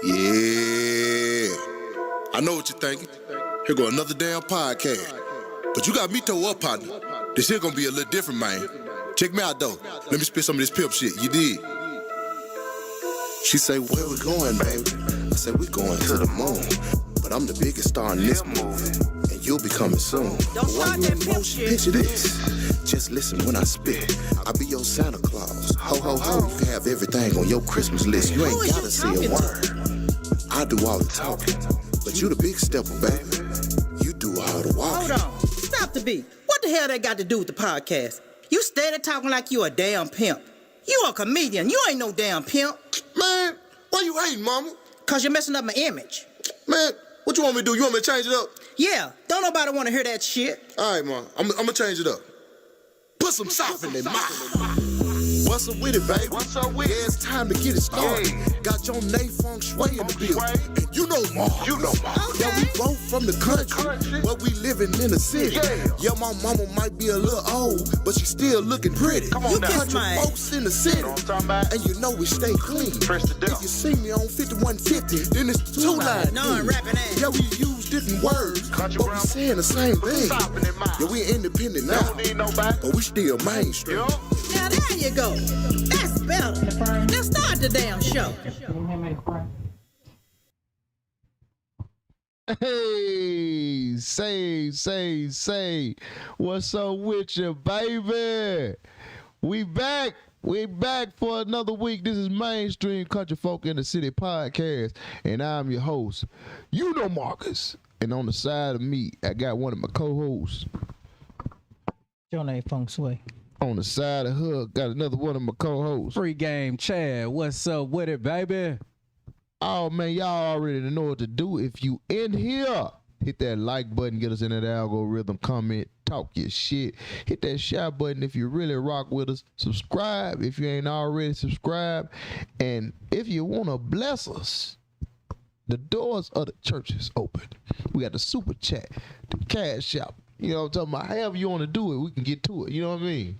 Yeah. I know what you're thinking. Here go another damn podcast. But you got me toe up, partner. This shit gonna be a little different, man. Check me out, though. Let me spit some of this pimp shit. You did. She say, where we going, baby? I say, we going to the moon. But I'm the biggest star in this movie. And you'll be coming soon. Don't start that pimp shit. Picture this. Just listen when I spit. I be your Santa Claus. Ho, ho, ho. You can have everything on your Christmas list. You ain't gotta say a word. I do all the talking. But you the big stepper, baby. You do all the walking. Hold on. Stop the beat. What the hell that got to do with the podcast? You steady talking like you a damn pimp. You a comedian. You ain't no damn pimp. Man, why you hating, mama? Cause you're messing up my image. Man, what you want me to do? You want me to change it up? Yeah, don't nobody want to hear that shit. All right, man. I'm gonna change it up. Put some sauce in their mouth. What's up with it, baby? What's up with it? Yeah, it's time to get it started. Yeah. Got Jonae feng shui in the building. And you know more. You know more. Yeah, we both from the country, but we living in the city. Yeah. My mama might be a little old, but she still looking pretty. Come on You now. kiss Country my folks in the city. You know what I'm talking about? And you know we stay clean. Fresh to death. If you see me on 5150, then it's the two-line. No, I'm rapping ass. Yeah, we use different words, Country but we grammar. saying the same thing. Stop in their mouth. Yeah, we independent now, Don't need nobody. but we still mainstream. Yo. Now there you go. That's better. Now start the damn show. Hey, say, what's up with you, baby? We back for another week. This is Mainstream Country Folk in the City podcast, and I'm your host, Maaacus. And on the side of me, I got one of my co-hosts. Jonae Feng Shui. On the side of her, got another one of my co-hosts. Free game Chad, what's up with it, baby? Oh man, y'all already know what to do. If you in here, hit that like button, get us in that algorithm, comment, talk your shit. Hit that share button if you really rock with us. Subscribe if you ain't already subscribed. And if you want to bless us, the doors of the church is open. We got the super chat, the cash shop. You know what I'm talking about? However you want to do it, we can get to it. You know what I mean?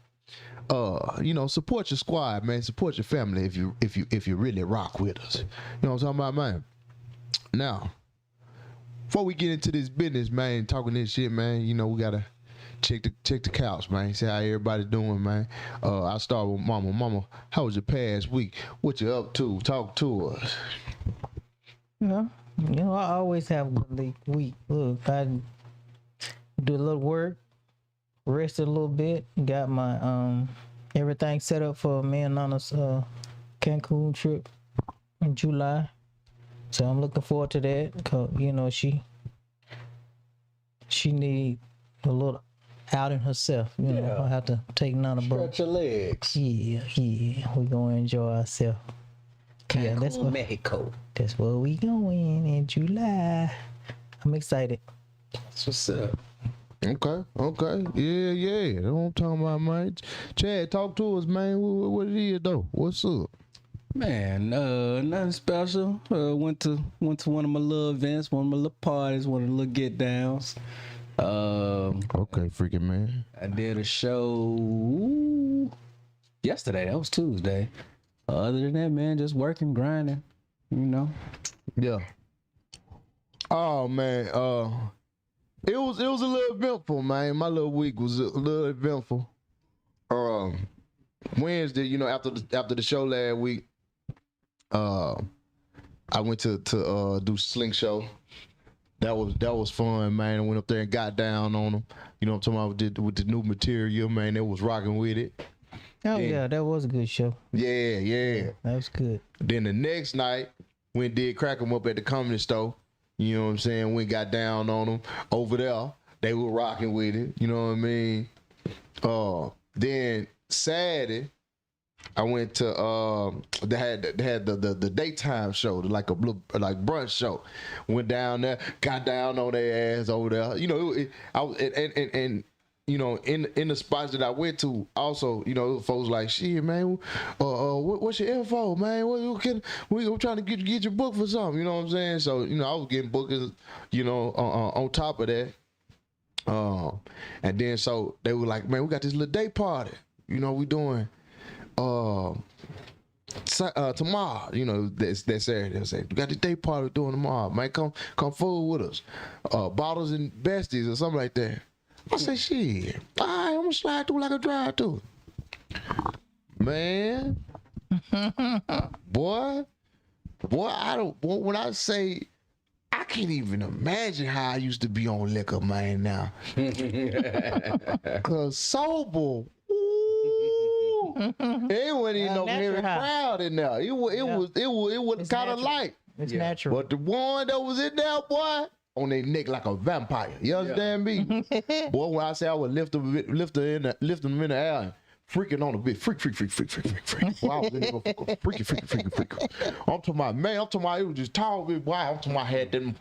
Support your squad, man. Support your family if you really rock with us. You know what I'm talking about, man? Now, before we get into this business, man, talking this shit, man, you know, we gotta check the couch, man. See how everybody doing, man. I'll start with Mama. Mama, how was your past week? What you up to? Talk to us. I always have a good week. Look, I do a little work, rested a little bit, got my everything set up for me and Nana's Cancun trip in July. So I'm looking forward to that. Cause she need a little outing herself. I have to take Nana boat. Stretch your legs. Yeah, we gonna enjoy ourselves. Yeah, that's what Mexico. That's where we going in July. I'm excited. That's what's up. Okay. Yeah. That's what I'm talking about, man. Chad, talk to us, man. What it is, though? What's up? Man, nothing special. Went to one of my little events, one of my little parties, one of the little get downs. Okay, freaking man. I did a show yesterday. That was Tuesday. Other than that, man, just working, grinding. Yeah. Oh man, it was a little eventful, man. My little week was a little eventful. Wednesday, after the show last week, I went to do sling show. That was fun, man. I went up there and got down on them. You know what I'm talking about with the new material, man. They was rocking with it. Oh yeah, that was a good show. Yeah. That was good. Then the next night, we did crack them up at the Comedy Store. You know what I'm saying? We got down on them over there. They were rocking with it. You know what I mean? Then Saturday, I went to they had the daytime show, like a brunch show. Went down there, got down on their ass over there. In the spots that I went to, also, folks like, shit, man, what's your info, man? We're trying to get your book for something, you know what I'm saying? So, I was getting bookings, on top of that. And then so they were like, man, we got this little day party, we doing tomorrow, you know, that Saturday, they'll say, we got the day party we're doing tomorrow, man. Come forward with us. Bottles and besties or something like that. I say, shit, all right, I'm gonna slide through like a drive through. Man, boy, when I say, I can't even imagine how I used to be on liquor, man, now. Cause sober, it wasn't even no heavy crowd in there. It was kind of light. It's natural. But the one that was in there, boy, on their neck like a vampire. You understand me? Boy, when I say I would lift them in the air and freaking on the bit. Freak. Boy, I was in there freaking. I'm talking about, man, it was just tall bit, boy. I'm talking about I had them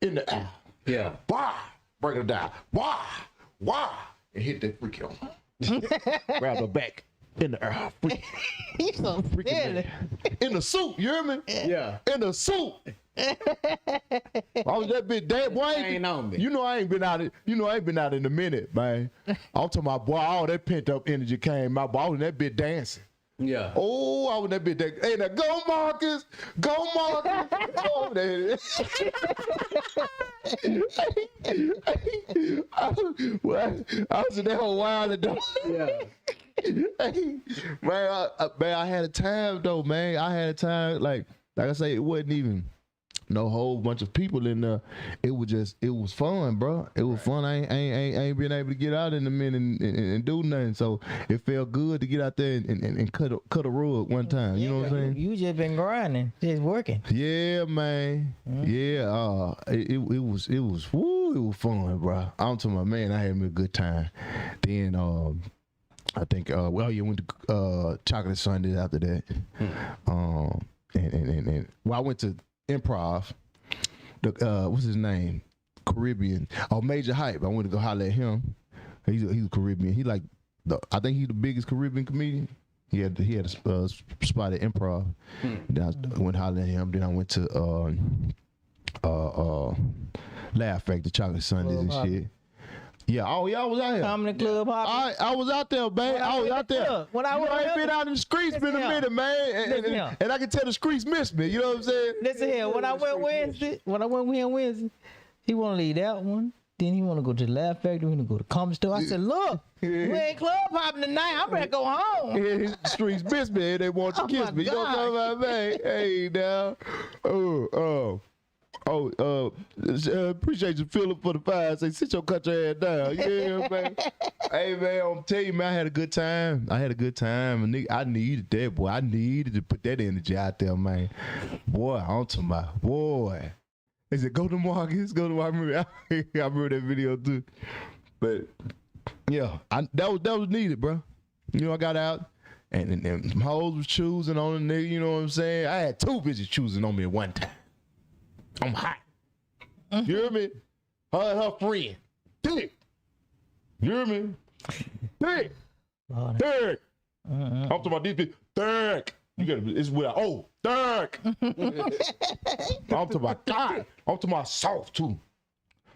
in the air. Yeah. Why? Break it down. Why? And hit that freaking on. Grab her back. In the air. You so silly. In the suit, you hear me? Yeah. In the suit. I was that bit dead, boy. Ain't on me. You know I ain't been out. In a minute, man. I'm talking about, boy, all that pent up energy came out. Boy, I was in that bit dancing. Yeah. Oh, I was that bit dancing. Hey, now go Marcus. Go Marcus. I was in that whole while ago. Yeah. Man, I had a time though, man. I had a time, like I say, it wasn't even no whole bunch of people in there. It was fun, bro. It was fun. I ain't been able to get out in a minute and do nothing. So it felt good to get out there and cut a rug one time. You know what I'm saying? You just been grinding, just working. Yeah, man. Yeah. It was fun, bro. I'm talking about, man, I had me a good time. Then I think you went to Chocolate Sundays after that. And I went to Improv. What's his name? Caribbean. Major Hype. I went to go holler at him. He's Caribbean. I think he's the biggest Caribbean comedian. He had a spot at Improv. Then I went holler at him. Then I went to Laugh Factory, Chocolate Sundays and shit. Yeah, y'all was out here. Comedy Club hopping. I was out there, man. I was out there. When I ain't been out in the streets been a minute, man. And I can tell the streets missed me. You know what I'm saying? Listen here, when I went Wednesday, he want to leave that one. Then he want to go to the Laugh Factory. We want to go to the comedy store. I said, look, we ain't club hopping tonight. I'm ready to go home. The streets missed me. They want to kiss me. You know what I'm talking about, man? Hey, now. Appreciate you, Philip, for the fire. Say, sit your country ass down. Yeah, man. Hey, man, I'm telling you, man, I had a good time. I needed that, boy. I needed to put that energy out there, man. Boy, I'm talking about, boy. They said, go to Maaacus. I remember that video, too. But, yeah, that was needed, bro. You know, I got out, and some hoes was choosing on the nigga, you know what I'm saying? I had 2 bitches choosing on me at one time. I'm hot. You hear me? Her and her friend. Dick. You hear me? Dick. Dick. I'm talking about these people. Dick. You gotta, it's with Dick. I'm talking about God. I'm talking about soft too.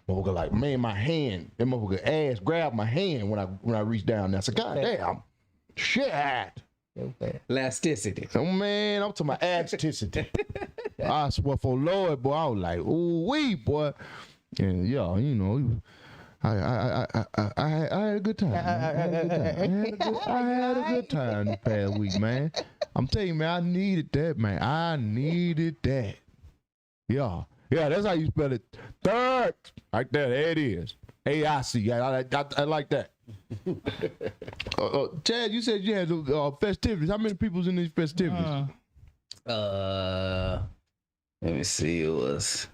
Motherfucker like, man, my hand, that motherfucker ass grabbed my hand when I reached down there. I said, God damn, shit. Elasticity. Oh man, I'm talking about elasticity. I swear for Lord, boy, I was like, ooh wee, boy. And yeah, you know, I had a good time. I had a good time this past week, man. I'm telling you, man, I needed that, man. I needed that. Yeah, that's how you spell it. Third, like that. There it is. AIC. I like that. Chad, you said you had festivities. How many people's in these festivities? Let me see. It was.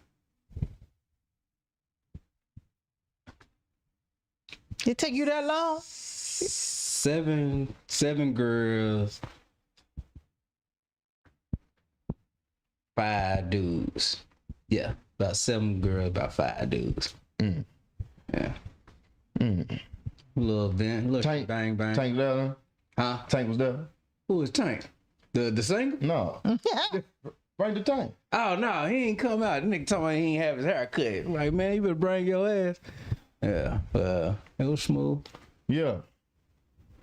It take you that long? 7 girls, 5 dudes. Yeah, about 7 girls, about 5 dudes. Yeah. Little event, little Tank, bang. Tank there? Huh? Tank was there? Who was Tank? The singer? No. Bring the Tank. Oh no, he ain't come out. The nigga talking about he ain't have his hair cut. I'm like, man, you better bring your ass. Yeah, it was smooth. Yeah.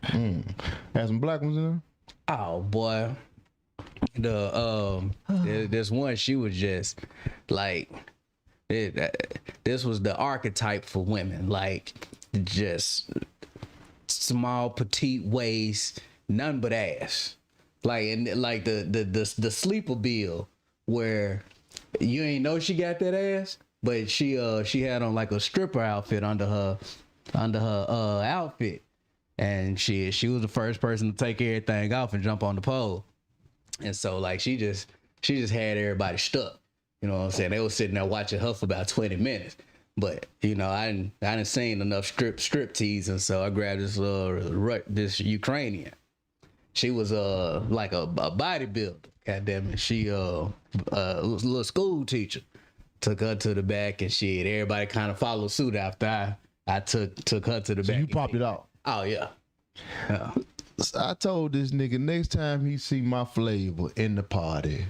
Had some black ones in there? Oh boy, This one, she was just like, this was the archetype for women, like just small petite waist, none but ass, like, and like the sleeper bill where you ain't know she got that ass, but she had on like a stripper outfit under her outfit, and she was the first person to take everything off and jump on the pole. And so like she just had everybody stuck. You know what I'm saying? They was sitting there watching her for about 20 minutes. But you know, I didn't seen enough strip tease, and so I grabbed this Ukrainian. She was like a bodybuilder. God damn it. She was a little school teacher. Took her to the back, and shit, everybody kind of followed suit after I took her to the back. So you popped it out. Oh yeah. Yeah. I told this nigga next time he see my flavor in the party,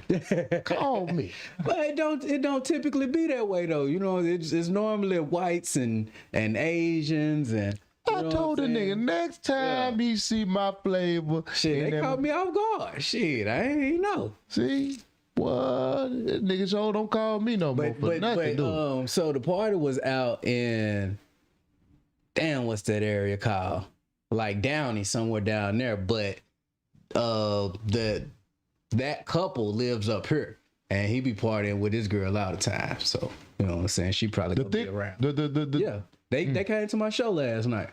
call me. But it don't typically be that way though. You know, it's normally whites and Asians and. I told the nigga next time he see my flavor. Shit, they caught me off guard. Shit, I ain't know. See, what nigga sure don't call me no more for nothing. So the party was out in, damn, what's that area called? Like Downey, somewhere down there, but that couple lives up here, and he be partying with his girl all the time. So you know what I'm saying? She probably gonna be around. Yeah, they came to my show last night.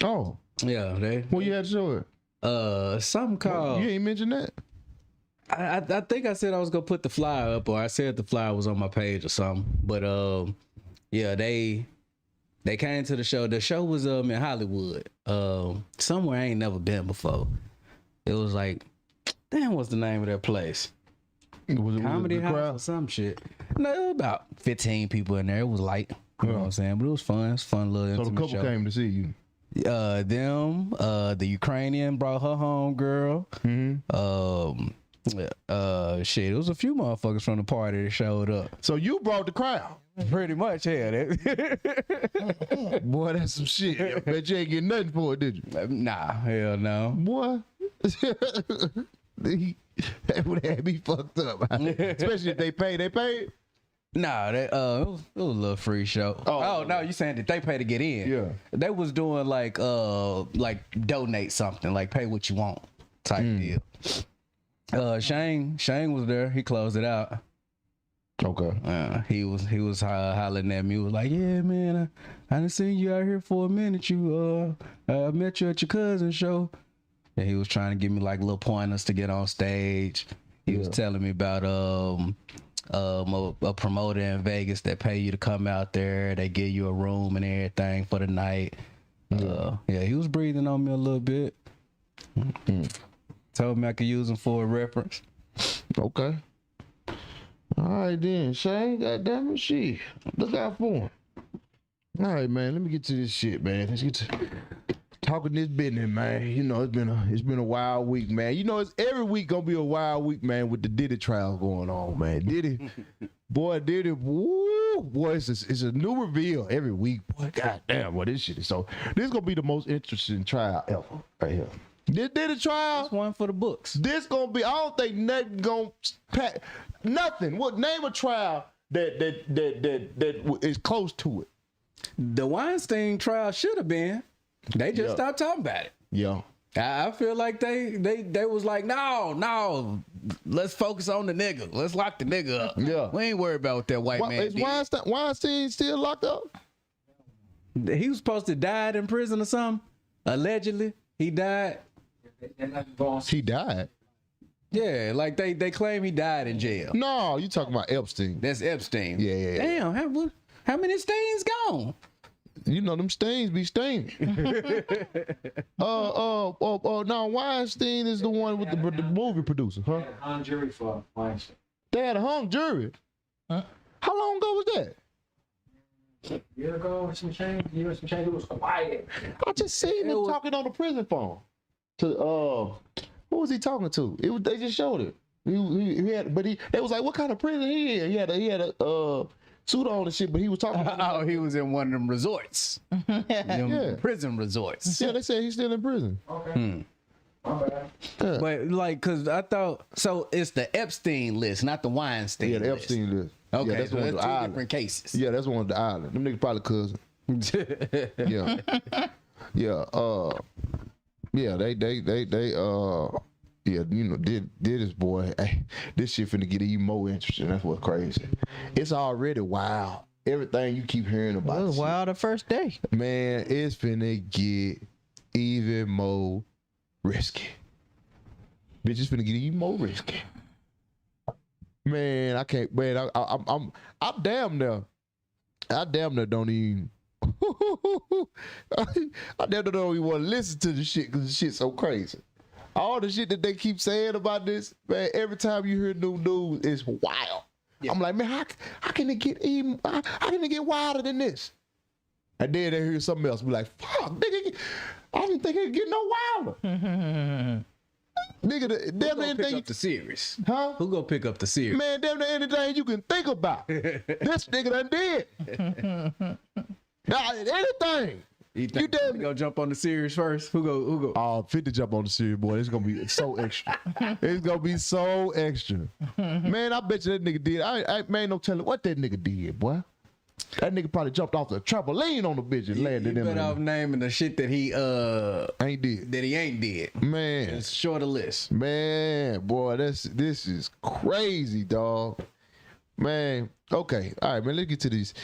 Oh yeah, What you had to show it? Something called. You ain't mentioned that. I think I said I was gonna put the flyer up, or I said the flyer was on my page or something. But yeah, they came to the show. The show was in Hollywood, somewhere I ain't never been before. It was like, damn, what's the name of that place? Was it Comedy House crowd? or some shit. No, there was about 15 people in there. It was light, you know what I'm saying? But it was fun. It's a fun little So the intimate couple show. came to see you. The Ukrainian brought her home girl. Shit, it was a few motherfuckers from the party that showed up. So you brought the crowd. Pretty much, yeah. Boy, that's some shit. I bet you ain't getting nothing for it, did you? Nah, hell no. Boy. That would have me fucked up. Especially if they paid. Nah, it was a little free show. Oh no, you saying that they pay to get in? Yeah. They was doing like donate something, like pay what you want type deal. Shane was there. He closed it out. Okay. He was hollering at me. He was like, "Yeah, man, I done seen you out here for a minute. I met you at your cousin's show." And he was trying to give me like little pointers to get on stage. He was telling me about a promoter in Vegas that pay you to come out there. They give you a room and everything for the night. Yeah, he was breathing on me a little bit. Told me I could use him for a reference. Okay. All right then, Shane. Goddamn it, shit. Look out for him. All right, man. Let me get to this shit, man. Let's get to talking this business, man. You know, it's been a wild week, man. You know, it's every week gonna be a wild week, man, with the Diddy trial going on, man. Diddy, woo, boy, it's a new reveal every week, boy. Goddamn, boy, this shit is so. This is gonna be the most interesting trial ever, right here. This Diddy trial. It's one for the books. This gonna be. I don't think nothing gonna pack. Nothing. What name a trial that is close to it? The Weinstein trial should have been. They just stopped talking about it. Yeah. I feel like they was like, no, let's focus on the nigga. Let's lock the nigga up. Yeah. We ain't worried about what that white man Is did. Weinstein still locked up? He was supposed to die in prison or something. Allegedly, he died. He died. Yeah, like they claim he died in jail. No, you talking about Epstein. That's Epstein. Yeah. Damn, how many stains gone? You know them stains be staining. No, Weinstein is the one with the movie producer, huh? Hung jury for Weinstein. They had a hung jury. Huh? How long ago was that? A year ago, some change. It was quiet. I just seen him talking on the prison phone. To who was he talking to? They just showed it. He had, but they was like, what kind of prison he in? He had a suit on and shit, but he was talking. Oh, he was in one of them resorts. Them prison resorts. Yeah, they said he's still in prison. Okay. But like, cause I thought so. It's the Epstein list, not the Weinstein. Yeah, the list. Epstein list. Okay, yeah, that's so one that's of two the island. different cases. Yeah, that's one of the island. Them niggas probably cousin. Yeah. Yeah. Yeah, you know, did this boy. Hey, this shit finna get even more interesting. That's what's crazy. It's already wild. Everything you keep hearing about. It was shit. wild the first day. Man, it's finna get even more risky. Bitch, it's finna get even more risky. Man, I can't. Man, I'm damn near. I damn near don't even. I damn near don't even want to listen to the shit because the shit's so crazy. All the shit that they keep saying about this, man. Every time you hear new news, it's wild. Yeah. I'm like, man, how can it get even? How can it get wilder than this? And then they hear something else, be like, fuck, nigga, I didn't think it'd get no wilder. Nigga, damn near anything. Pick up the series. Huh? Who gonna pick up the series? Man, damn near anything you can think about. This nigga done did. Anything. You damn gonna jump on the series first? Who go? Oh, 50 jump on the series, boy. It's gonna be so extra. It's gonna be so extra. Man, I bet you that nigga did. I man, no telling what that nigga did, boy. That nigga probably jumped off the trampoline on the bitch and landed in there. You off naming the shit that he ain't did. That he ain't did. Man. It's short a list. Man, boy, this is crazy, dog. Man, okay. All right, man, let's get to these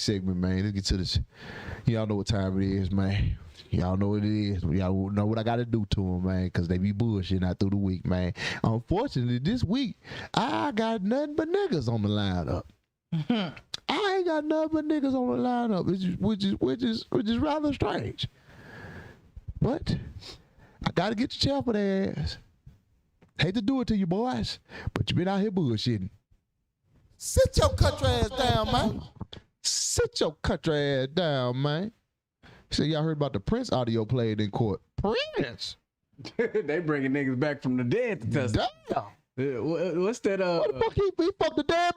segments, man. Let's get to this. Y'all know what time it is, man. Y'all know what it is. Y'all know what I got to do to them, man, because they be bullshitting out through the week, man. Unfortunately, this week, I got nothing but niggas on the lineup. I ain't got nothing but niggas on the lineup, which is rather strange. But I got to get the chair for their ass. Hate to do it to you boys, but you been out here bullshitting. Sit your country ass down, man. Sit your country ass down, man. So y'all heard about the Prince audio played in court. Prince? They bringing niggas back from the dead to testify. Damn. What's that? What the fuck he fucked the dead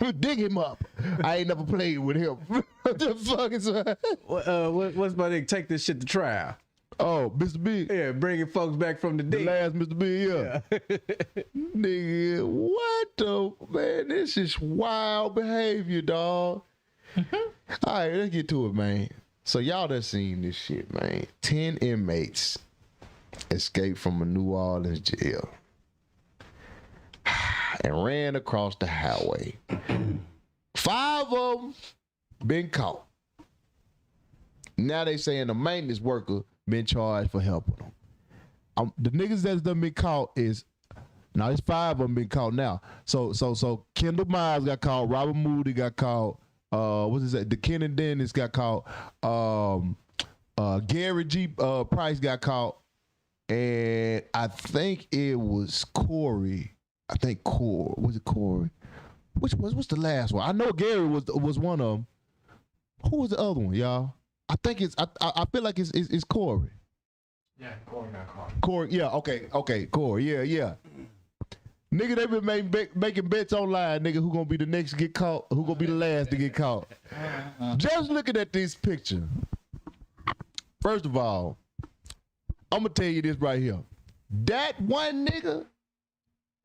body? Dig him up. I ain't never played with him. What the fuck is that? What's my nigga? Take this shit to trial. Oh, Mr. Big. Yeah, bringing folks back from the dead. The last Mr. Big, yeah. Nigga, what the man? This is wild behavior, dog. All right, let's get to it, man. So y'all done seen this shit, man. 10 inmates escaped from a New Orleans jail and ran across the highway. 5 of them been caught. Now they saying the maintenance worker been charged for helping them. The niggas that's done been caught is now it's 5 of them been caught now. So Kendall Myers got caught, Robert Moody got caught, what's his name? The Kenan Dennis got caught, Gary G. Price got caught, and I think it was Corey. I think was it Corey? What's the last one? I know Gary was one of them. Who was the other one, y'all? I think it's I feel like it's Corey. Yeah, Corey got caught. Corey, yeah, okay, Corey, yeah. Nigga, they been making bets online, nigga, who gonna be the next to get caught, who gonna be the last to get caught. Just looking at this picture. First of all, I'm gonna tell you this right here. That one nigga,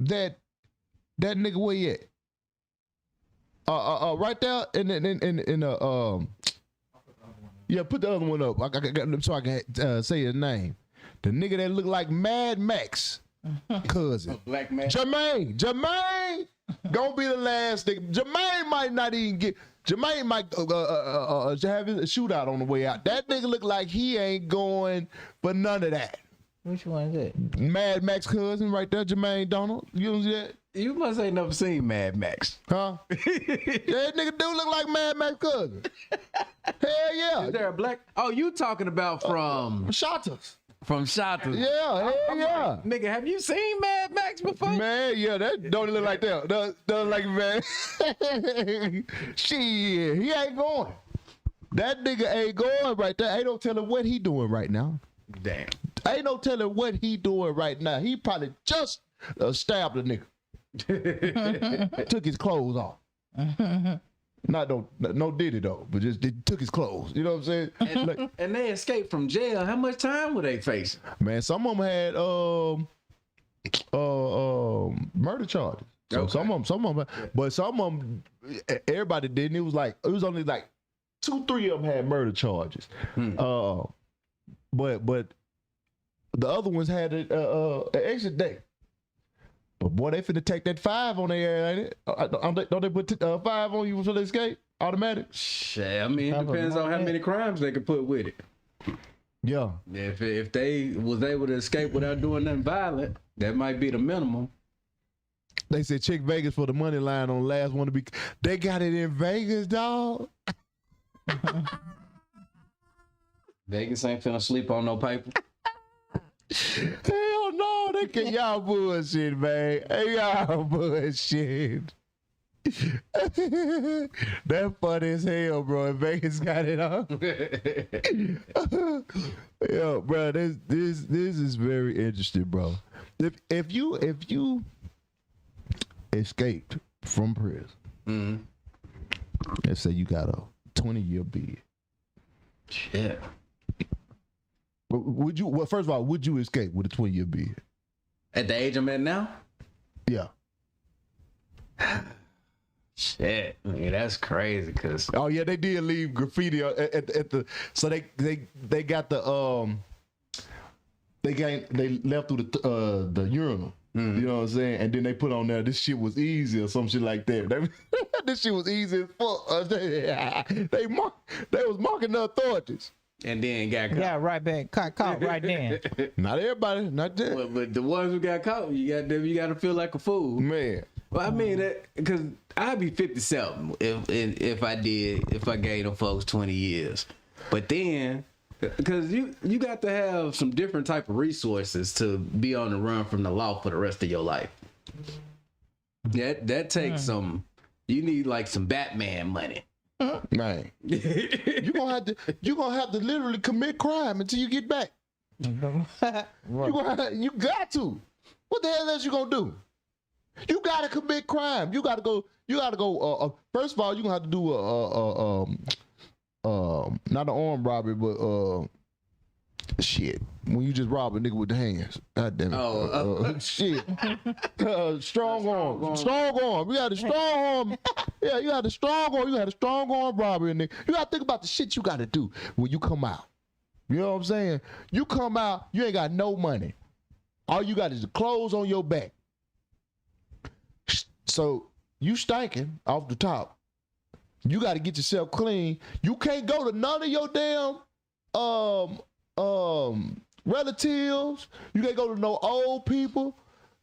that nigga where he at? Right there in the yeah, put the other one up. I got so I can say his name. The nigga that look like Mad Max cousin. Black man. Jermaine gonna be the last nigga. Jermaine might not even get. Jermaine might have a shootout on the way out. That nigga look like he ain't going for none of that. Which one is it? Mad Max cousin right there, Jermaine Donald. You know that? You must ain't never seen Mad Max. Huh? That nigga do look like Mad Max cousin. Hell yeah. Is there a black? Oh, you talking about from Shotters. From Shotters? Yeah, hell yeah. Nigga, have you seen Mad Max before? Man, yeah, that don't look like that. Don't like man. Shit, he ain't going. That nigga ain't going right there. Ain't no telling what he doing right now. Damn. Ain't no telling what he doing right now. He probably just stabbed a nigga. Took his clothes off. No Diddy though, but just they took his clothes. You know what I'm saying? And they escaped from jail. How much time were they facing? Man, some of them had murder charges. So Okay. some of them, but some of them, everybody didn't. It was only like 2-3 of them had murder charges. But the other ones had an exit date. But boy, they finna take that 5 on their ass, ain't it? Don't they put 5 on you for the escape? Automatic? Shit, I mean, it depends on how many crimes they could put with it. Yeah. If they was able to escape without doing nothing violent, that might be the minimum. They said check Vegas for the money line on the last one to be. They got it in Vegas, dog. Vegas ain't finna sleep on no paper. Hell no, they can y'all bullshit, man. Hey, y'all bullshit. That funny as hell, bro. Vegas got it on. Yo, bro, this is very interesting, bro. If you escaped from prison, let's say you got a 20-year bid. Shit. Would you? Well, first of all, would you escape with a 20-year bid? At the age I'm at now? Yeah. Shit, man, that's crazy. Cause Oh yeah, they did leave graffiti at the. So they got the they left through the urinal. You know what I'm saying? And then they put on there, this shit was easy or some shit like that. This shit was easy as fuck. They was marking the authorities. and then got caught. Yeah, right back. Caught right then. Not everybody, not that. But the ones who got caught, you got to feel like a fool. Man. Well, I mean, because I'd be 50-something if I gave them folks 20 years. But then, because you got to have some different type of resources to be on the run from the law for the rest of your life. That takes some. You need like some Batman money. Man. You're gonna have to literally commit crime until you get back. You got to. What the hell else you gonna do? You gotta commit crime. You gotta go. First of all, you gonna have to do not an armed robbery, but shit. When you just rob a nigga with the hands. God damn it. Shit. Strong arm. Strong arm. You got a strong arm. Yeah, you got a strong arm. You got a strong arm robbery, nigga. You gotta think about the shit you gotta do when you come out. You know what I'm saying? You come out, you ain't got no money. All you got is the clothes on your back. So you stinking off the top. You got to get yourself clean. You can't go to none of your damn relatives. You can't go to no old people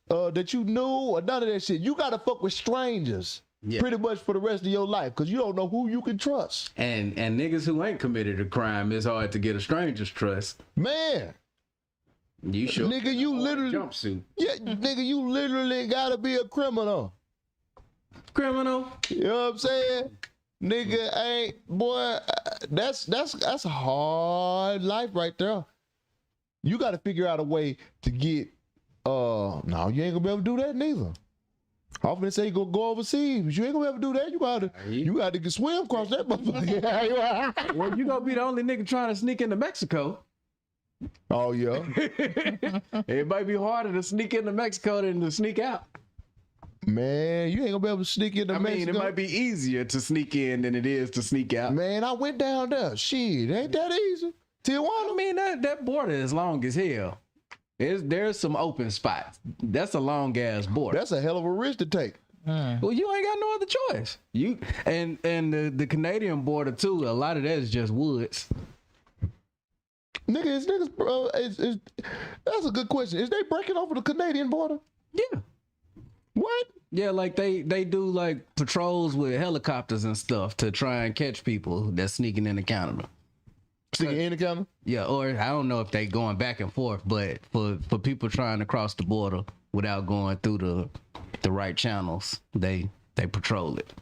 that you knew or none of that shit. You got to fuck with strangers pretty much for the rest of your life because you don't know who you can trust. And niggas who ain't committed a crime, it's hard to get a stranger's trust. Man. You sure? Nigga, you literally jumpsuit. Yeah, nigga, you literally gotta be a criminal. Criminal. You know what I'm saying? Nigga ain't boy. That's a hard life right there. You gotta figure out a way to get. No, you ain't gonna be able to do that neither. I often say you gonna go overseas, but you ain't gonna be able to do that. You gotta get swim across that motherfucker. Well, you gonna be the only nigga trying to sneak into Mexico. Oh yeah. It might be harder to sneak into Mexico than to sneak out. Man, you ain't gonna be able to sneak into Mexico. I mean, it might be easier to sneak in than it is to sneak out. Man, I went down there. Shit, ain't that easy? Tijuana? I mean, that border is long as hell. There's some open spots. That's a long ass border. That's a hell of a risk to take. Well, you ain't got no other choice. You and the Canadian border too. A lot of that is just woods. Niggas, that's a good question. Is they breaking over the Canadian border? Yeah. What? Yeah, like they do like patrols with helicopters and stuff to try and catch people that's sneaking into Canada. Sneaking into Canada? Yeah, or I don't know if they going back and forth, but for people trying to cross the border without going through the right channels, they patrol it.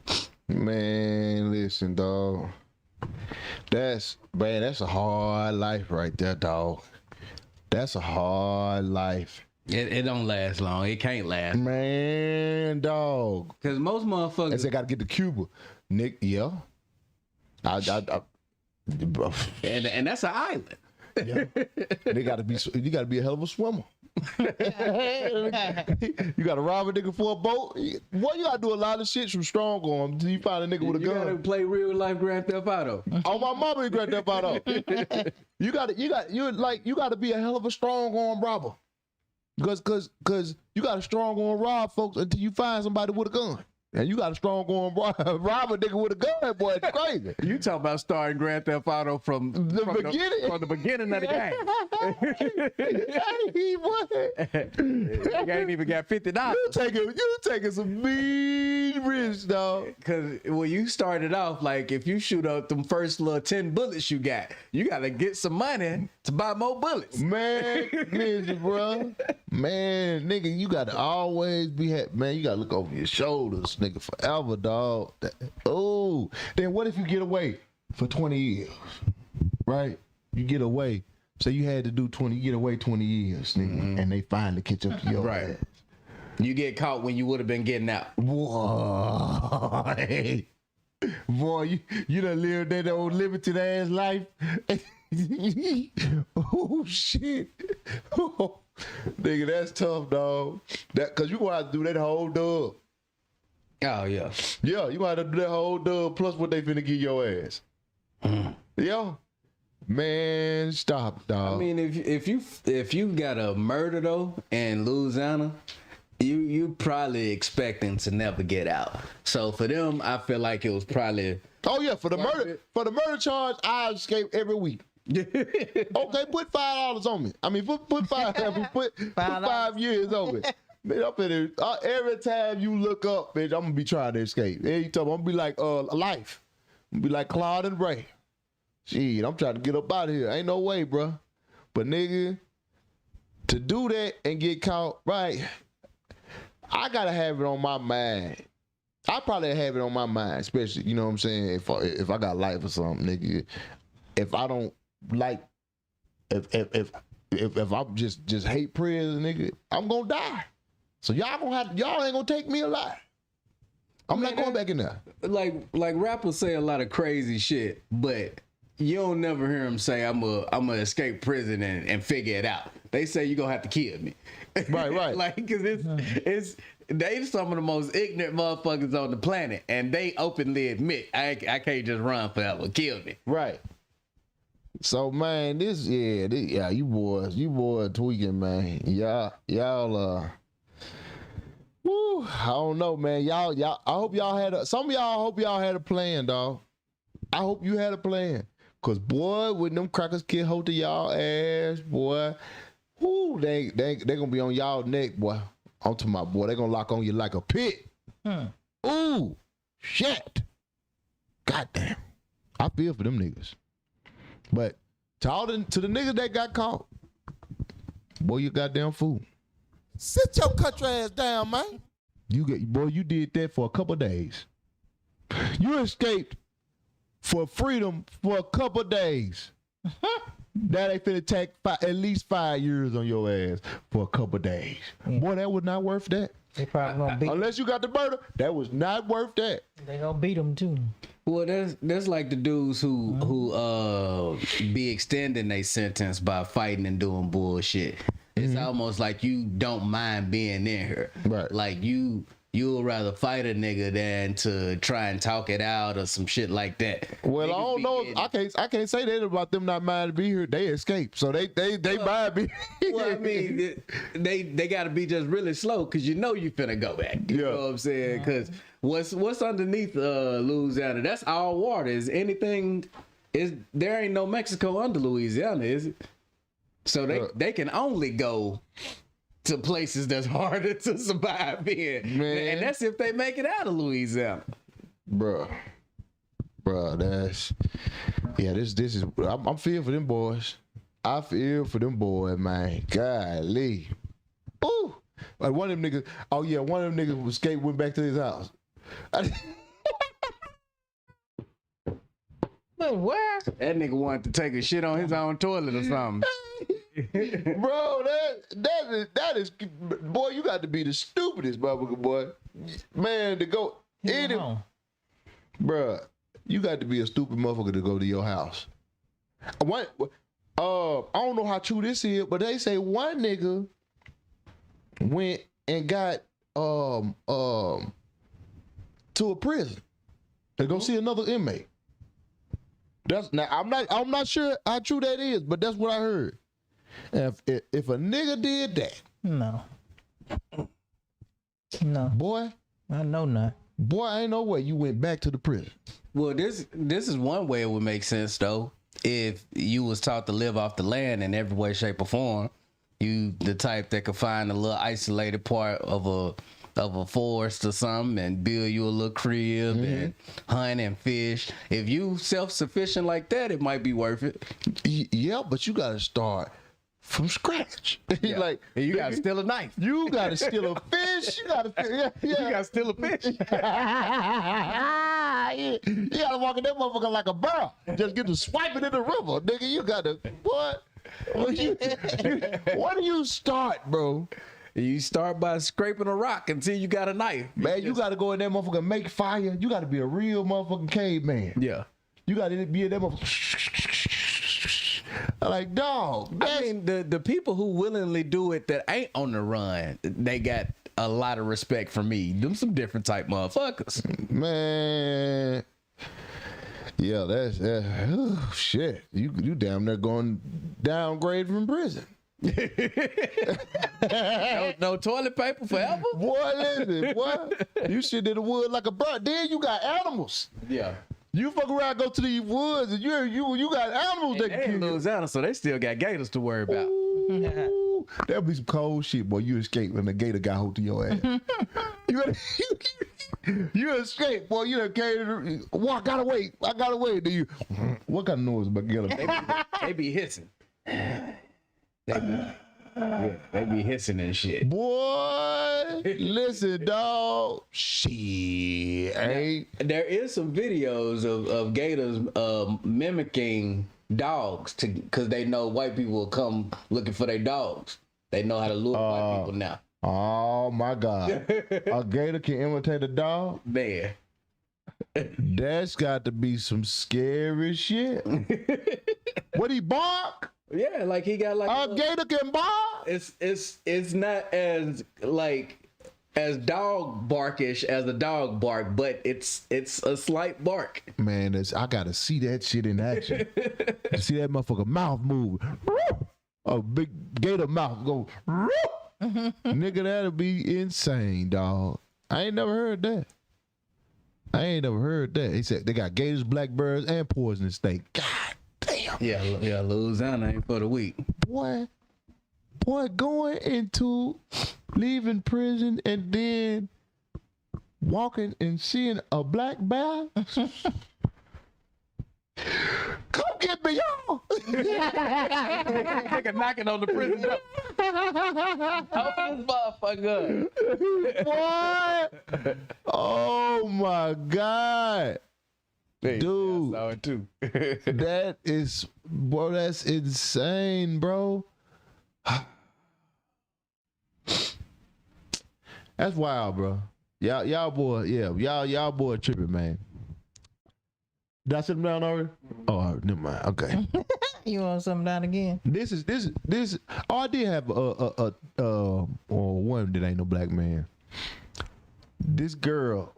Man, listen, dog. That's a hard life right there, dog. That's a hard life. It don't last long. It can't last. Man, dog. Cause most motherfuckers. They say gotta get to Cuba. Nick, yeah. Bro. And that's an island. Yeah. They gotta be. You gotta be a hell of a swimmer. You gotta rob a nigga for a boat. Boy, you gotta do a lot of shit from strong arm until you find a nigga with a gun. You gotta play real life Grand Theft Auto. Oh, my mama is Grand Theft Auto. You gotta be a hell of a strong arm robber. Cause you got a strong arm rob folks until you find somebody with a gun. And you got a strong arm rob a nigga with a gun, boy. It's crazy. You talking about starting Grand Theft Auto from the beginning of the game. You ain't even got $50. You taking some mean risks, dog. Cause when you started off, like if you shoot up them first little 10 bullets you gotta get some money to buy more bullets. Man, listen, bro. Man, nigga, you gotta always be man, you gotta look over your shoulders, nigga, forever, dog. Oh, then what if you get away for 20 years? Right? You get away. Say you had to do 20, you get away 20 years, nigga, and they finally catch up to your ass. You get caught when you would have been getting out. Boy, you done lived that old limited ass life. Oh shit. Nigga, that's tough, dog. Cause you gonna have to do that whole dub. Oh yeah. Yeah, you gonna have to do that whole dub plus what they finna give your ass. Yeah. Man, stop, dog. I mean, if you got a murder though in Louisiana, you probably expecting to never get out. So for them, I feel like it was probably. Oh yeah, for the murder charge, I escape every week. Okay, put $5 on me. I mean, put 5 years on me. Bitch, up in there. Every time you look up, bitch, I'm gonna be trying to escape. I'm gonna be like Life. I'm gonna be like Claude and Ray. Shit, I'm trying to get up out of here. Ain't no way, bro. But nigga, to do that and get caught, right? I gotta have it on my mind. I probably have it on my mind, especially, you know what I'm saying, if I got life or something, nigga. If I don't like, if I just hate prison, nigga, I'm gonna die. So y'all ain't gonna take me alive. I'm not going back in there. Like rappers say a lot of crazy shit, but you don't never hear them say I'm gonna escape prison and figure it out. They say you gonna have to kill me. Right. Like, cause it's they some of the most ignorant motherfuckers on the planet, and they openly admit I can't just run forever. Kill me. Right. So man, you boys tweaking, man. Y'all woo, I don't know, man. Y'all I hope y'all had a plan, dog. I hope you had a plan. Cause boy, when them crackers get hold of y'all ass, boy, whoo, they gonna be on y'all neck, boy. I'm talking about, boy, they gonna lock on you like a pit. Ooh, shit. Goddamn. I feel for them niggas. But to the niggas that got caught, boy, you goddamn fool. Sit your country ass down, man. You did that for a couple of days. You escaped for freedom for a couple of days. That ain't finna take at least 5 years on your ass for a couple of days. Boy, that was not worth that. They probably gonna beat. Unless you got the murder, that was not worth that. They gonna beat them too. Well, that's like the dudes who be extending their sentence by fighting and doing bullshit. It's almost like you don't mind being in here. Right. Like you'll rather fight a nigga than to try and talk it out or some shit like that. Well, I don't know. I can't say that about them not minding to be here. They escaped, so they mind me. Well, I mean, they got to be just really slow because you know you finna go back. You know what I'm saying? Because what's underneath Louisiana? That's all water. Is anything? There ain't no Mexico under Louisiana, is it? So they can only go to places that's harder to survive in. Man. And that's if they make it out of Louisiana. Bruh, this is, I'm feeling for them boys. I feel for them boys, man. Golly. Ooh. Like one of them niggas, one of them niggas who escaped, went back to his house. Wait, where? That nigga wanted to take a shit on his own toilet or something. Bro, that is boy, you got to be the stupidest motherfucker, boy. Man, to go any bruh, you got to be a stupid motherfucker to go to your house. What I don't know how true this is, but they say one nigga went and got to a prison to go see another inmate. That's now I'm not sure how true that is, but that's what I heard. And if a nigga did that, No, boy, I know not. boy, ain't no way you went back to the prison. Well, this is one way it would make sense though. If you was taught to live off the land in every way, shape, or form, you the type that could find a little isolated part of a forest or something and build you a little crib and hunt and fish. If you self-sufficient like that, it might be worth it. Yeah, but you gotta start from scratch. Yeah. Like And you gotta steal a knife. you gotta steal a fish. You gotta You gotta steal a fish. You gotta walk in that motherfucker like a burr. Just get to swiping in the river, nigga. You gotta what? Where do you start, bro? You start by scraping a rock until you got a knife. Man, you gotta go in that motherfucker and make fire. You gotta be a real motherfucking caveman. Yeah. You gotta be in that motherfucker. Like, dog. I mean, the people who willingly do it that ain't on the run, they got a lot of respect for me. Them some different type motherfuckers. Man. Yeah, that's shit. You damn near going downgrade from prison. No toilet paper forever? Boy, listen, boy. You shit in the wood like a bird. Then you got animals. Yeah. You fuck around, go to these woods, and you got animals that They can in kill you. Louisiana, so they still got gators to worry about. Ooh, that'll be some cold shit, boy. You escape when the gator got hold to your ass. You escape, boy. You done came. Well, I gotta wait. Do you? What kind of noise about gator? They be hissing. They be hissing and shit. Boy, listen, dog. Shit, ain't. There is some videos of gators mimicking dogs because they know white people will come looking for their dogs. They know how to lure white people now. Oh my God. A gator can imitate a dog? Man. That's got to be some scary shit. What, he bark? Yeah, like he got like A gator can bark? it's not as like as dog barkish as a dog bark, but it's a slight bark. Man, I gotta see that shit in action. To see that motherfucker mouth move. A big gator mouth go. Nigga, that'll be insane, dog. I ain't never heard that. He said they got gators, blackbirds, and poisonous snake. God damn. Yeah, Louisiana ain't for the weak. Boy, going into leaving prison and then walking and seeing a black bear. Come get me, y'all. Nigga knocking on the prison door. Open this motherfucker Boy. Oh my God. Hey, Dude. I saw it too. That's insane, bro. That's wild, bro. Y'all boy tripping, man. Did I sit him down already? Oh, never mind. Okay. You want something down again? This is. Oh, I did have one that ain't no black man. This girl,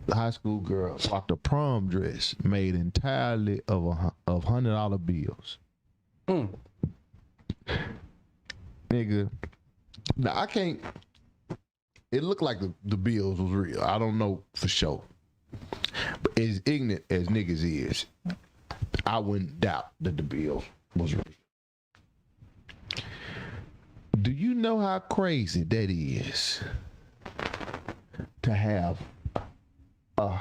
the high school girl, rocked a prom dress made entirely of $100 bills. Nigga, now I can't. It looked like the bills was real. I don't know for sure. But as ignorant as niggas is, I wouldn't doubt that the bill was real. Do you know how crazy that is? To have all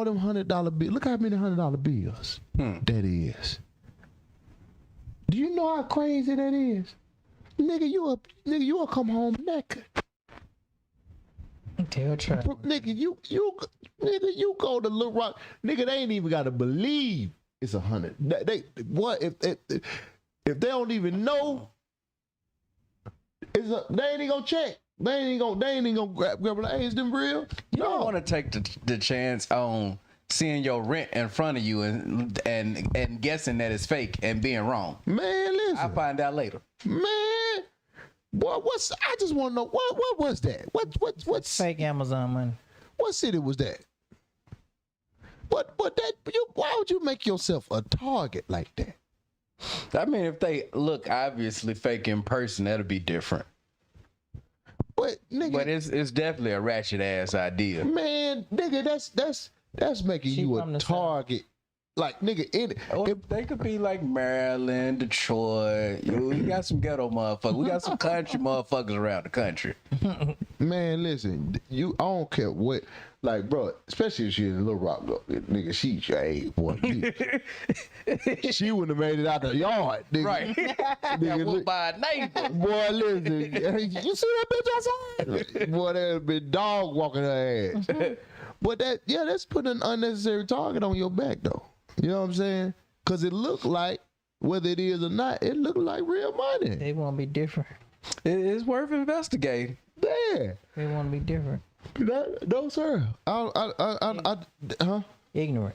them $100 bills. Look how many $100 bills that is. Do you know how crazy that is? Nigga, you'll come home naked. Tell Trevor. Nigga, you go to Little Rock. Nigga, they ain't even gotta believe it's 100. They what if they don't even know? They ain't even gonna check. They ain't even gonna grab like, hey, is them real? You don't want to take the chance on seeing your rent in front of you and guessing that it's fake and being wrong. Man, listen. I'll find out later. Man, boy, I just want to know what was that? What's Fake Amazon money. What city was that? But why would you make yourself a target like that? I mean, if they look obviously fake in person, that'll be different. But nigga, But it's definitely a ratchet ass idea. man, nigga, that's making She you from a the South. target. Like nigga, They could be like Maryland, Detroit. We got some ghetto motherfuckers. We got some country motherfuckers around the country. man, listen, I don't care what. Like, bro, especially if she's in Little Rock, bro, nigga, hey, boy, she wouldn't have made it out the yard, nigga. Right. Nigga, Got whooped by a neighbor. boy, listen, you see that bitch outside? Boy, there'd been dog walking her ass. But that's putting an unnecessary target on your back, though. You know what I'm saying? Because it looked like, whether it is or not, it looked like real money. They want to be different. It's worth investigating. Yeah. They want to be different. No, sir. Huh? Ignorant.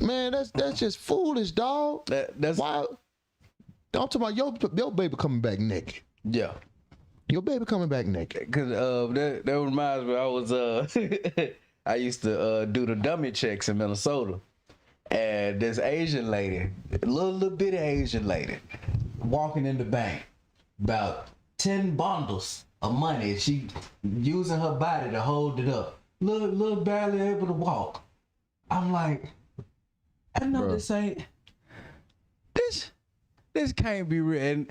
Man, that's just foolish, dog. That's Why? I'm talking about your baby coming back naked. yeah. Your baby coming back naked. Cause that reminds me, I was I used to do the dummy checks in Minnesota, and this Asian lady, little bitty Asian lady, walking in the bank, about 10 bundles of money. She using her body to hold it up. Little barely able to walk. I'm like, I know Bruh. this ain't this can't be real. And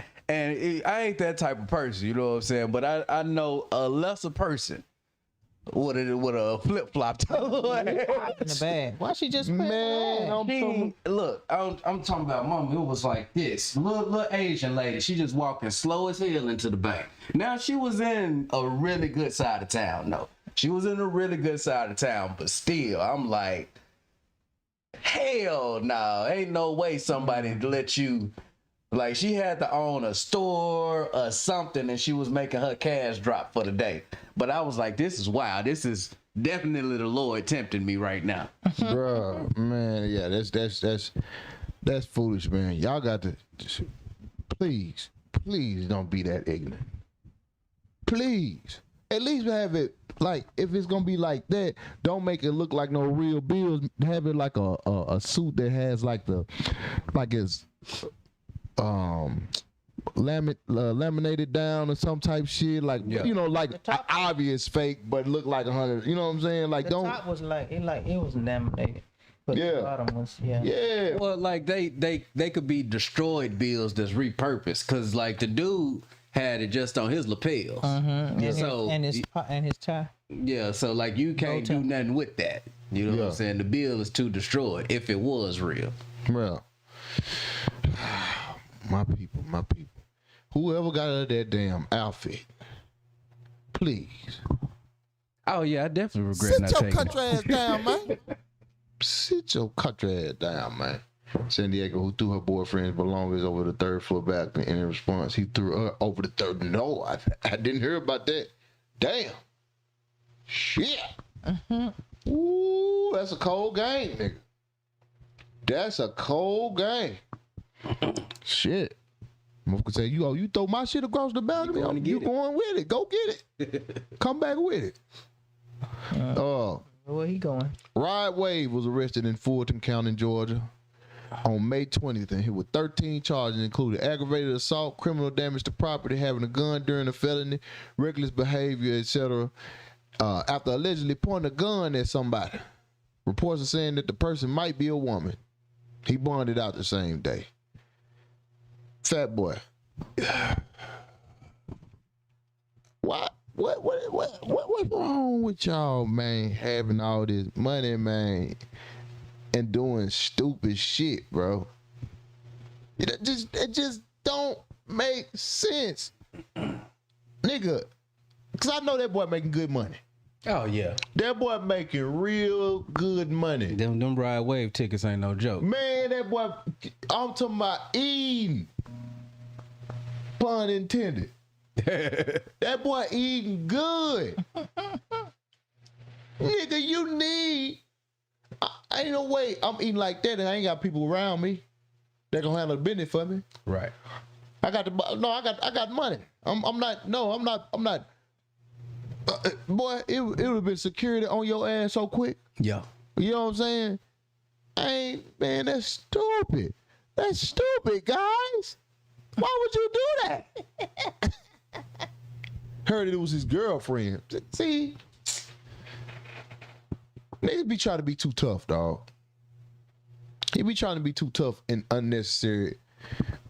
I ain't that type of person, you know what I'm saying? But I know a lesser person with a flip flop toe. In the bag. Why she just Man, I'm talking about mama. It was like this little Asian lady. She just walking slow as hell into the bank. Now she was in a really good side of town. No, she was in a really good side of town, but still, I'm like, hell no, ain't no way somebody let you. Like, she had to own a store or something, and she was making her cash drop for the day. But I was like, this is wild. This is definitely the Lord tempting me right now. Bruh, man, yeah, that's foolish, man. Y'all got to please don't be that ignorant. Please. At least have it like, if it's gonna be like that, don't make it look like no real bills. Have it like a suit that has like it's laminated down or some type shit, like you know, like obvious fake but look like 100. You know what I'm saying? Like, the don't. top was like it was laminated, but the bottom was Yeah. Well, like they could be destroyed bills that's repurposed, because like the dude had it just on his lapels. And So and his tie. yeah, so like you can't do nothing with that. You know what I'm saying? The bill is too destroyed if it was real. Well, my people. Whoever got out of that damn outfit, please. Oh yeah, I definitely regret Sit not your taking country ass down, man. Sit your country ass down, man. San Diego, who threw her boyfriend's belongings over the third floor balcony, and in response, he threw her over the third. No, I didn't hear about that. Damn. Shit. Ooh, that's a cold game, nigga. That's a cold game. Shit. Motherfucker say, you throw my shit across the balcony, you going with it. Go get it. Come back with it. Where he going? Rod Wave was arrested in Fulton County, Georgia on May 20th, and he with 13 charges, including aggravated assault, criminal damage to property, having a gun during a felony, reckless behavior, etc. After allegedly pointing a gun at somebody. Reports are saying that the person might be a woman. He bonded out the same day. Fat boy. What's wrong with y'all, man? Having all this money, man, and doing stupid shit, bro. It just don't make sense, nigga. Cause I know that boy making good money. Oh yeah, That boy making real good money. them ride wave tickets ain't no joke. Man, that boy, I'm talking about eating. Pun intended. That boy eating good. Nigga, you need. Ain't no way I'm eating like that and I ain't got people around me that gonna handle the business for me. Right. I got money. I'm not. Boy, it would have been security on your ass so quick. Yeah. You know what I'm saying? Man, that's stupid. That's stupid, guys. Why would you do that? Heard it was his girlfriend. See? Niggas be trying to be too tough, dog. He be trying to be too tough and unnecessary.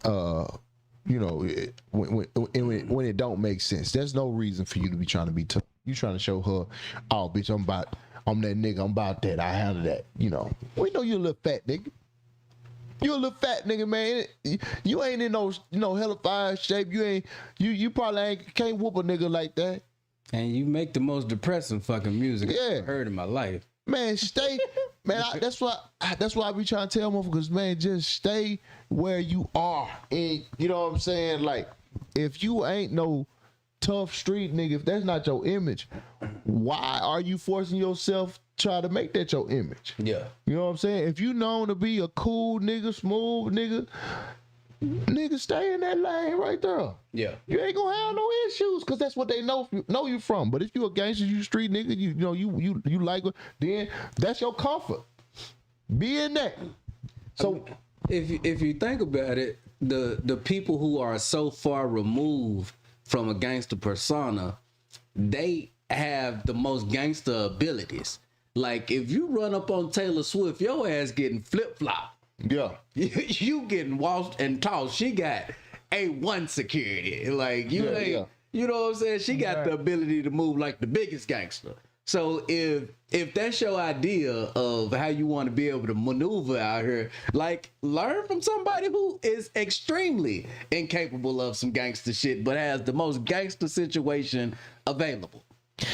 You know, when it don't make sense. There's no reason for you to be trying to be tough. You trying to show her, oh, bitch, I'm that nigga, I'm about that, I handle that. You know, we know you a little fat nigga. You a little fat nigga, man. You ain't in no hella fire shape. You probably can't whoop a nigga like that. And you make the most depressing fucking music I've ever heard in my life. Man, stay, man. That's why I be trying to tell motherfuckers, man, just stay where you are. And you know what I'm saying? Like, if you ain't no tough street nigga, if that's not your image, why are you forcing yourself try to make that your image? Yeah. You know what I'm saying? If you known to be a cool nigga, smooth nigga, stay in that lane right there. Yeah. You ain't gonna have no issues because that's what they know you from. But if you a gangster, you street nigga, you know you like it, then that's your comfort. Be in that. So if you think about it, the people who are so far removed from a gangster persona, they have the most gangster abilities. Like if you run up on Taylor Swift, your ass getting flip-flopped. Yeah. You getting washed and tossed. She got A1 security. Like you ain't, you know what I'm saying? She got the ability to move like the biggest gangster. So if that's your idea of how you want to be able to maneuver out here, like learn from somebody who is extremely incapable of some gangster shit, but has the most gangster situation available.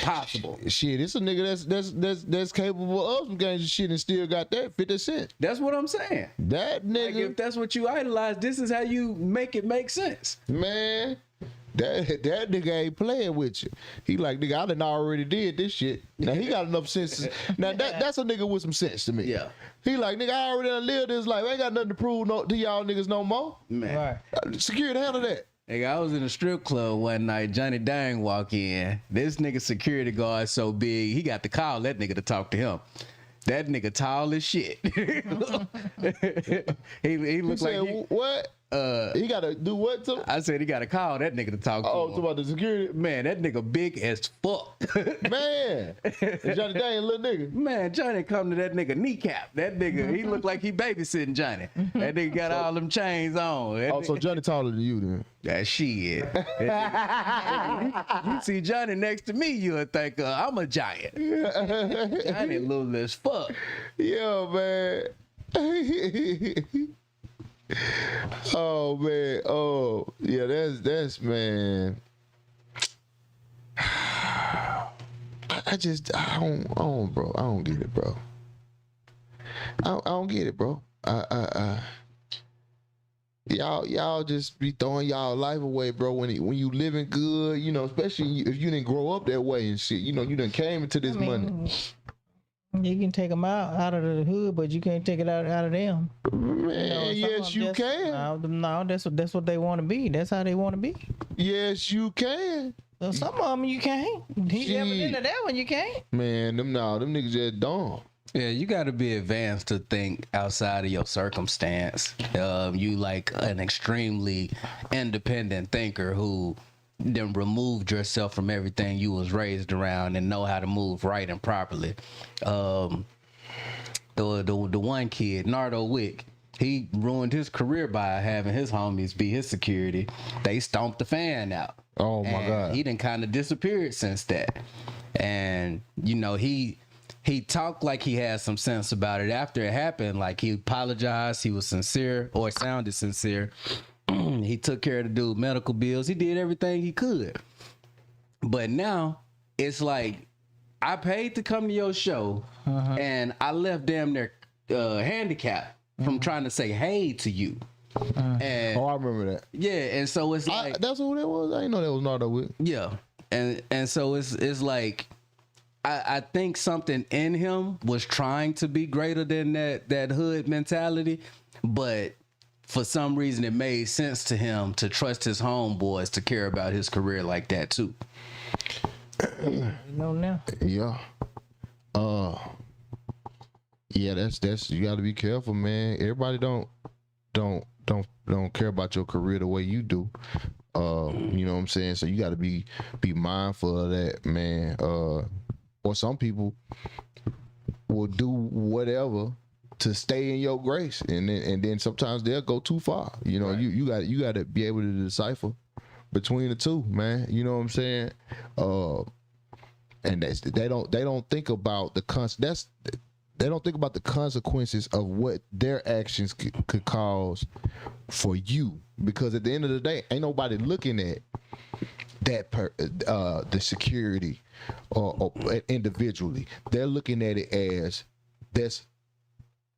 Possible. Shit, it's a nigga that's capable of some gangster shit and still got that 50 cents. That's what I'm saying. That nigga. Like if that's what you idolize, this is how you make it make sense. Man, that nigga ain't playing with you. He like, nigga, I done already did this shit. Now he got enough sense. Now that's a nigga with some sense to me. Yeah. He like, nigga, I already done lived this life. I ain't got nothing to prove to y'all niggas no more. Man. Right. Security handle that. Nigga, I was in a strip club one night. Johnny Dang walk in. This nigga security guard so big, he got to call that nigga to talk to him. That nigga tall as shit. he looked like what? He gotta do what to? I said he gotta call that nigga to talk to him. Oh, talk about the security? Man, that nigga big as fuck. Man. Johnny Dang, little nigga. Man, Johnny come to that nigga kneecap. That nigga, he looked like he babysitting Johnny. That nigga got all them chains on. That So Johnny taller than you then? That shit. You see Johnny next to me, you'll think I'm a giant. Johnny little as fuck. Yeah, man. Oh man. Oh yeah. That's man. I don't, bro. I don't get it, bro. I don't get it, bro. Y'all just be throwing y'all life away, bro. When you living good, you know, especially if you didn't grow up that way and shit. You know, you done came into this money. You can take them out of the hood, but you can't take it out of them. Man, yes, you can. No, that's what they want to be. That's how they want to be. Yes, you can. So some of them you can't. He's evident of that one you can't. Man, them niggas just dumb. Yeah, you got to be advanced to think outside of your circumstance. You like an extremely independent thinker who then removed yourself from everything you was raised around and know how to move right and properly. The one kid, Nardo Wick, he ruined his career by having his homies be his security. They stomped the fan out. Oh my God. He done kind of disappeared since that. And you know, he talked like he had some sense about it after it happened. Like he apologized, he was sincere, or sounded sincere. He took care of the dude medical bills. He did everything he could. But now it's like I paid to come to your show, and I left damn near handicapped from trying to say hey to you. And I remember that. yeah, and so it's like That's who that was. I didn't know that was Nardo with. yeah, and so it's like I think something in him was trying to be greater than that hood mentality, but for some reason it made sense to him to trust his homeboys to care about his career like that too. You know now. Yeah. Yeah, that's you gotta be careful, man. Everybody don't care about your career the way you do. You know what I'm saying? So you gotta be mindful of that, man. Or some people will do whatever to stay in your grace, and then sometimes they'll go too far. You know, right. you got to be able to decipher between the two, man. You know what I'm saying? And they don't think about they don't think about the consequences of what their actions could cause for you, because at the end of the day, ain't nobody looking at that the security or individually. They're looking at it as that's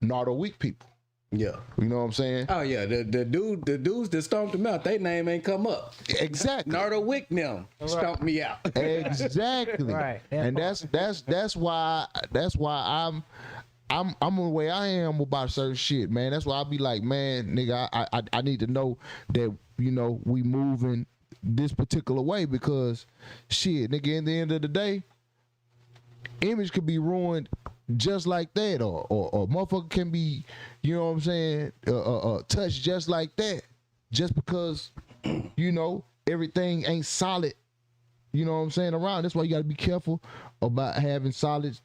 not a weak people. Yeah, you know what I'm saying? Oh yeah, the dudes that stomped him out, their name ain't come up. Exactly. Nardo Wick them stomped me out. Exactly. Right. And that's why I'm the way I am about certain shit, man. That's why I be like, man, nigga, I need to know that, you know, we moving this particular way, because shit, nigga, in the end of the day, image could be ruined just like that, or motherfucker can be, you know what I'm saying, touched just like that, just because, you know, everything ain't solid, you know what I'm saying, around. That's why you got to be careful about having solidness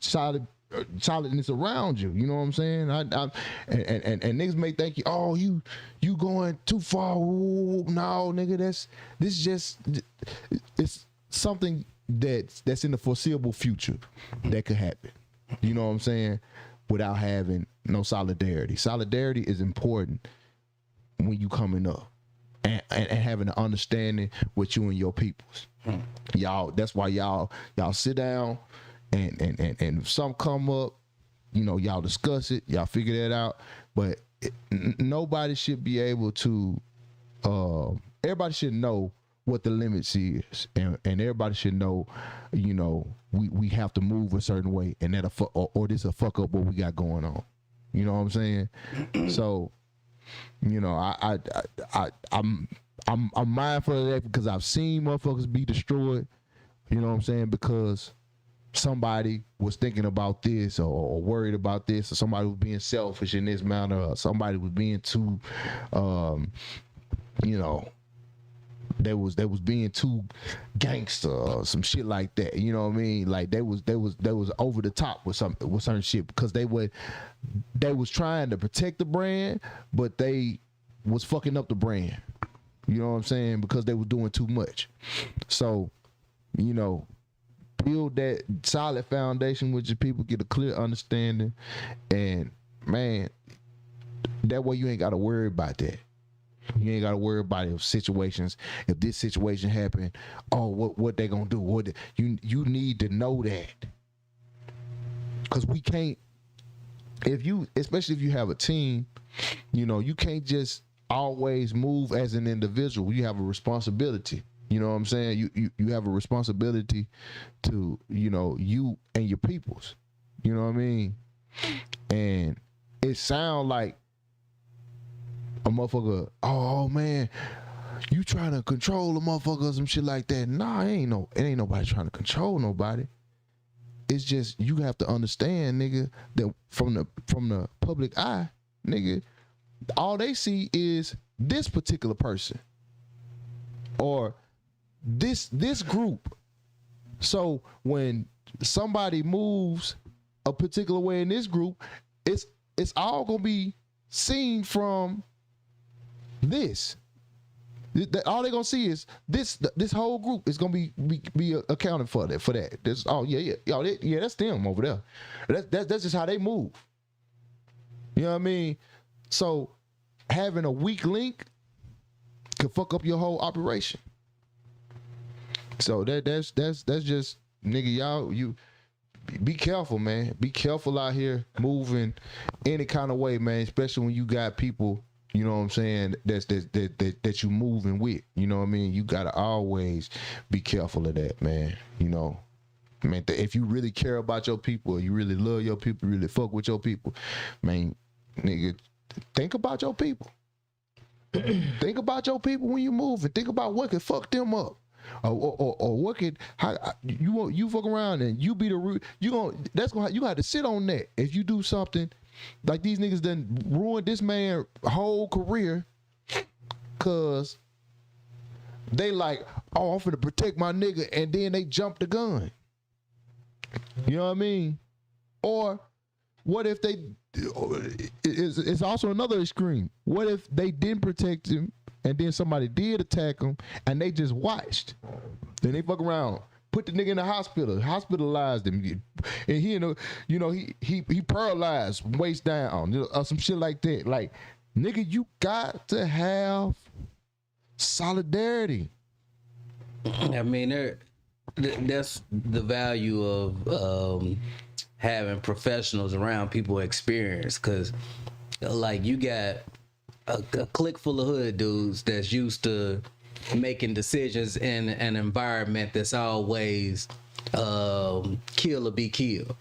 around you. You know what I'm saying? And niggas may think, oh, you going too far. Ooh, no, nigga, it's something that's in the foreseeable future that could happen. You know what I'm saying? Without having no solidarity. Solidarity is important when you coming up, and having an understanding with you and your peoples. Y'all, that's why y'all sit down and if something come up, you know, y'all discuss it, y'all figure that out. But nobody should be able to. Everybody should know what the limits is, and everybody should know, you know, we have to move a certain way, and that or this a fuck up what we got going on. You know what I'm saying? So, you know, I'm mindful of that, because I've seen motherfuckers be destroyed. You know what I'm saying? Because somebody was thinking about this, or worried about this, or somebody was being selfish in this manner, or somebody was being too, you know, they was being too gangster or some shit like that. You know what I mean? Like they was over the top with certain shit, because they was trying to protect the brand, but they was fucking up the brand. You know what I'm saying? Because they was doing too much. So, you know, build that solid foundation with your people, get a clear understanding, and man, that way you ain't got to worry about that. You ain't got to worry about if situations, if this situation happened, oh, what they gonna do? You need to know that, because we can't. Especially if you have a team, you know, you can't just always move as an individual. You have a responsibility. You know what I'm saying? You have a responsibility to, you know, you and your peoples. You know what I mean? And it sound like a motherfucker, oh man, you trying to control a motherfucker or some shit like that. Nah, it ain't nobody trying to control nobody. It's just, you have to understand, nigga, that from the public eye, nigga, all they see is this particular person or this group. So when somebody moves a particular way in this group, it's all gonna be seen from this. All they're gonna see is this whole group is gonna be accounted for that. This, oh yeah, that's them over there. That's just how they move. You know what I mean? So having a weak link could fuck up your whole operation. So that's just, nigga, y'all, be careful, man. Be careful out here moving any kind of way, man. Especially when you got people, you know what I'm saying, that you moving with. You know what I mean? You gotta always be careful of that, man. You know, man. If you really care about your people, you really love your people, really fuck with your people, man, nigga, think about your people. Think about your people when you move, and think about what could fuck them up, or what could you fuck around and you be the root. You got to sit on that. If you do something like these niggas done ruined this man's whole career, cause they like, oh, I'm finna protect my nigga, and then they jump the gun. You know what I mean? Or what if they? It's also another extreme. What if they didn't protect him and then somebody did attack him and they just watched? Then they fuck around, put the nigga in the hospital, hospitalized him, and he paralyzed, waist down, or some shit like that. Like, nigga, you got to have solidarity. I mean, that's the value of having professionals around people experience, because like you got a clique full of hood dudes that's used to making decisions in an environment that's always kill or be killed,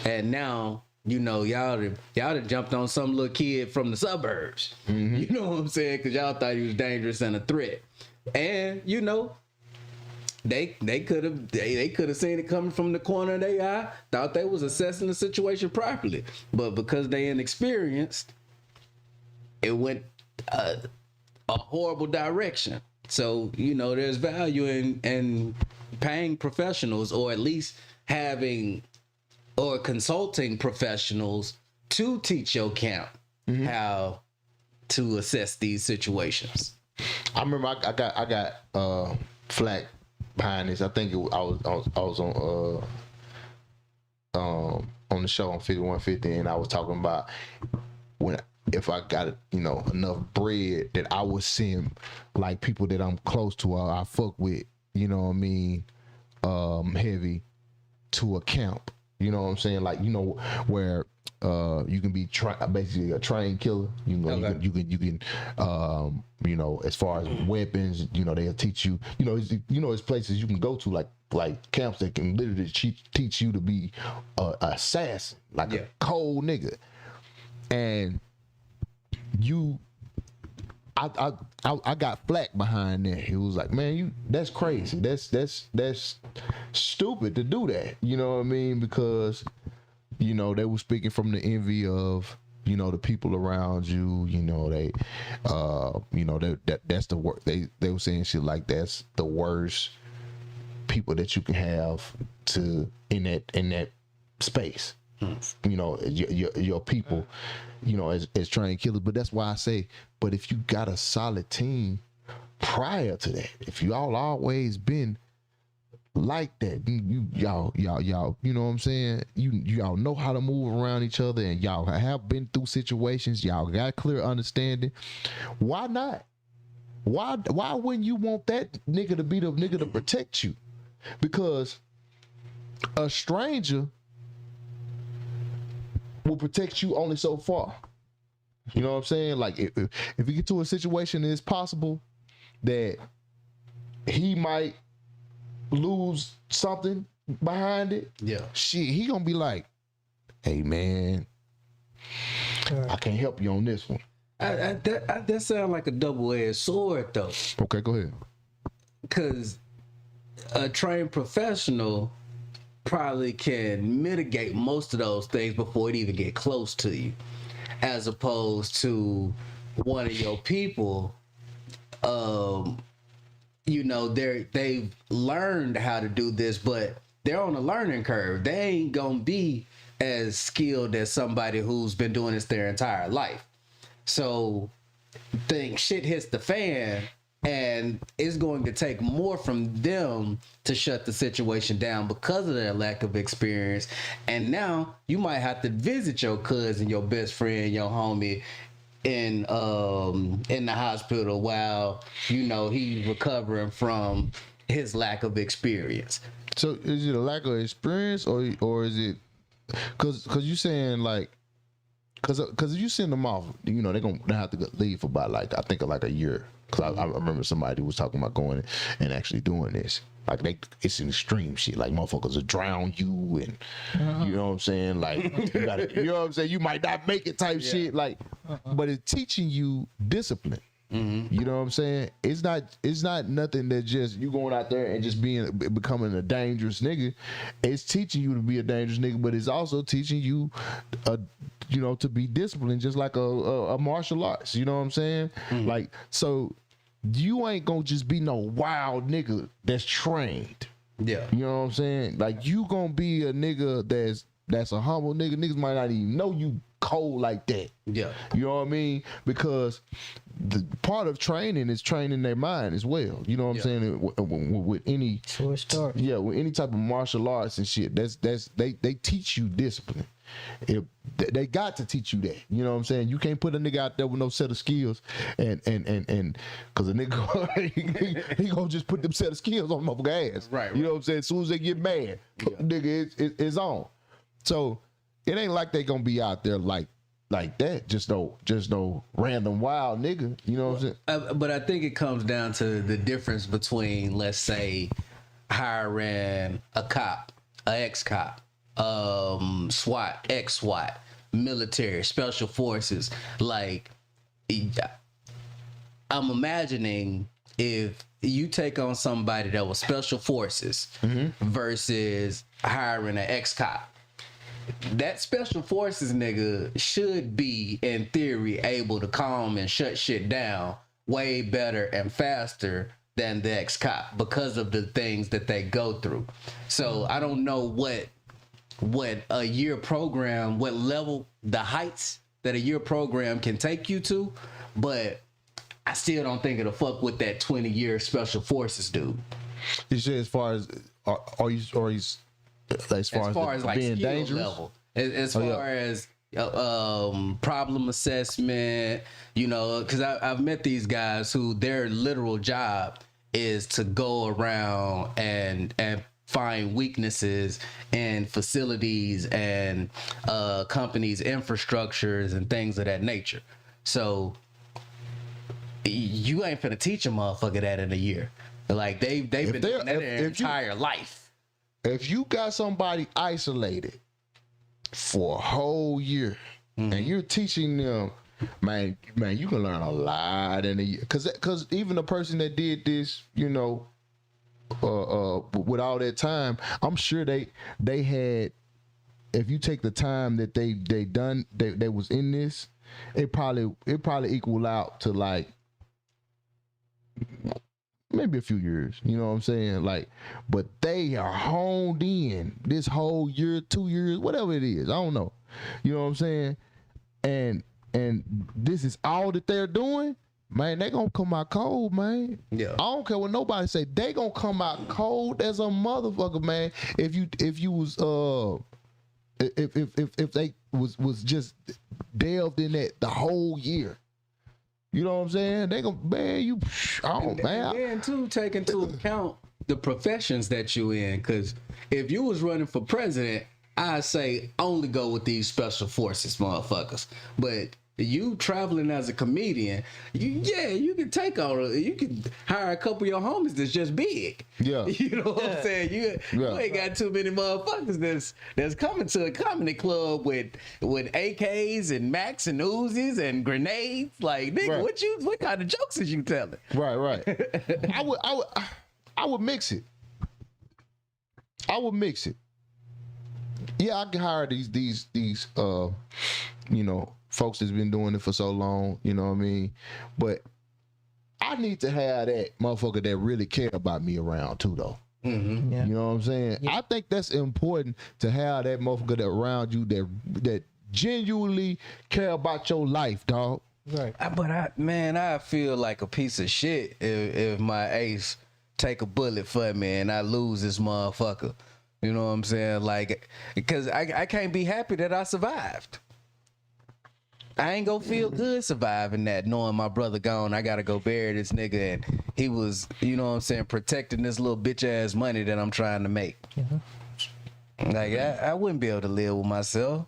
and now you know y'all done jumped on some little kid from the suburbs. You know what I'm saying? Because y'all thought he was dangerous and a threat, and you know they could have seen it coming from the corner of their eye, thought they was assessing the situation properly, but because they inexperienced, it went a horrible direction. So you know there's value in paying professionals, or at least having or consulting professionals to teach your camp how to assess these situations. I remember I got flack behind this. I think I was on the show on 5150, and I was talking about if I got enough bread that I would send like people that I'm close to or I fuck with, you know what I mean, heavy to a camp. You know what I'm saying? Like, you know, where you can be basically a trained killer. You can you know, as far as weapons, you know, they'll teach you. You know, it's places you can go to, like camps that can literally teach you to be a assassin, like a cold nigga. And I got flack behind that. It was like, man, that's crazy. That's stupid to do that. You know what I mean? Because, you know, they were speaking from the envy of, you know, the people around you. You know, that's the worst. They were saying shit like that's the worst people that you can have in that space. You know, your people, you know, as trained killers. But that's why I say, but if you got a solid team prior to that, if you all always been like that, y'all, you know what I'm saying? Y'all know how to move around each other, and y'all have been through situations. Y'all got clear understanding. Why not? Why wouldn't you want that nigga to be the nigga to protect you? Because a stranger will protect you only so far. You know what I'm saying? Like if you get to a situation, it's possible that he might lose something behind it. Yeah. Shit, he gonna be like, hey man, I can't help you on this one. That sound like a double-edged sword though. Okay, go ahead. Because a trained professional probably can mitigate most of those things before it even get close to you, as opposed to one of your people, you know, they've learned how to do this, but they're on a learning curve. They ain't gonna be as skilled as somebody who's been doing this their entire life. So shit hits the fan, and it's going to take more from them to shut the situation down because of their lack of experience. And now you might have to visit your cousin, your best friend, your homie in the hospital while, you know, he's recovering from his lack of experience. So is it a lack of experience or is it cause you saying like cause if you send them off, you know, they have to leave for about like I think like a year. Cause I remember somebody was talking about going and actually doing this. Like it's an extreme shit. Like motherfuckers will drown you and you know what I'm saying? Like you gotta, you know what I'm saying? You might not make it type shit. Like but it's teaching you discipline. You know what I'm saying? It's not nothing that just you going out there and just becoming a dangerous nigga. It's teaching you to be a dangerous nigga, but it's also teaching you, you know, to be disciplined, just like a martial arts. You know what I'm saying? Like so, you ain't gonna just be no wild nigga that's trained. Yeah, you know what I'm saying? Like you gonna be a nigga that's a humble nigga. Niggas might not even know you cold like that. Yeah, you know what I mean? Because the part of training is training their mind as well. You know what I'm saying? With any with any type of martial arts and shit, they teach you discipline. They got to teach you that. You know what I'm saying? You can't put a nigga out there with no set of skills and because a nigga he gonna just put them set of skills on motherfucker ass. Right. You know what I'm saying? As soon as they get mad, nigga it's on. So it ain't like they gonna be out there like that. Just no random wild nigga. You know what I'm saying? But I think it comes down to the difference between, let's say, hiring a cop, an ex-cop, SWAT, ex-SWAT, military, special forces. Like, I'm imagining if you take on somebody that was special forces versus hiring an ex-cop. That special forces nigga should be, in theory, able to calm and shut shit down way better and faster than the ex-cop because of the things that they go through. So I don't know what a year program, what level, the heights that a year program can take you to, but I still don't think it'll fuck with that 20-year special forces dude. You say as far as as far as like being dangerous level, as far as problem assessment, you know, because I've met these guys who their literal job is to go around and find weaknesses in facilities and companies' infrastructures and things of that nature. So you ain't finna teach a motherfucker that in a year. Like they've been doing that their entire life. If you got somebody isolated for a whole year and you're teaching them, man, you can learn a lot in a year. Cause even the person that did this, you know, with all that time, I'm sure they had. If you take the time that they was in this, it probably equal out to like maybe a few years, you know what I'm saying? Like, but they are honed in this whole year, 2 years, whatever it is. I don't know. You know what I'm saying? And this is all that they're doing. Man, they gonna come out cold, man. Yeah. I don't care what nobody say. They gonna come out cold as a motherfucker, man. If they was just delved in that the whole year. You know what I'm saying? They gonna, man, and too, take into account the professions that you in. Because if you was running for president, I say only go with these special forces motherfuckers. But you traveling as a comedian, you can take on, you can hire a couple of your homies that's just big. Yeah. You know what I'm saying? You ain't got too many motherfuckers that's coming to a comedy club with AKs and Max and Uzis and grenades. Like, nigga, what kind of jokes is you telling? Right. I would mix it. Yeah, I can hire these you know, folks that's been doing it for so long, you know what I mean? But I need to have that motherfucker that really care about me around too, though. Mm-hmm. Yeah. You know what I'm saying? Yeah. I think that's important to have that motherfucker that around you that genuinely care about your life, dog. Right. But I feel like a piece of shit if my ace take a bullet for me and I lose this motherfucker. You know what I'm saying? Like, because I can't be happy that I survived. I ain't gonna feel good surviving that, knowing my brother gone. I gotta go bury this nigga, and he was, you know what I'm saying, protecting this little bitch ass money that I'm trying to make. Like I wouldn't be able to live with myself.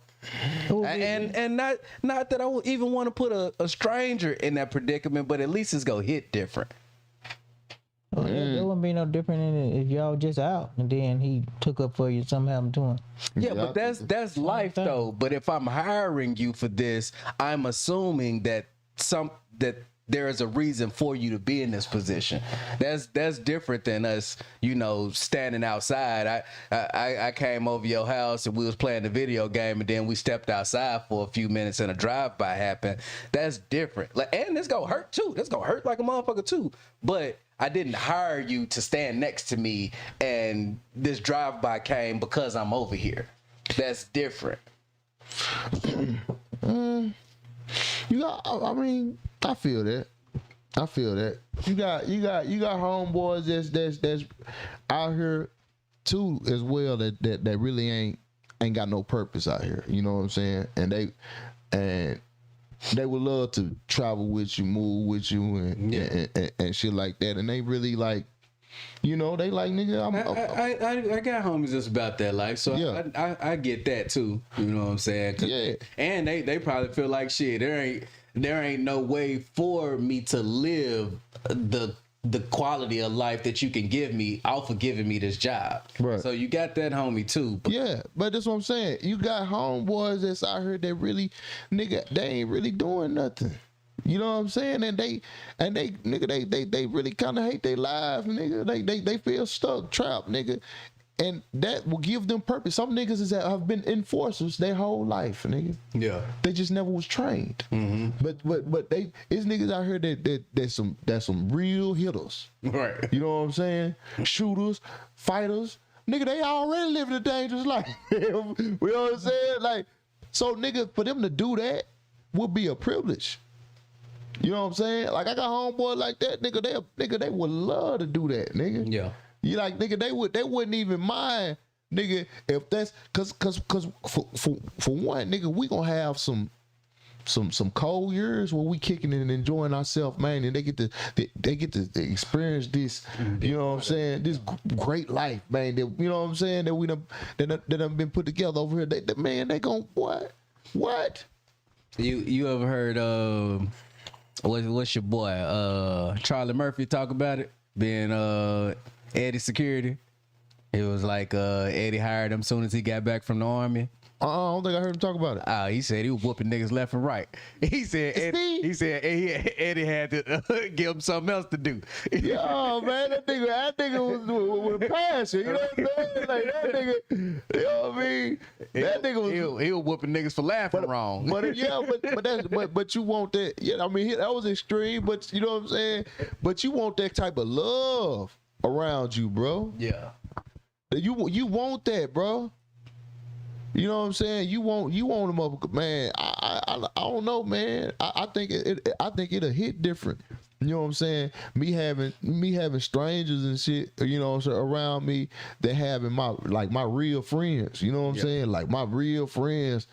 And not that I would even want to put a stranger in that predicament, but at least it's gonna hit different. Oh, there wouldn't be no different in it if y'all just out and then he took up for you, something happened to him. Yeah, but that's life though. But if I'm hiring you for this, I'm assuming that there is a reason for you to be in this position. That's different than us, you know, standing outside. I came over your house and we was playing the video game, and then we stepped outside for a few minutes and a drive-by happened. That's different. Like, and it's gonna hurt too. That's gonna hurt like a motherfucker too. But I didn't hire you to stand next to me, and this drive-by came because I'm over here. That's different. You got. I mean, I feel that. You got homeboys that's out here too as well that really ain't got no purpose out here. You know what I'm saying? And they would love to travel with you, move with you, and shit like that. And they really like, you know, they like, nigga. I got homies that's about that life, so yeah. I get that too. You know what I'm saying? Yeah. And they probably feel like shit. There ain't no way for me to live the quality of life that you can give me off of giving me this job. Right. So you got that homie too. Yeah, but that's what I'm saying. You got homeboys that's out here that really, nigga, they ain't really doing nothing. You know what I'm saying? And they really kind of hate their life, nigga. They feel stuck, trapped, nigga. And that will give them purpose. Some niggas have been enforcers their whole life, nigga. Yeah. They just never was trained. Mm-hmm. But it's niggas out here that's some real hitters. Right. You know what I'm saying? Shooters, fighters. Nigga, they already living a dangerous life. You know what I'm saying? Like, so nigga, for them to do that would be a privilege. You know what I'm saying? Like, I got homeboys like that, nigga, they would love to do that, nigga. Yeah. You like, nigga, they wouldn't even mind, nigga, if that's cause for one, nigga, we gonna have some cold years where we kicking it and enjoying ourselves, man, and they get to experience this, you know what I'm saying, this great life, man, that, you know what I'm saying, that we done been put together over here. They gon' what? You ever heard what's your boy Charlie Murphy talk about it being Eddie security? It was like Eddie hired him as soon as he got back from the army. I don't think I heard him talk about it. He said he was whooping niggas left and right. He said Eddie had to give him something else to do. Yo, man, that nigga was with a passion. You know what I'm saying? Like, that nigga, you know what I mean? That nigga was he was whooping niggas for laughing wrong. But you want that? Yeah, I mean, that was extreme. But you know what I'm saying? But you want that type of love around you, bro. Yeah. You want that, bro. You know what I'm saying? You want them up, man. I don't know, man. I think it'll hit different. You know what I'm saying? Me having strangers and shit, you know what I'm saying, around me that having my real friends. You know what I'm saying? Like my real friends.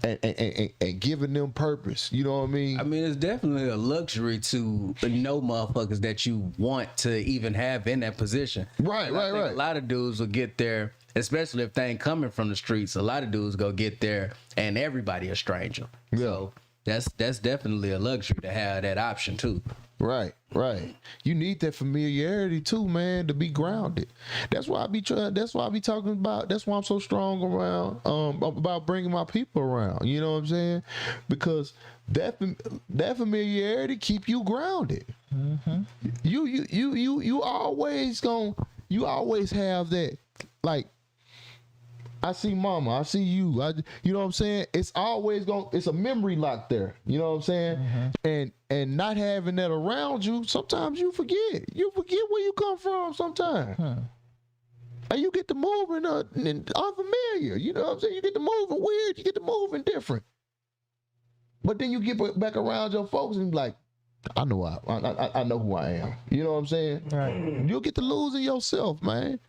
And giving them purpose, you know what I mean? I mean, it's definitely a luxury to know motherfuckers that you want to even have in that position. Right. A lot of dudes will get there, especially if they ain't coming from the streets. A lot of dudes go get there and everybody a stranger. Yeah. So that's definitely a luxury to have that option too. Right. You need that familiarity too, man, to be grounded. That's why I be talking about. That's why I'm so strong around about bringing my people around. You know what I'm saying? Because that familiarity keep you grounded. Mm-hmm. You always have that, like, I see mama, I see you. You know what I'm saying? It's always it's a memory lock there. You know what I'm saying? Mm-hmm. And not having that around you, sometimes you forget. You forget where you come from sometimes. And you get to moving unfamiliar. You know what I'm saying? You get to moving weird. You get to moving different. But then you get back around your folks and be like, I know who I am. You know what I'm saying? Right. You'll get to losing yourself, man.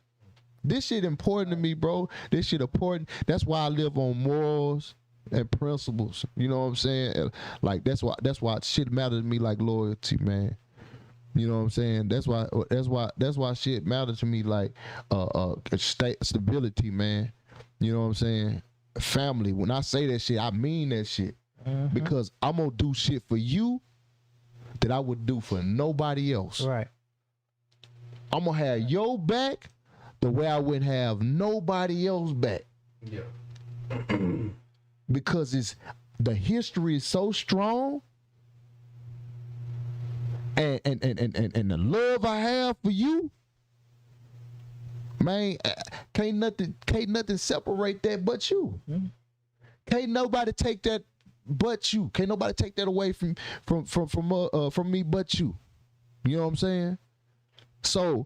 This shit important to me, bro. This shit important. That's why I live on morals. and principles. You know what I'm saying? Like that's why shit matters to me like loyalty, man. You know what I'm saying? That's why shit matters to me like stability, man. You know what I'm saying? Family. When I say that shit, I mean that shit. Because I'm gonna do shit for you that I would do for nobody else. Right. I'm gonna have your back the way I wouldn't have nobody else back. Yeah. Because the history is so strong, and the love I have for you, man, can't nothing separate that but you. Can't nobody take that but you. Can't nobody take that away from me but you. You know what I'm saying? So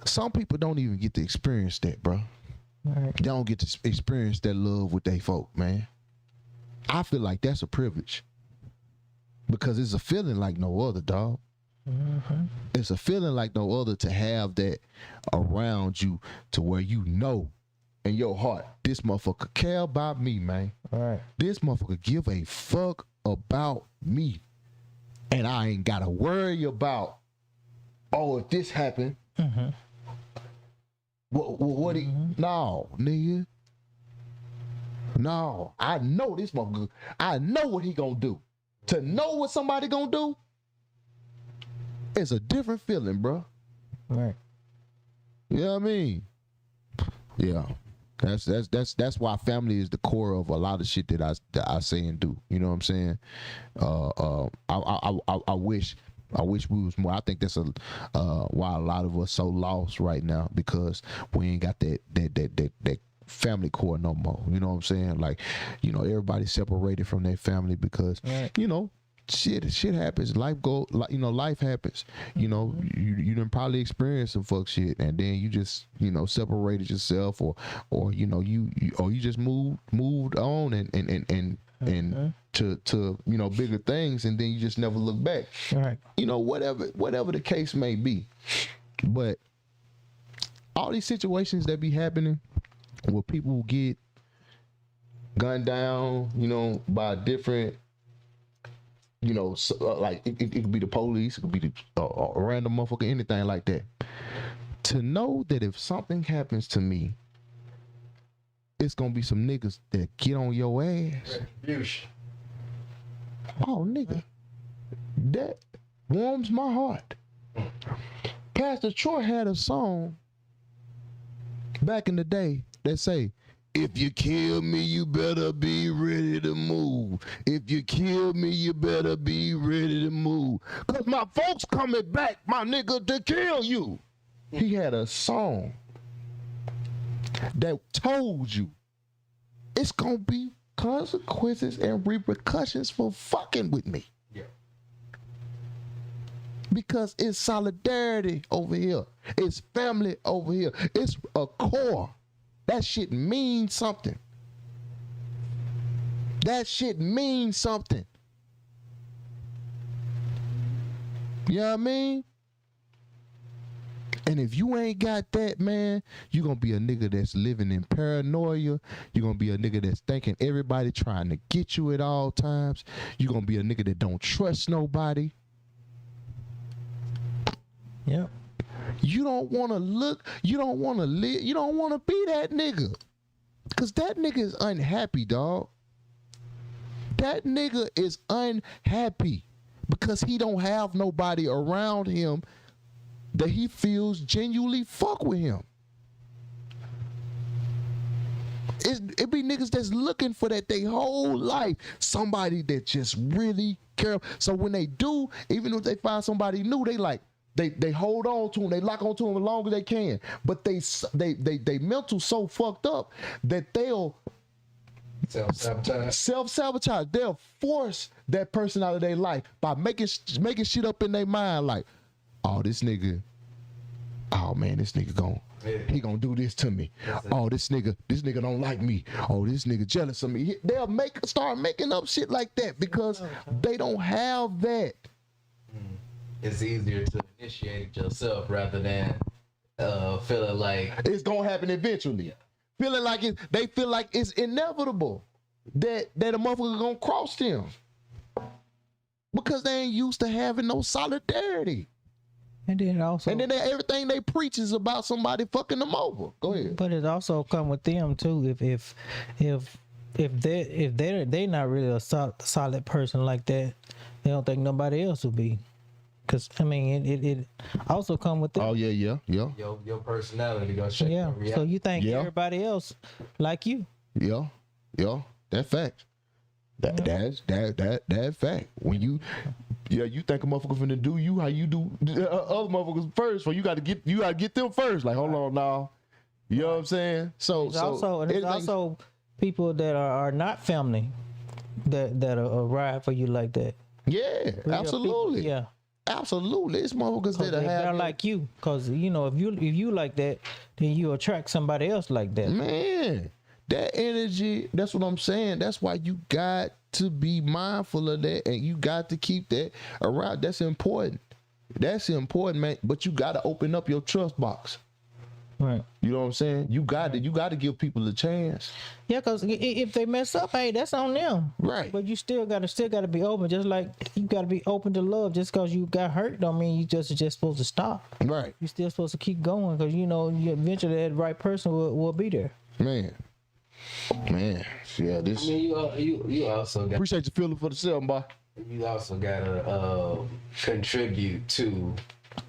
some people don't even get to experience that, bro. Right. They don't get to experience that love with they folk, man. I feel like that's a privilege because it's a feeling like no other, dog. It's a feeling like no other to have that around you to where you know in your heart, this motherfucker care about me, man. All right. This motherfucker give a fuck about me. And I ain't got to worry about, oh, if this happened, what no, nigga. No, I know this motherfucker. I know what he gonna do. To know what somebody gonna do is a different feeling, bro. Right. You know what I mean? Yeah. That's why family is the core of a lot of shit that I say and do. You know what I'm saying? I wish we was more. I think that's why a lot of us so lost right now, because we ain't got that family core no more. You know what I'm saying? Like, you know, everybody separated from their family because you know, shit happens. Life happens. You know, you done probably experienced some fuck shit, and then you just, you know, separated yourself, or you know, you just moved on and to you know, bigger things, and then you just never look back. Right. You know, whatever the case may be. But all these situations that be happening where people get gunned down, you know, by different, you know, like it could be the police, it could be a random motherfucker, anything like that. To know that if something happens to me, it's gonna be some niggas that get on your ass. Retribution. Oh, nigga, that warms my heart. Pastor Troy had a song back in the day that say, if you kill me, you better be ready to move. If you kill me, you better be ready to move. Cause my folks coming back, my nigga, to kill you. He had a song that told you it's gonna be consequences and repercussions for fucking with me. Yeah. Because it's solidarity over here. It's family over here. It's a core. That shit means something. That shit means something. You know what I mean? And if you ain't got that, man, you're going to be a nigga that's living in paranoia. You're going to be a nigga that's thinking everybody trying to get you at all times. You're going to be a nigga that don't trust nobody. Yep. You don't want to look, you don't want to live, you don't want to be that nigga. Because that nigga is unhappy, dog. That nigga is unhappy because he don't have nobody around him that he feels genuinely fuck with him. It be niggas that's looking for that they whole life. Somebody that just really care. So when they do, even if they find somebody new, they like, they hold on to him, they lock on to him as long as they can. But they mental so fucked up that they'll self-sabotage. They'll force that person out of their life by making shit up in their mind like, oh, this nigga, oh man, this nigga he gonna do this to me. Oh, this nigga don't like me. Oh, this nigga jealous of me. They'll start making up shit like that because they don't have that. It's easier to initiate it yourself rather than feeling like it's gonna happen eventually. Feeling like they feel like it's inevitable. that a motherfucker gonna cross them. Because they ain't used to having no solidarity. And then also, everything they preach is about somebody fucking them over. Go ahead. but it also come with them too. If they're not really a solid person like that, they don't think nobody else will be. Cause I mean, it also come with them. Oh yeah. Your personality gonna shape your reality. So you think everybody else like you? Yeah. That fact. That fact. When you think a motherfucker finna do you how you do other motherfuckers first. So you gotta get them first. Like, hold on now. You know what I'm saying? So There's also people that are not family that are ride for you like that. Yeah, Real absolutely. People, yeah. Absolutely. It's motherfuckers that They're have like you. Cause you know, if you like that, then you attract somebody else like that. Man, that energy, that's what I'm saying. That's why you got to be mindful of that, and you got to keep that around. That's important. That's important, man. But you got to open up your trust box. Right. You know what I'm saying? You got to give people a chance. Yeah, cause if they mess up, hey, that's on them. Right. But you still gotta be open. Just like you gotta be open to love. Just cause you got hurt, don't mean you just supposed to stop. Right. You still supposed to keep going, cause you know eventually that right person will be there. Man. Yeah, this. I mean, you also got. Appreciate you feeling for the self, boy. You also gotta contribute to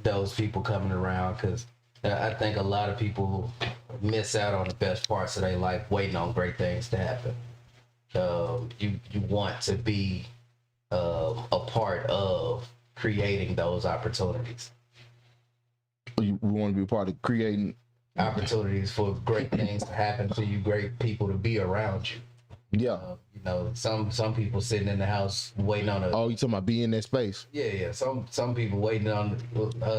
those people coming around, because I think a lot of people miss out on the best parts of their life waiting on great things to happen. You want to be a part of creating those opportunities. You want to be a part of creating Opportunities for great things to happen to you, great people to be around you. Yeah. You know, some people sitting in the house waiting on Oh, you talking about being in that space? Yeah. Some people waiting on the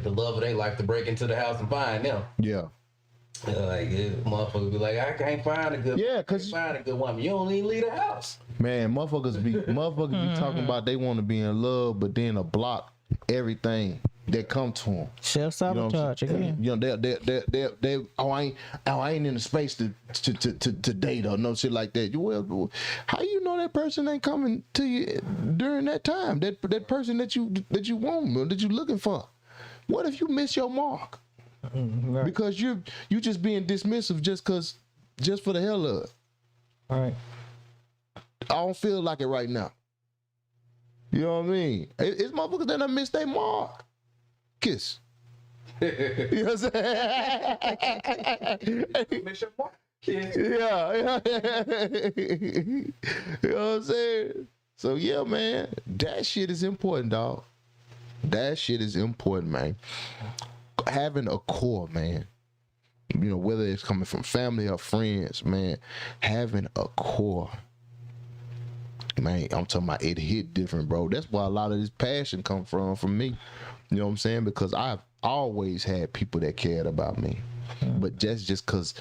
love of their life to break into the house and find them. Yeah. Like motherfuckers be like, I can't find a good. Yeah, cause find a good woman. You don't even leave the house. Man, motherfuckers be talking about they want to be in love, but then block everything that come to them. Self-sabotage again. You know, they I ain't in the space to date or no shit like that. Well, how you know that person ain't coming to you during that time? That person that you want, that you looking for. What if you miss your mark? Right. Because you just being dismissive just for the hell of it. All right. I don't feel like it right now. You know what I mean? It's motherfuckers that done missed their mark. Kiss. You know what I'm saying? Miss your mark. Yeah. Yeah. You know what I'm saying? So yeah, man, that shit is important, dog. That shit is important, man. Having a core, man. You know, whether it's coming from family or friends, man, having a core. Man, I'm talking about it hit different, bro. That's why a lot of this passion come from me. You know what I'm saying? Because I've always had people that cared about me. But just because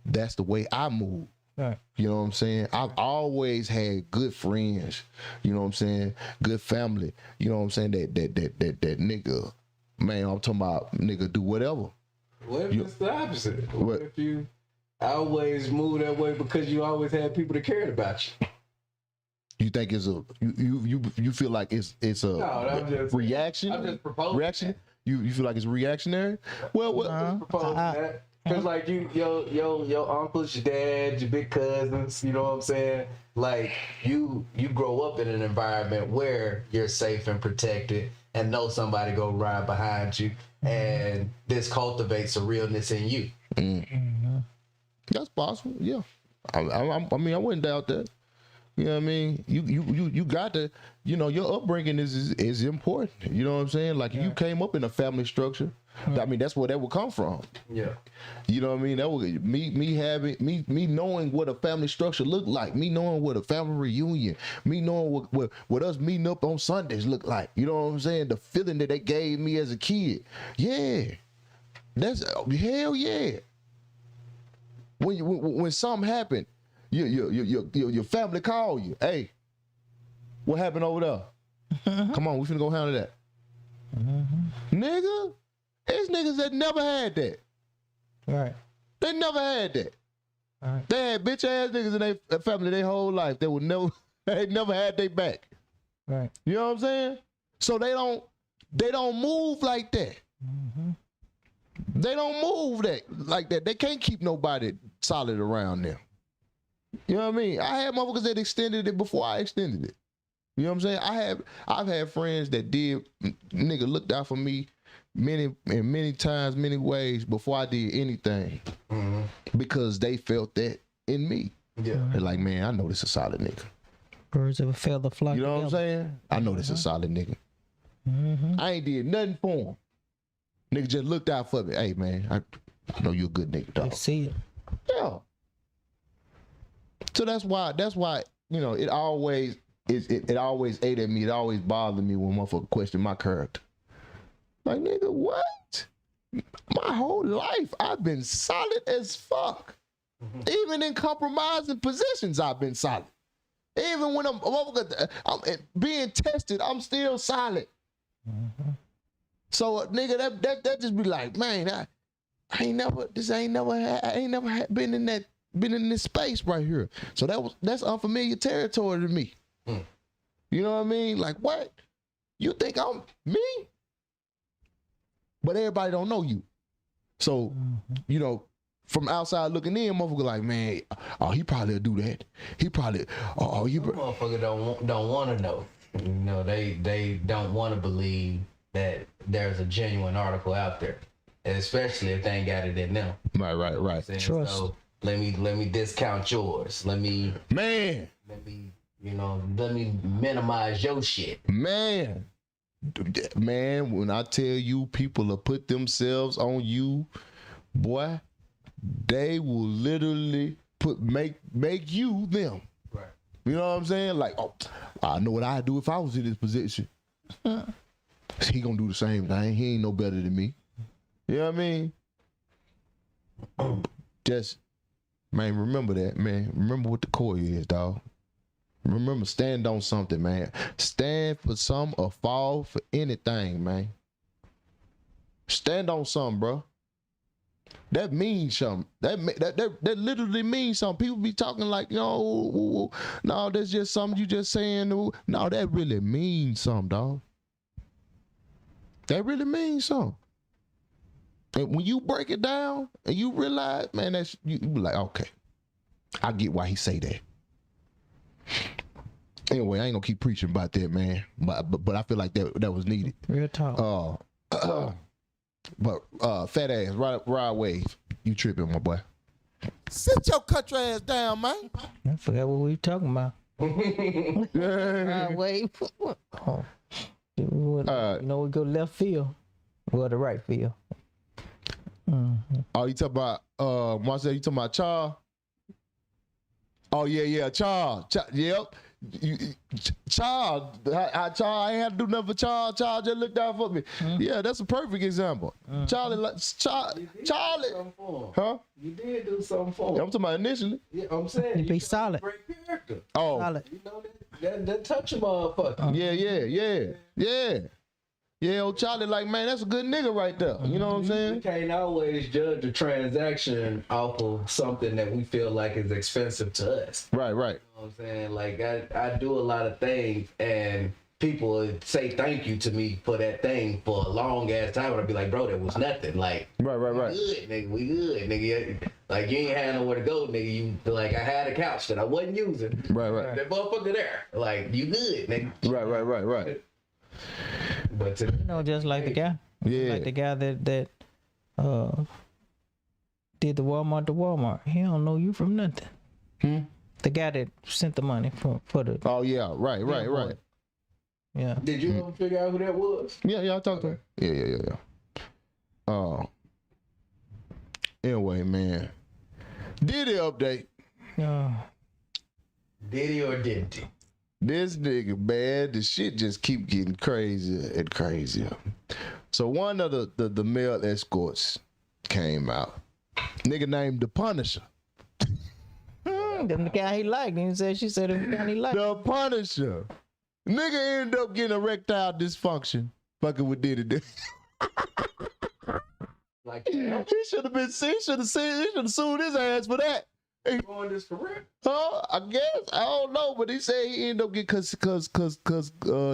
that's the way I move. Right. You know what I'm saying? I've always had good friends. You know what I'm saying? Good family. You know what I'm saying? That nigga, man, I'm talking about nigga do whatever. What if it's the opposite? What if you always move that way because you always had people that cared about you? You think it's you feel like it's a reaction? I'm just proposing reaction. You feel like it's reactionary? Well, I'm just proposing that. Cause like your uncles, your dad, your big cousins, you know what I'm saying? Like you grow up in an environment where you're safe and protected and know somebody go ride behind you, and this cultivates a realness in you. Mm-hmm. That's possible, yeah. I mean, I wouldn't doubt that. You know what I mean? You got to, you know, your upbringing is important. You know what I'm saying? Like you came up in a family structure. I mean, that's where that would come from. Yeah. You know what I mean? That would me knowing what a family structure looked like, me knowing what a family reunion, me knowing what us meeting up on Sundays look like. You know what I'm saying? The feeling that they gave me as a kid. Yeah. That's hell yeah. When something happened, your family call you. Hey, what happened over there? Come on, we finna go handle that. Nigga, it's niggas that never had that. Right. They never had that. Right. They had bitch ass niggas in their family their whole life. They would never, they never had their back. Right. You know what I'm saying? So they don't move like that. Mm-hmm. They don't move like that. They can't keep nobody solid around them. You know what I mean? I had motherfuckers that extended it before I extended it. You know what I'm saying? I've had friends that nigga looked out for me many times, many ways before I did anything. Mm-hmm. Because they felt that in me. Yeah. They're like, man, I know this a solid nigga. Birds of a feather flock. You know what I'm saying? I know this a solid nigga. Mm-hmm. I ain't did nothing for him. Nigga just looked out for me. Hey man, I know you a good nigga, dog. I see it. Yeah. So that's why, you know, it always ate at me. It always bothered me when motherfucker question my character. Like, nigga, what? My whole life I've been solid as fuck. Mm-hmm. Even in compromising positions, I've been solid. Even when I'm being tested, I'm still solid. Mm-hmm. So, nigga, that just be like, man, I ain't never been in this space right here. So that's unfamiliar territory to me. Mm. You know what I mean? Like, what? You think I'm me? But everybody don't know you. So, you know, from outside looking in, motherfucker like, man, oh, he probably will do that. He probably, motherfucker don't want to know. You know, they don't want to believe that there's a genuine article out there, especially if they ain't got it in them. Right. Trust. So let me discount yours. Let me minimize your shit. Man, when I tell you people will put themselves on you, boy, they will literally make you them. Right. You know what I'm saying? Like, oh, I know what I'd do if I was in this position. He gonna do the same thing. He ain't no better than me. You know what I mean? Just, man, remember that, man. Remember what the core is, dog. Remember, stand on something, man. Stand for something or fall for anything, man. Stand on something, bro. That means something. That literally means something. People be talking like, no, that's just something you just saying. No, that really means something, dog. That really means something. And when you break it down and you realize, man, that's you be like, okay, I get why he say that. Anyway, I ain't gonna keep preaching about that, man. But I feel like that was needed. Real talk. But fat ass, ride wave. You tripping, my boy. Sit your country ass down, man. I forgot what we were talking about. Ride wave. Oh. You know, we go left field. Well, the right field. Mm-hmm. Oh, you talking about Marcel, you talking about Charles? Oh yeah, Charles. Yep. Charles, I ain't had to do nothing for Charles. Charles just looked out for me. Mm-hmm. Yeah, that's a perfect example. Mm-hmm. Charlie, huh? You did do something for him. I'm talking about initially. Yeah, I'm saying you be solid. Great character. Oh, solid. You know that touch a motherfucker. Yeah. Yeah, old Charlie, like, man, that's a good nigga right there. You know what I'm saying? We can't always judge a transaction off of something that we feel like is expensive to us. Right. You know what I'm saying? Like, I do a lot of things, and people say thank you to me for that thing for a long ass time, and I'd be like, bro, that was nothing. Like, right. We good, nigga. Like, you ain't had nowhere to go, nigga. You like, I had a couch that I wasn't using. Right. That motherfucker there. Like, you good, nigga. Right. But you know, just like the guy. Yeah. Like the guy that did the Walmart to Walmart. He don't know you from nothing. The guy that sent the money for the. Oh yeah, right. Yeah. Did you ever figure out who that was? Yeah, I talked to him. Yeah. Anyway, man. Diddy update. Diddy or Diddy? This nigga, man, the shit just keep getting crazier and crazier. So one of the male escorts came out. Nigga named The Punisher. The guy he liked. He said she said the guy he liked. The Punisher. Nigga ended up getting erectile dysfunction. Fucking with Diddy. Like, he should have sued his ass for that. Doing this for real? I guess I don't know, but he said he ended up getting cause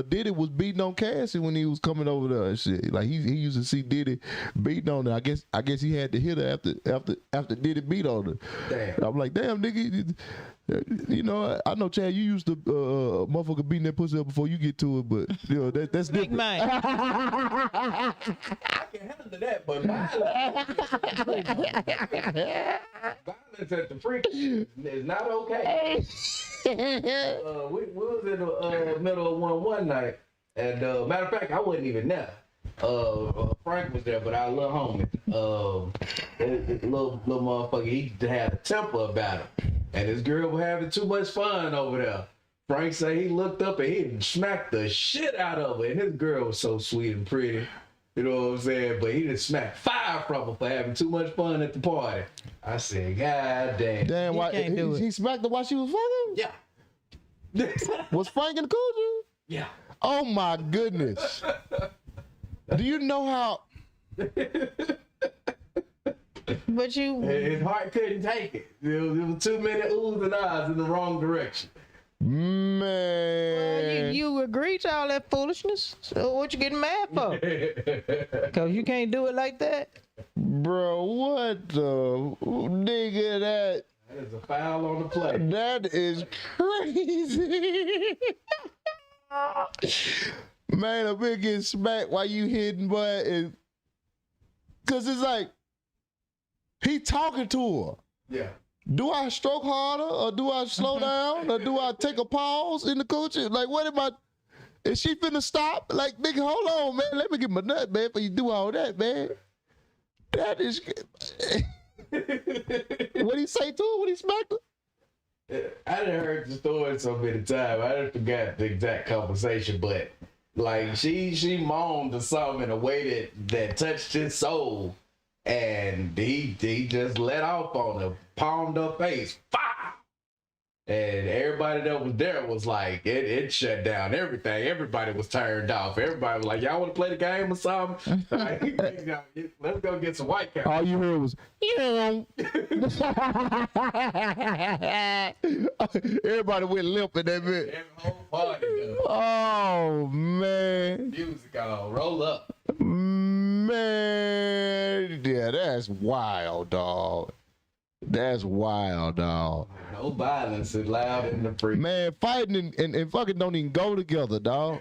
Diddy was beating on Cassie when he was coming over there and shit. Like he used to see Diddy beating on her. I guess he had to hit her after Diddy beat on her. Damn. I'm like, damn nigga, you know, I know Chad, you used to motherfucker beating that pussy up before you get to it, but you know that's Big different. man. I can handle that, but violence at the freak is not okay. We was in the middle of one night, and matter of fact, I wasn't even there. Frank was there, but our little homie, little motherfucker, he had a temper about him, and his girl was having too much fun over there. Frank said he looked up and he smacked the shit out of her, and his girl was so sweet and pretty. You know what I'm saying? But he just smacked fire from her for having too much fun at the party. I said, God damn. Damn, why can't do it. he smacked her while she was fucking? Yeah. Was Frank in the coochie? Yeah. Oh my goodness. Do you know how? But you, His heart couldn't take it. There was too many oohs and ahs in the wrong direction. Man. you agree to all that foolishness. So what you getting mad for? Cause you can't do it like that. Bro, what the nigga That is a foul on the play. that is crazy. Man, a big getting smacked while you hitting, but cause it's like he talking to her. Yeah. Do I stroke harder or do I slow down or do I take a pause in the coochie? Like, what am I? Is she finna stop? Like, nigga, hold on, man. Let me get my nut, man, before you do all that, man. That is. What'd he say to her when he smacked her? I done heard the story so many times. I done forgot the exact conversation, but like she moaned or something in a way that touched his soul, and he just let off on her, palmed her face, fire. And everybody that was there was like, it shut down everything. Everybody was turned off. Everybody was like, y'all want to play the game or something? Let's go get some White Castle. All you heard was, everybody went limp in that bit. Every whole party, though. Oh, man. Music on, roll up. Man. Yeah, that's wild, dog. That's wild, dog. No violence is loud in the free. Man, fighting and fucking don't even go together, dog.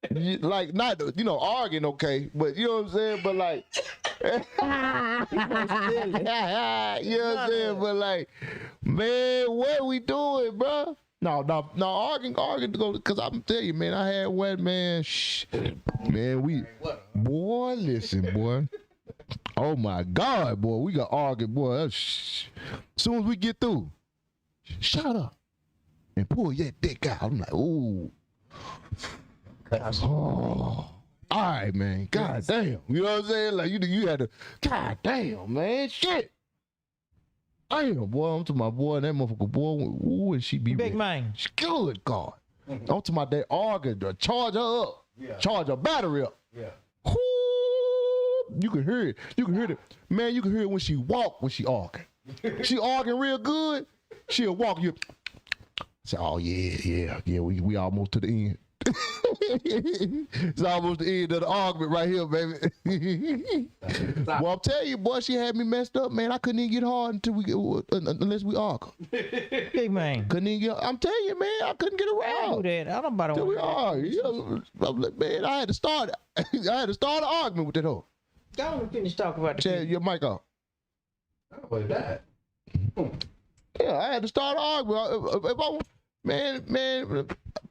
Like, not, you know, arguing, okay, but you know what I'm saying? But like, you know what I'm saying? But like, man, what we doing, bro? No, arguing to go, because I'm telling you, man, I had one, man, man, boy, listen, boy. Oh my God, boy, we got argued, boy. Soon as we get through, shut up and pull your dick out. I'm like, ooh. Oh, all right, man. God damn. You know what I'm saying? Like you had to. God damn, man. Shit. Damn, boy. I'm to my boy. That motherfucker, boy. Ooh, and she be Big man. Good God. I'm to my day arguing to charge her up. Yeah. Charge her battery up. Yeah. You can hear it. You can hear it. Man, you can hear it when she walk, when she arguing. She arguing real good. She'll walk you. Say, oh yeah. We almost to the end. It's almost the end of the argument right here, baby. Well, I'm telling you, boy, she had me messed up, man. I couldn't even get hard unless we argue. Big man. Couldn't even get. I'm telling you, man, I couldn't get I around. do that. I don't bother Till we with that. argue. I'm like, man, I had to start an argument with that hoe. Go on and finish talking about the Chad, your mic off. What is that? Yeah, I had to start an argument. If I, man,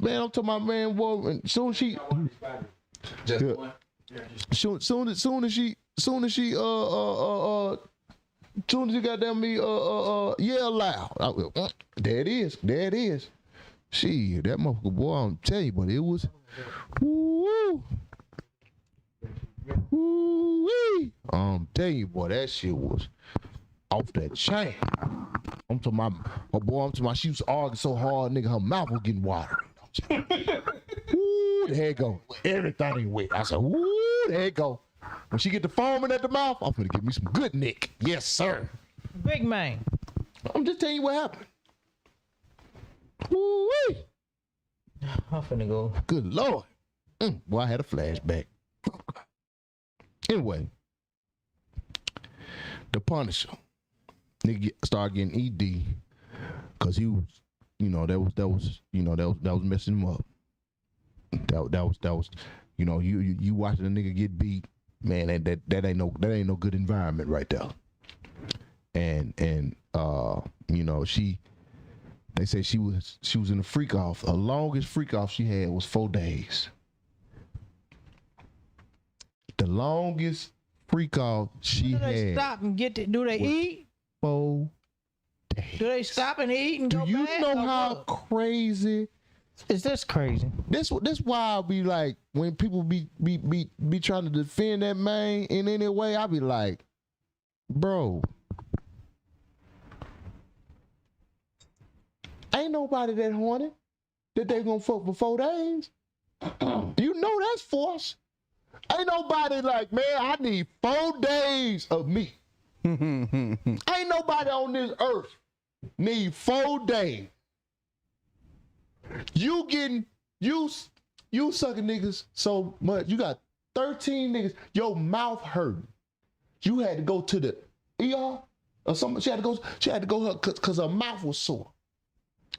I'm talking about, man, well, and soon as she, Just yeah. one. soon as you goddamn me, yell loud. There it is. She, that motherfucker, boy, I'm telling you, but it was, woo. Woo-wee. I'm telling you, boy, that shit was off that chain. I'm talking about, she was arguing so hard, nigga, her mouth was getting watery. Woo, there it go. Everything ain't wet. I said, woo, there it go. When she get the foaming at the mouth, I'm gonna give me some good nick. Yes, sir. Big man. I'm just telling you what happened. Woo-wee. I'm finna go. Good Lord. Boy, I had a flashback. Anyway, the Punisher. Nigga started getting ED because he was, that was messing him up. That was, you watching a nigga get beat, man. That ain't no good environment right there. And they say she was in a freak off. The longest freak off she had was 4 days. The longest freak off she Do they had. stop and do they eat? 4 days. Do they stop and eat and Do go you back? know Or how what? crazy? Is this crazy? This why I be like, when people be trying to defend that man in any way, I be like, bro, ain't nobody that horny that they gonna fuck for 4 days. You know that's force. Ain't nobody like, man, I need 4 days of meat. Ain't nobody on this earth need 4 days. You sucking niggas so much. You got 13 niggas. Your mouth hurting. You had to go to the ER or something. She had to go because her mouth was sore.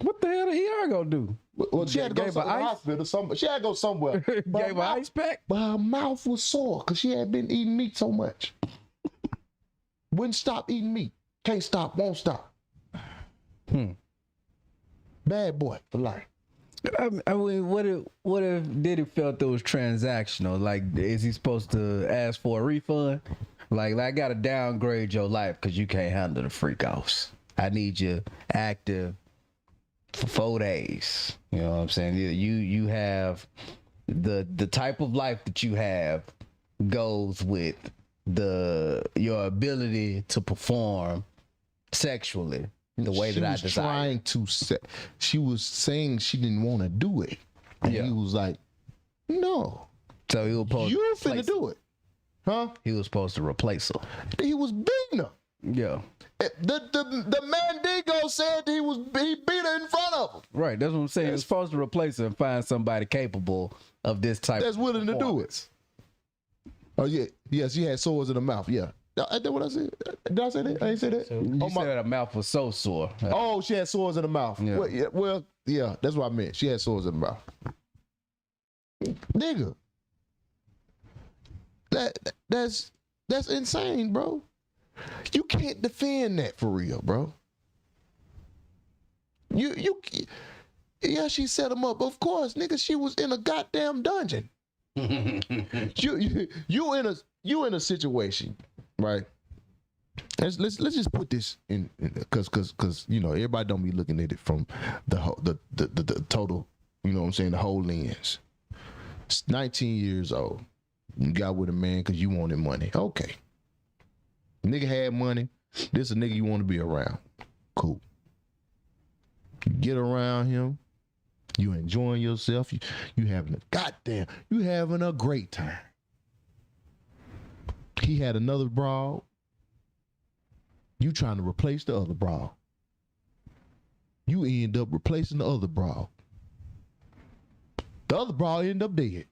What the hell the ER gonna do? Well, she had to go to the hospital. She had to go somewhere. Gave her ice pack? But her mouth was sore because she had been eating meat so much. Wouldn't stop eating meat. Can't stop, won't stop. Bad boy for life. I mean, what if Diddy felt it was transactional? Like, is he supposed to ask for a refund? Like I gotta downgrade your life because you can't handle the freak offs. I need you active for 4 days. You know what I'm saying? You have the type of life that you have goes with your ability to perform sexually the way that I desire. She was saying she didn't want to do it, and he was like, "No." So he was supposed you finna do it, huh? He was supposed to replace her. He was beating her. Yeah. The Mandigo said he beat her in front of him. Right, that's what I'm saying. He was supposed to replace her and find somebody capable of this type. That's willing to do it. Oh yeah, yes, she had sores in her mouth. Yeah, that's what I said. Did I say that? I ain't say that. You said her mouth was so sore. Oh, she had sores in her mouth. Yeah. Well, that's what I meant. She had sores in her mouth. Nigga, that's insane, bro. You can't defend that for real, bro. Yeah, she set him up. Of course, nigga, she was in a goddamn dungeon. you in a situation, right? Let's just put this in because everybody don't be looking at it from the total, you know what I'm saying, the whole lens. It's 19 years old. You got with a man because you wanted money. Okay. Nigga had money. This a nigga you want to be around. Cool. You get around him. You enjoying yourself. You having a great time. He had another broad. You trying to replace the other broad. You end up replacing the other broad. The other broad end up dead.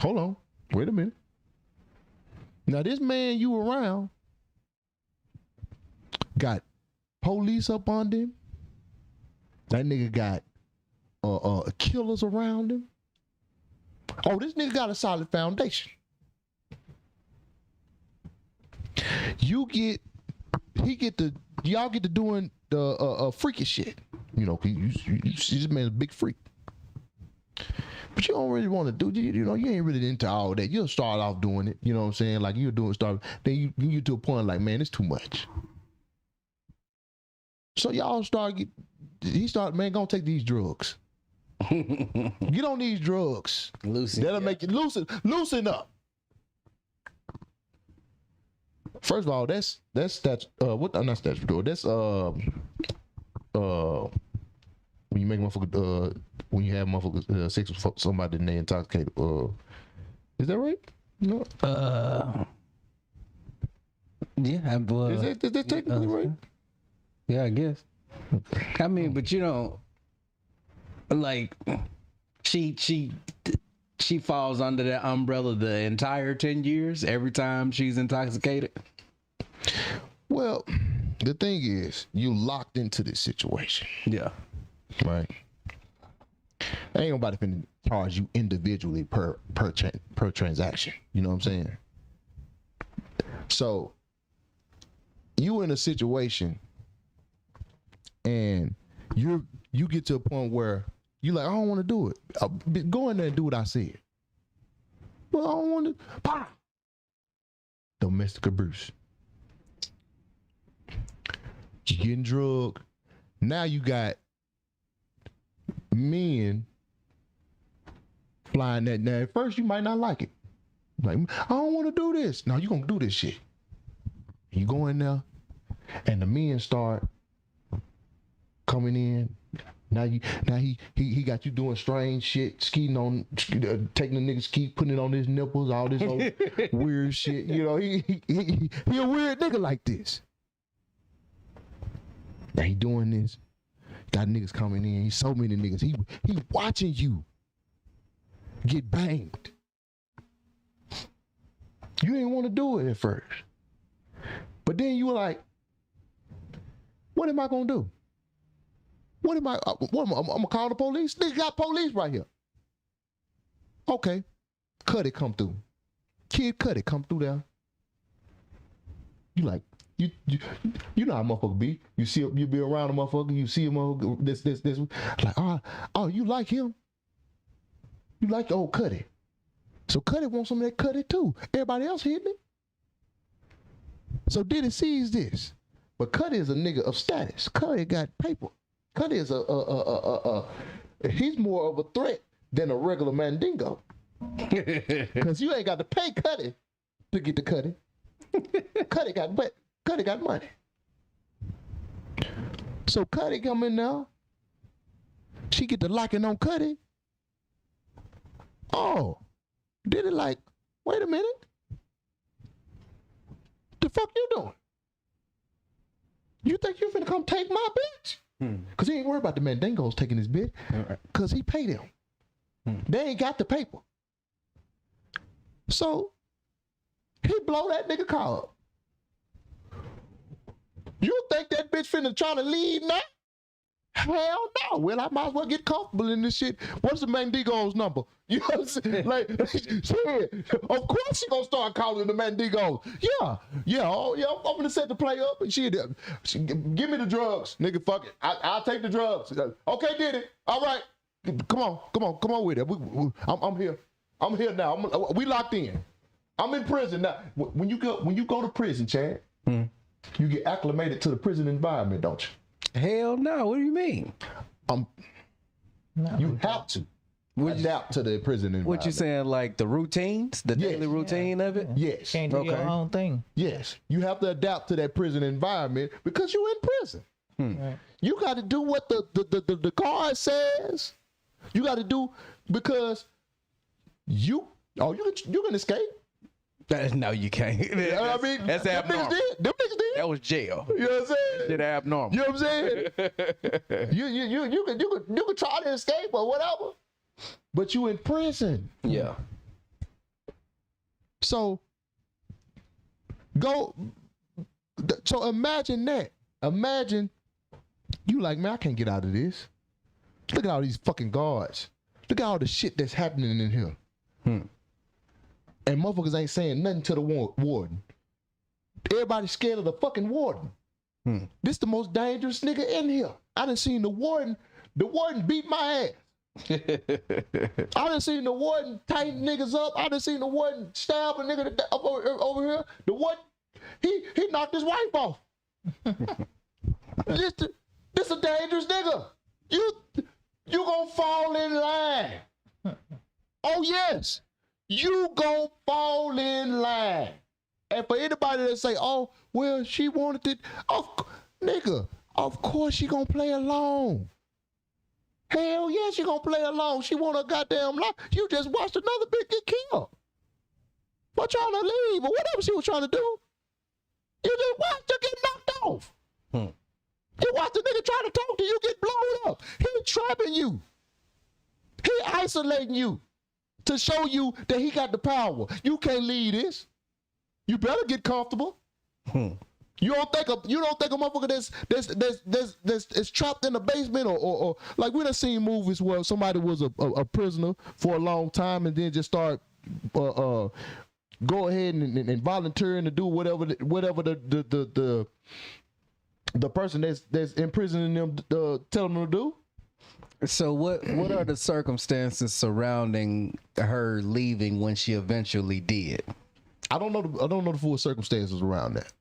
Hold on. Wait a minute. Now this man you around got police up on him. That nigga got killers around him. Oh, this nigga got a solid foundation. Y'all get to doing the freaky shit. You see this man's a big freak. But you don't really want to do, you ain't really into all that. You'll start off doing it, you know what I'm saying? Like you're doing stuff, then you get to a point like, man, it's too much. So y'all man, gonna take these drugs. Get on these drugs. That'll make you loosen up. First of all, that's not statutory. That's when you make motherfucker when you have motherfuckers sex with somebody and they intoxicated. Is that right? No. Yeah, Is that technically right? Yeah, I guess. I mean, but you know, like she falls under that umbrella the entire 10 years every time she's intoxicated. Well, the thing is, you locked into this situation, Yeah. right? Ain't nobody finna charge you individually per transaction. You know what I'm saying? So you in a situation and you get to a point where you like, I don't want to do it. Go in there and do what I said. Well, I don't want to. Pop. Domestic abuse. You getting drugged. Now you got men flying that. Now at first you might not like it. Like, I don't want to do this. No, you gonna do this shit. You go in there, and the men start coming in. Now he got you doing strange shit, skeeting on, taking the nigga ski, putting it on his nipples, all this old weird shit. You know, he a weird nigga like this. Now he doing this. Got niggas coming in. He's so many niggas. He watching you get banged. You didn't want to do it at first. But then you were like, what am I gonna do? I'm gonna call the police? Nigga got police right here. Okay. Cudi come through. Kid Cudi come through there. You like, you know how a motherfucker be. You be around a motherfucker, you see a motherfucker, this. Like, oh, you like him? You like the old Cudi. So Cudi wants some of that Cudi too. Everybody else hitting it. So Diddy sees this. But Cudi is a nigga of status. Cudi got paper. Cudi is he's more of a threat than a regular mandingo. Because you ain't got to pay Cudi to get the Cudi. Cudi got money. So Cudi come in now. She get the locking on Cudi. Oh, Diddy like, wait a minute. The fuck you doing? You think you finna come take my bitch? Cause he ain't worried about the mandingos taking his bitch. Cause he paid them. They ain't got the paper. So he blow that nigga car up. You think that bitch finna try to leave now? Hell no. Well, I might as well get comfortable in this shit. What's the Mandigo's number? You know what I'm saying? Like, shit. Of course she gonna start calling the Mandigos. Yeah. Oh, yeah, I'm gonna set the play up and shit. Give me the drugs, nigga. Fuck it. I'll take the drugs. Okay, did it. All right. Come on with it. I'm here. I'm here now. We locked in. I'm in prison now. When you go to prison, Chad, you get acclimated to the prison environment, don't you? Hell no. What do you mean? You have to adapt to the prison environment. What you saying, like the routines, the daily routine of it? Yes. Can't do your own thing. Yes. You have to adapt to that prison environment because you're in prison. Right. You got to do what the card says. You got to do because you can escape. No, you can't. I mean, that's abnormal. Them niggas did. That was jail. You know what I'm saying? Shit abnormal. You know what I'm saying? you can try to escape or whatever, but you in prison. Yeah. So imagine that. Imagine you like, man, I can't get out of this. Look at all these fucking guards. Look at all the shit that's happening in here. And motherfuckers ain't saying nothing to the warden. Everybody's scared of the fucking warden. This the most dangerous nigga in here. I done seen the warden beat my ass. I done seen the warden tighten niggas up. I done seen the warden stab a nigga over here. The warden, he knocked his wife off. This a dangerous nigga. You gonna fall in line. Oh yes. You gon' fall in line. And for anybody that say, oh, well, she wanted it. Nigga, of course she gonna play along. Hell yeah, she gonna play along. She want her goddamn life. You just watched another bitch get killed. For trying to leave or whatever she was trying to do. You just watched her get knocked off. You the nigga trying to talk to you, get blown up. He trapping you. He isolating you to show you that he got the power. You can't lead this. You better get comfortable. You don't think a motherfucker that's trapped in the basement or like we done seen movies where somebody was a prisoner for a long time and then just start go ahead and volunteering to do whatever the person that's imprisoning them telling them to do. So what are the circumstances surrounding her leaving when she eventually did? I don't know the full circumstances around that.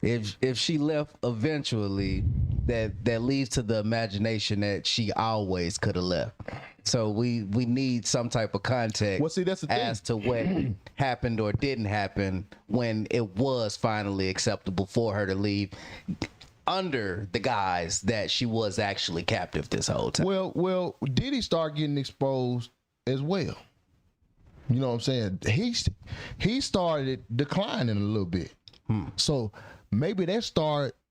If she left eventually, that leads to the imagination that she always could have left. So we need some type of context. Well, see, that's the thing. As to what happened or didn't happen when it was finally acceptable for her to leave, under the guise that she was actually captive this whole time. Well, Diddy started getting exposed as well. You know what I'm saying? He started declining a little bit. So maybe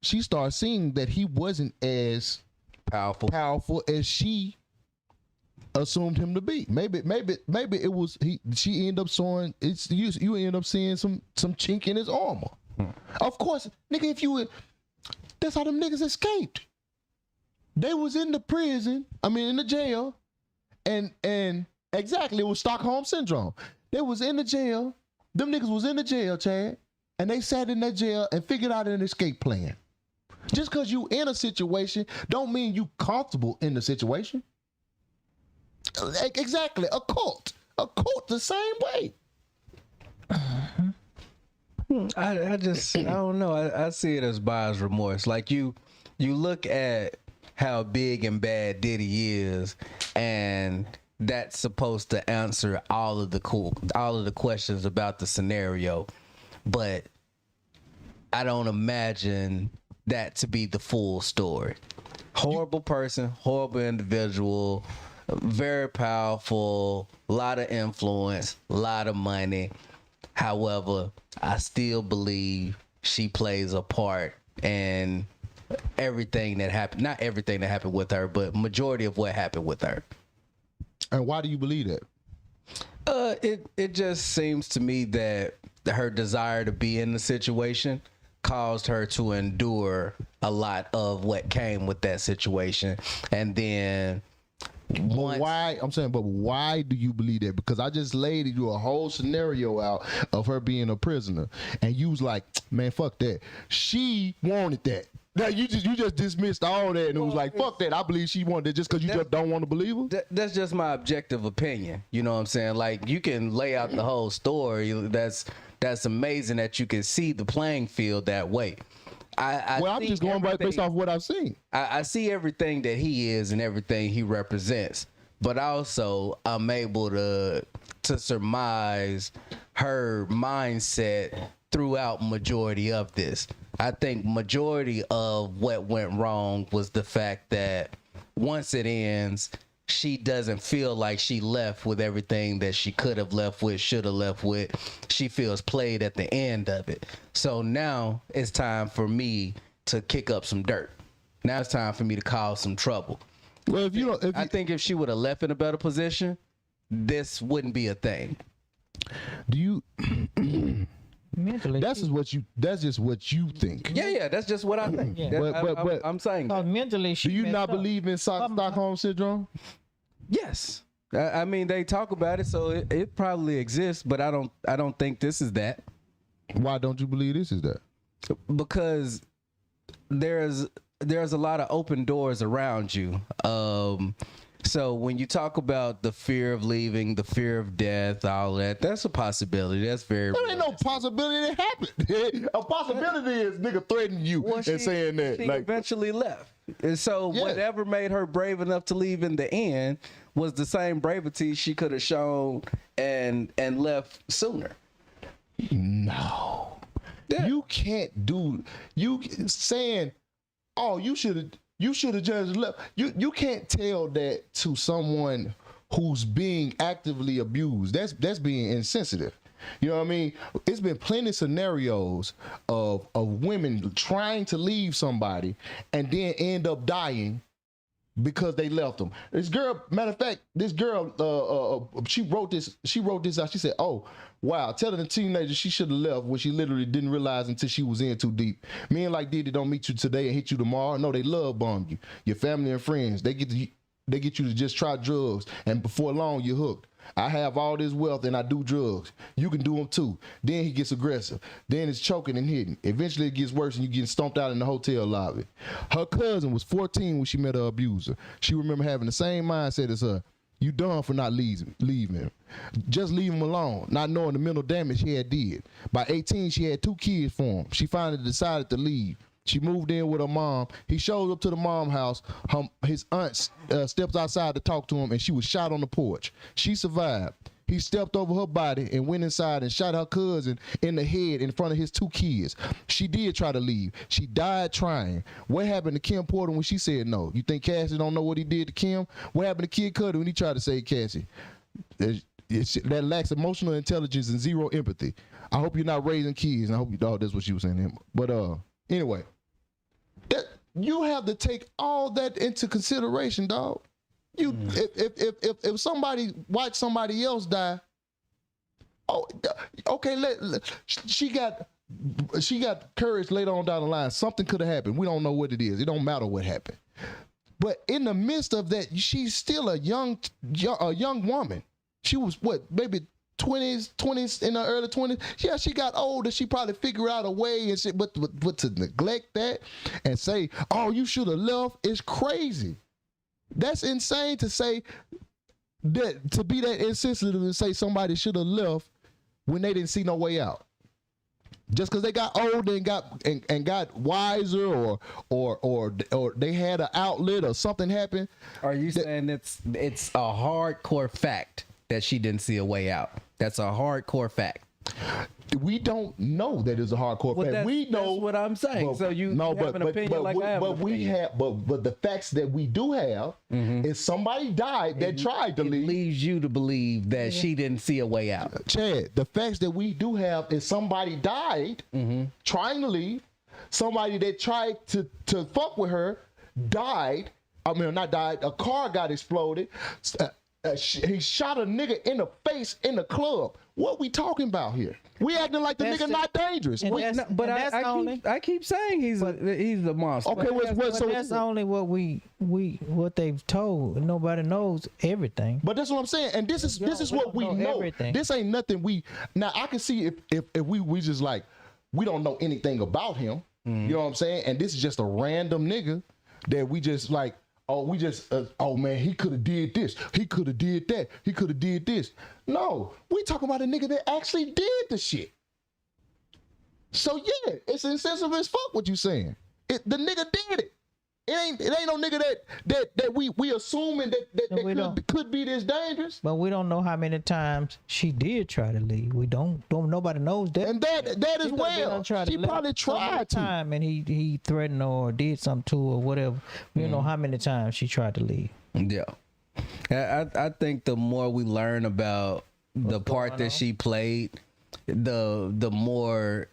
she started seeing that he wasn't as powerful as she assumed him to be. Maybe it was she ended up showing you end up seeing some chink in his armor. Of course, nigga, that's how them niggas escaped. They was in the prison, in the jail, and exactly, it was Stockholm syndrome. They was in the jail, them niggas was in the jail, Chad, and they sat in that jail and figured out an escape plan. Just because you in a situation don't mean you comfortable in the situation. Exactly, a cult the same way. I don't know. I see it as buyer's remorse. Like you look at how big and bad Diddy is, and that's supposed to answer all of the questions about the scenario, but I don't imagine that to be the full story. Horrible person, horrible individual, very powerful, a lot of influence, a lot of money. However, I still believe she plays a part in everything that happened. Not everything that happened with her, but majority of what happened with her. And why do you believe that? It just seems to me that her desire to be in the situation caused her to endure a lot of what came with that situation. And then why do you believe that? Because I just laid you a whole scenario out of her being a prisoner, and you was like, man, fuck that. She wanted that. Now you just dismissed all that, and it was like, fuck that. I believe she wanted it just because you just don't want to believe her. That's just my objective opinion. You know what I'm saying? Like, you can lay out the whole story. That's amazing that you can see the playing field that way. I'm just going right based off what I've seen. I see everything that he is and everything he represents, but also I'm able to surmise her mindset throughout majority of this. I think majority of what went wrong was the fact that once it ends, she doesn't feel like she left with everything that she could have left with, should have left with. She feels played at the end of it. So now it's time for me to kick up some dirt. Now it's time for me to cause some trouble. Well, I think if she would have left in a better position, this wouldn't be a thing. Do you? Mentally, that's just what you think. Yeah, that's just what I think. Yeah. I'm saying that. Mentally, do you not believe in Stockholm syndrome? Yes. I mean, they talk about it, so it probably exists, but I don't think this is that. Why don't you believe this is that? Because there's a lot of open doors around you. So when you talk about the fear of leaving, the fear of death, all that, that's a possibility. That's very There ain't no possibility that happened. A possibility is nigga threatening you and saying that. She like, eventually left. And so yeah. Whatever made her brave enough to leave in the end was the same bravery she could have shown and left sooner. No. Yeah. You can't do you saying, oh, you should have just left. You can't tell that to someone who's being actively abused. That's being insensitive. You know what I mean? It's been plenty of scenarios of women trying to leave somebody and then end up dying because they left them. This girl, matter of fact, this girl, she wrote this out. She said, "Oh, wow, telling a teenager she should have left when she literally didn't realize until she was in too deep. Men like Diddy don't meet you today and hit you tomorrow. No, they love bomb you. Your family and friends, they get you to just try drugs, and before long you're hooked. I have all this wealth and I do drugs. You can do them too." Then he gets aggressive. Then it's choking and hitting. Eventually it gets worse and you getting stomped out in the hotel lobby. Her cousin was 14 when she met her abuser. She remember having the same mindset as her. You done for not leaving him. Just leave him alone, not knowing the mental damage he had did. By 18, she had 2 kids for him. She finally decided to leave. She moved in with her mom. He shows up to the mom's house. His aunt steps outside to talk to him, and she was shot on the porch. She survived. He stepped over her body and went inside and shot her cousin in the head in front of his 2 kids. She did try to leave. She died trying. What happened to Kim Porter when she said no? You think Cassie don't know what he did to Kim? What happened to Kid Cudi when he tried to save Cassie? That lacks emotional intelligence and zero empathy. I hope you're not raising kids, and I hope you thought that's what she was saying. But anyway, you have to take all that into consideration, dog. You if somebody watch somebody else die, okay, she got courage later on down the line. Something could have happened. We don't know what it is. It don't matter what happened. But in the midst of that, she's still a young woman. She was what, maybe 20s in her early 20s. Yeah, she got older. She probably figured out a way and shit. But to neglect that and say, "Oh, you should have left," is crazy. That's insane to say that, to be that insensitive and say somebody should have left when they didn't see no way out. Just because they got older and got wiser or they had an outlet or something happened. Are you saying it's a hardcore fact that she didn't see a way out? That's a hardcore fact. We don't know that it's a hardcore fact. We know that's what I'm saying. But, so you have an opinion like I have. But we have, but the facts that we do have is somebody died that tried to leave. Leads you to believe that she didn't see a way out. Chad, the facts that we do have is somebody died trying to leave. Somebody that tried to fuck with her died. I mean, not died. A car got exploded. He shot a nigga in the face in the club. What we talking about here? We acting like the nigga not dangerous. I keep saying he's a monster. Okay, so that's only what they've told. Nobody knows everything. But that's what I'm saying. And this is what we know. Everything. This ain't nothing we. Now I can see if we just like, we don't know anything about him. You know what I'm saying? And this is just a random nigga that we just like. Oh, we just, oh man, he could have did this. He could have did that. He could have did this. No, we talking about a nigga that actually did the shit. So yeah, it's insensitive as fuck what you saying. The nigga did it. It ain't no nigga that we assuming that could be this dangerous. But we don't know how many times she did try to leave. We don't nobody knows that. And that as well. She probably tried to. Time and he threatened her or did something to her or whatever. We don't know how many times she tried to leave. Yeah. I think the more we learn about the part that she played, the more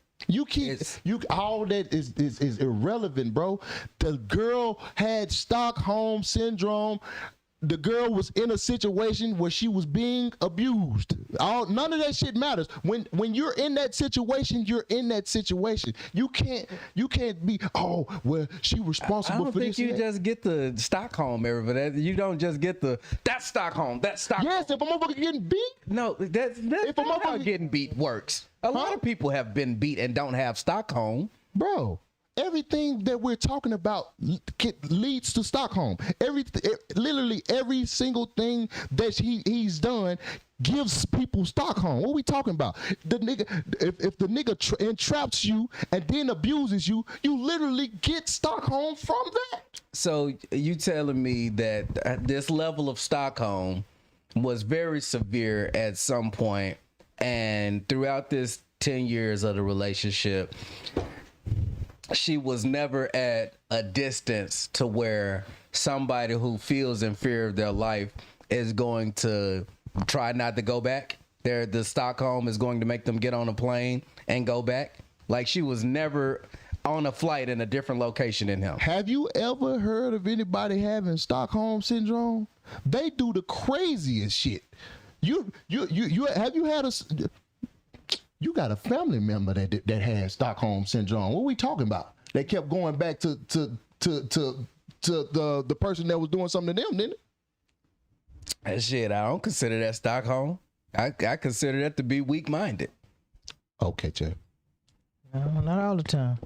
all that is irrelevant, bro. The girl had Stockholm syndrome. The girl was in a situation where she was being abused. None of that shit matters. When you're in that situation, you're in that situation. You can't be, oh, well, she responsible for this. I don't think you just get the Stockholm era for that. You don't just get that's Stockholm. Yes, if a motherfucker getting beat. No, that's not how getting beat works. A lot of people have been beat and don't have Stockholm. Bro, everything that we're talking about leads to Stockholm. Literally every single thing that he's done gives people Stockholm. What are we talking about? The nigga, if the nigga entraps you and then abuses you, you literally get Stockholm from that. So you telling me that this level of Stockholm was very severe at some point, and throughout this 10 years of the relationship, she was never at a distance to where somebody who feels in fear of their life is going to try not to go back? the Stockholm is going to make them get on a plane and go back. Like, she was never on a flight in a different location than him. Have you ever heard of anybody having Stockholm syndrome? They do the craziest shit. You have you had you got a family member that had Stockholm syndrome. What are we talking about? They kept going back to the person that was doing something to them, didn't it? That shit, I don't consider that Stockholm. I consider that to be weak-minded. Okay, Chad. No, not all the time.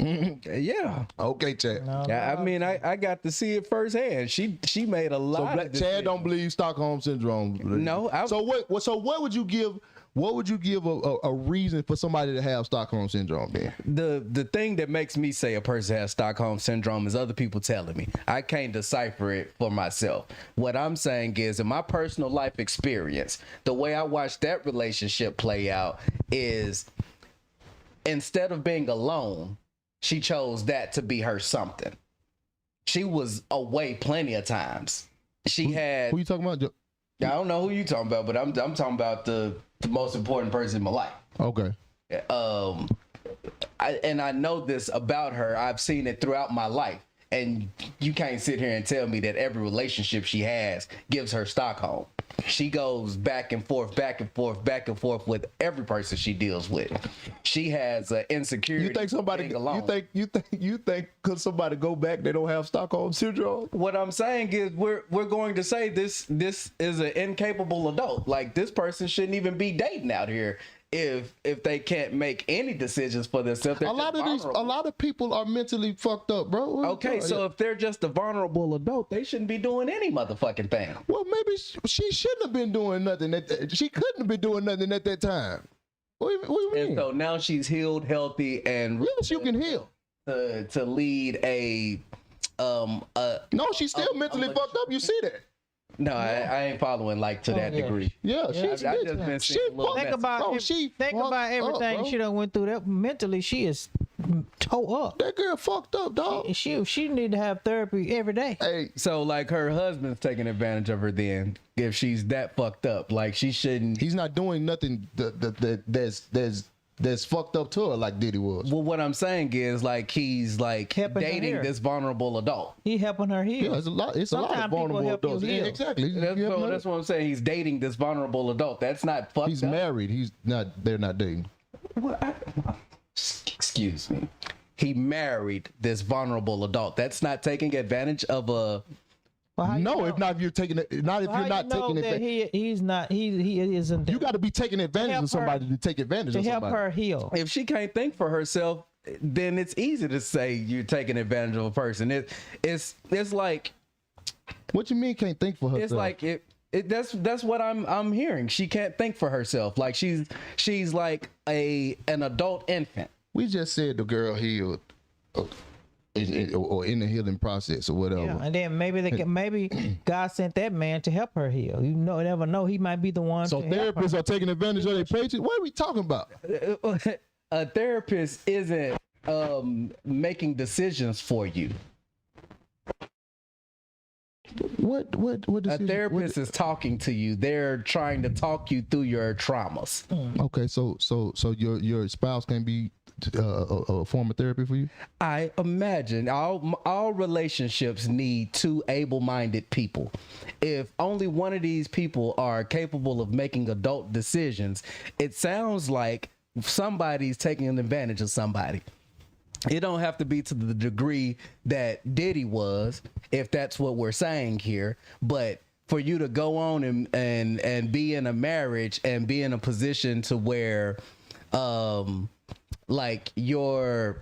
Yeah. Okay, Chad. No, Yeah, I mean, I got to see it firsthand. She made a lot. So Chad don't believe Stockholm syndrome. No. So what would you give? What would you give a reason for somebody to have Stockholm syndrome then? The thing that makes me say a person has Stockholm syndrome is other people telling me. I can't decipher it for myself. What I'm saying is, in my personal life experience, the way I watched that relationship play out is, instead of being alone, she chose that to be her something. She was away plenty of times. She had. Who you talking about? I don't know who you talking about, but I'm talking about the most important person in my life. Okay. I know this about her. I've seen it throughout my life. And you can't sit here and tell me that every relationship she has gives her Stockholm. She goes back and forth, back and forth, back and forth with every person she deals with. She has insecurity. You think somebody? You think because somebody go back, they don't have Stockholm syndrome? What I'm saying is, we're going to say this is an incapable adult. Like, this person shouldn't even be dating out here if they can't make any decisions for themselves. A lot of people are mentally fucked up, bro. Okay, so if they're just a vulnerable adult, they shouldn't be doing any motherfucking thing. Well, maybe she shouldn't have been doing nothing. She couldn't have been doing nothing at that time. What do you mean? And so now she's healed, healthy, and yes, you can heal. To lead a no, she's still mentally fucked up. You see that? No, I ain't following like to that degree. Yeah, I just been she seeing a little Think message. about everything up, she done went through. That mentally, she is toe up. That girl fucked up, dog. She need to have therapy every day. Hey, So like, her husband's taking advantage of her then, if she's that fucked up. Like, she shouldn't. he's not doing nothing that's fucked up to her like Diddy was. Well, what I'm saying is, like, he's like Helping her dating here. this vulnerable adult. He helping her heal. Yeah, it's a lot. It's a lot Sometimes of people vulnerable help you adults. heal. Exactly. That's what I'm saying. He's dating this vulnerable adult. That's not fucked He's up. married. He's not. They're not dating. Excuse me. He married this vulnerable adult. That's not taking advantage of a. Well, how you No, know? if not, if you're taking it. Not if How you're not you know taking that it. he's not. He isn't. You got to be taking advantage help of somebody her- to take advantage to of help somebody. her heal. If she can't think for herself, then it's easy to say you're taking advantage of a person. It's like, What you mean can't think for herself? it's like that's what I'm hearing. She can't think for herself. Like, she's like an adult infant. We just said the girl healed, or in the healing process or whatever. Yeah, and then maybe God sent that man to help her heal. You never know. He might be the one. So to help her. therapists are taking advantage of their patients. What are we talking about? A therapist isn't making decisions for you. What? A decision- therapist is talking to you. They're trying to talk you through your traumas. Okay, so your spouse can be a form of therapy for you. I imagine all relationships need two able-minded people. If only one of these people are capable of making adult decisions, it sounds like somebody's taking advantage of somebody. It don't have to be to the degree that Diddy was, if that's what we're saying here, but for you to go on and be in a marriage and be in a position to where like you're.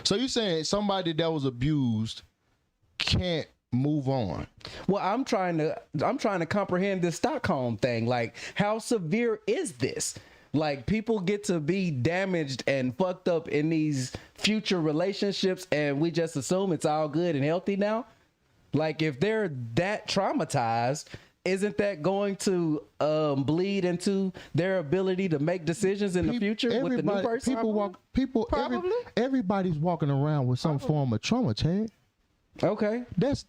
So you're saying somebody that was abused can't move on? Well, I'm trying to comprehend this Stockholm thing. Like, how severe is this? Like, people get to be damaged and fucked up in these future relationships, and we just assume it's all good and healthy now. Like, if they're that traumatized, isn't that going to bleed into their ability to make decisions in the future with the new person? Everybody's walking around with some form of trauma, Chad. Okay. That's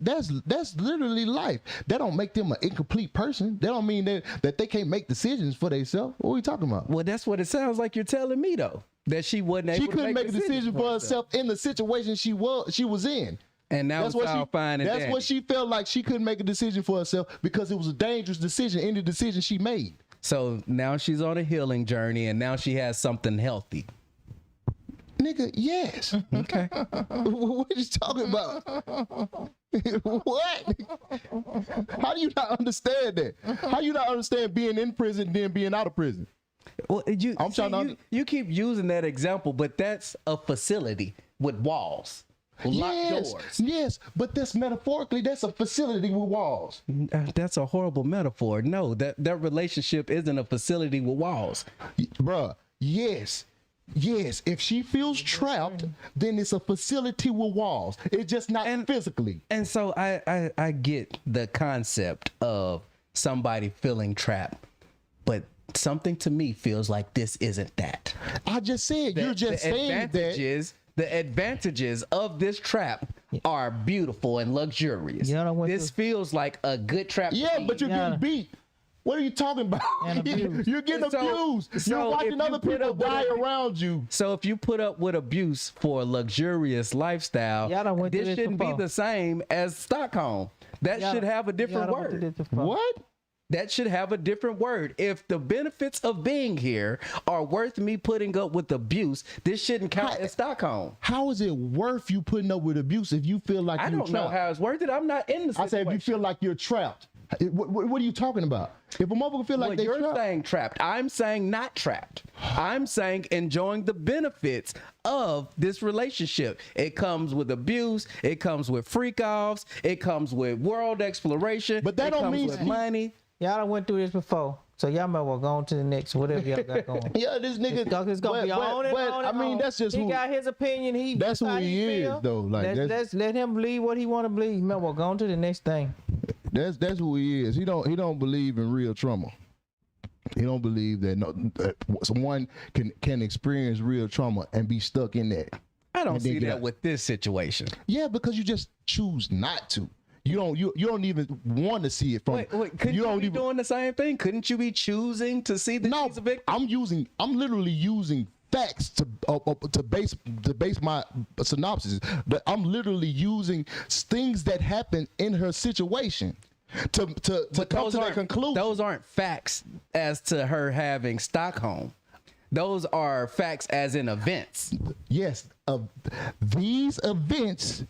literally life. That don't make them an incomplete person. That don't mean that they can't make decisions for themselves. What are we talking about? Well, that's what it sounds like you're telling me though. That she wasn't able She couldn't to make a decision for herself in the situation she was in. And now That's what all fine and That's dandy. what she felt like. She couldn't make a decision for herself because it was a dangerous decision. Any decision she made. So now she's on a healing journey, and now she has something healthy. Nigga, yes. Okay. What are you talking about? What? How do you not understand that? How do you not understand being in prison and then being out of prison? Well, you keep using that example, but that's a facility with walls, with locked doors. Yes, but that's metaphorically, that's a facility with walls. That's a horrible metaphor. No, that relationship isn't a facility with walls. Bruh, yes. Yes, if she feels trapped, then it's a facility with walls. It's just not physically. And so I get the concept of somebody feeling trapped, but something to me feels like this isn't that. I just said, you're just saying that. The advantages of this trap are beautiful and luxurious. This feels like a good trap. Yeah, but you're getting beat. What are you talking about? You're getting abused. You're watching other people die around you. So if you put up with abuse for a luxurious lifestyle, this shouldn't be the same as Stockholm. That should have a different word. What? That should have a different word. If the benefits of being here are worth me putting up with abuse, this shouldn't count as Stockholm. How is it worth you putting up with abuse if you feel like you're trapped? I don't know how it's worth it. I'm not in the situation. I said if you feel like you're trapped. What are you talking about? If a motherfucker feel like they're trapped. You're saying trapped. I'm saying not trapped. I'm saying enjoying the benefits of this relationship. It comes with abuse. It comes with freak offs. It comes with world exploration. But that don't mean with money. Y'all done went through this before, so y'all might well go on to the next, whatever y'all got going. Yeah, this nigga. It's gonna be on and on and I mean, on. that's just he got his opinion. That's who he is, though. Like, let's let him believe what he want to believe. Man, we'll go on to the next thing. That's who he is. He don't believe in real trauma. He don't believe that someone can experience real trauma and be stuck in that. I don't see that with this situation. Yeah, because you just choose not to. You don't even want to see it from. Wait, couldn't you be doing the same thing? Couldn't you be choosing to see the she's a victim? I'm literally using facts to base my synopsis. That I'm literally using things that happened in her situation to come to that conclusion. Those aren't facts as to her having Stockholm. Those are facts as in events. Yes, these events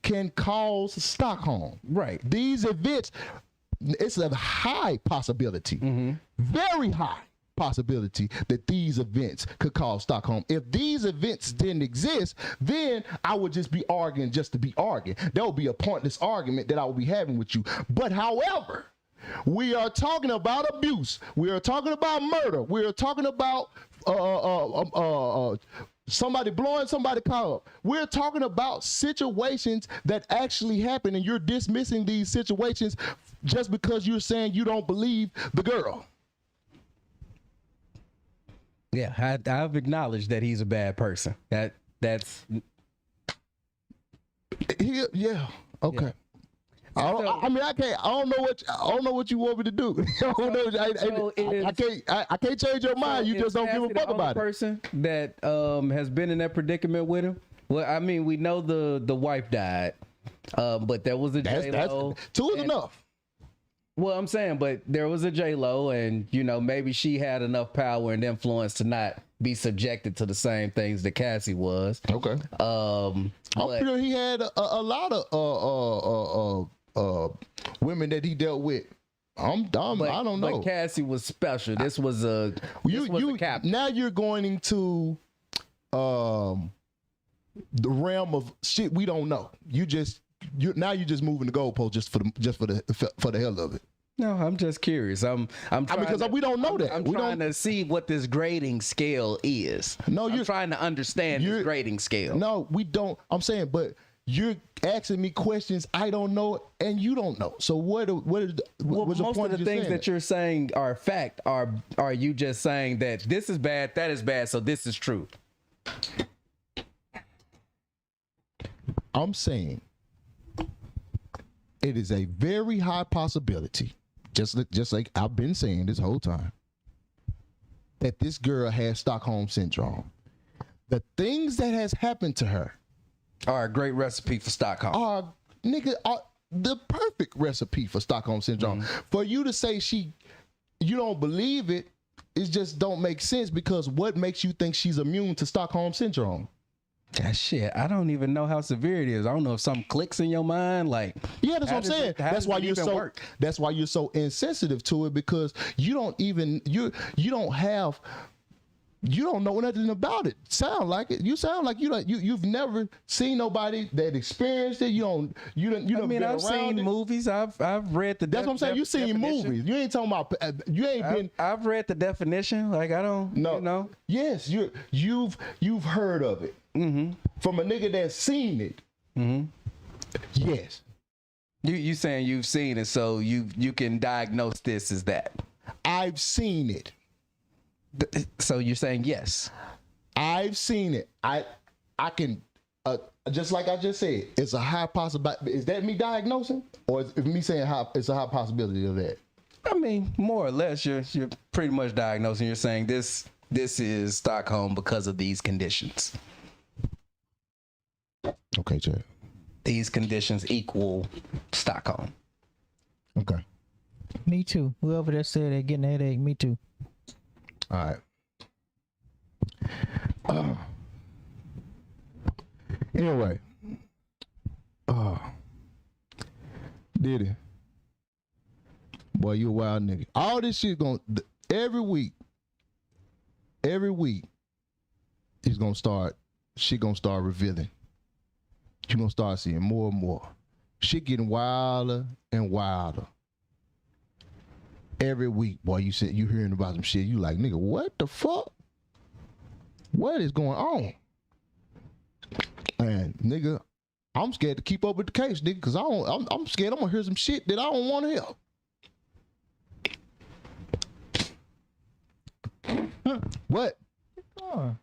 can cause Stockholm. Right. These events, it's a high possibility, very high possibility that these events could cause Stockholm. If these events didn't exist, then I would just be arguing just to be arguing. That would be a pointless argument that I would be having with you. But however, we are talking about abuse. We are talking about murder. We are talking about somebody blowing somebody's car up. We're talking about situations that actually happen, and you're dismissing these situations just because you're saying you don't believe the girl. Yeah, I've acknowledged that he's a bad person. That's yeah. Okay. Yeah. I don't know what you want me to do. I can't change your mind. You just don't give a fuck about it. Person that has been in that predicament with him. Well, I mean, we know the wife died, but there was a J-Lo. Two is enough. Well, I'm saying, but there was a J-Lo, and maybe she had enough power and influence to not be subjected to the same things that Cassie was. Okay. I'm sure he had a lot of women that he dealt with. I don't know. But Cassie was special. This was a captain. Now you're going into the realm of shit we don't know. You're just moving the goalpost just for the hell of it. No, I'm just curious. I'm trying because we don't know that. I'm trying to see what this grading scale is. No, I'm trying to understand this grading scale. No, we don't. I'm saying, but you're asking me questions I don't know and you don't know. So what is most the point of the things that you're saying are fact? Are you just saying that this is bad, that is bad, so this is true? I'm saying it is a very high possibility, just like I've been saying this whole time, that this girl has Stockholm syndrome. The things that has happened to her are a great recipe for Stockholm. are the perfect recipe for Stockholm syndrome. For you to say you don't believe it, it just don't make sense, because what makes you think she's immune to Stockholm syndrome? That shit, I don't even know how severe it is. I don't know if something clicks in your mind. Like, yeah, that's what I'm saying. That's why you're so. Work? That's why you're so insensitive to it, because you don't know nothing about it. Sound like it. You sound like you've never seen nobody that experienced it. I mean, I've seen movies. I've read the. That's what I'm saying. You've seen movies. You ain't talking about. You ain't been. I've read the definition. Like, I don't. No. You know. Yes, you've heard of it from a nigga that's seen it. Yes. You saying you've seen it, so you can diagnose this as that. I've seen it. So you're saying yes? I've seen it. I can, just like I just said, it's a high possibility. Is that me diagnosing, or is me saying it's a high possibility of that? I mean, more or less, you're pretty much diagnosing. You're saying this is Stockholm because of these conditions. Okay, Chad. These conditions equal Stockholm. Okay. Me too. Whoever that said they're getting a headache, me too. All right. Anyway. Diddy. Boy, you a wild nigga. All this shit every week, she gonna start revealing. You gonna start seeing more and more. Shit getting wilder and wilder. Every week, boy, you hearing about some shit. You like, nigga, what the fuck? What is going on? And nigga, I'm scared to keep up with the case, nigga, because I'm scared I'm gonna hear some shit that I don't want to hear. What? Oh.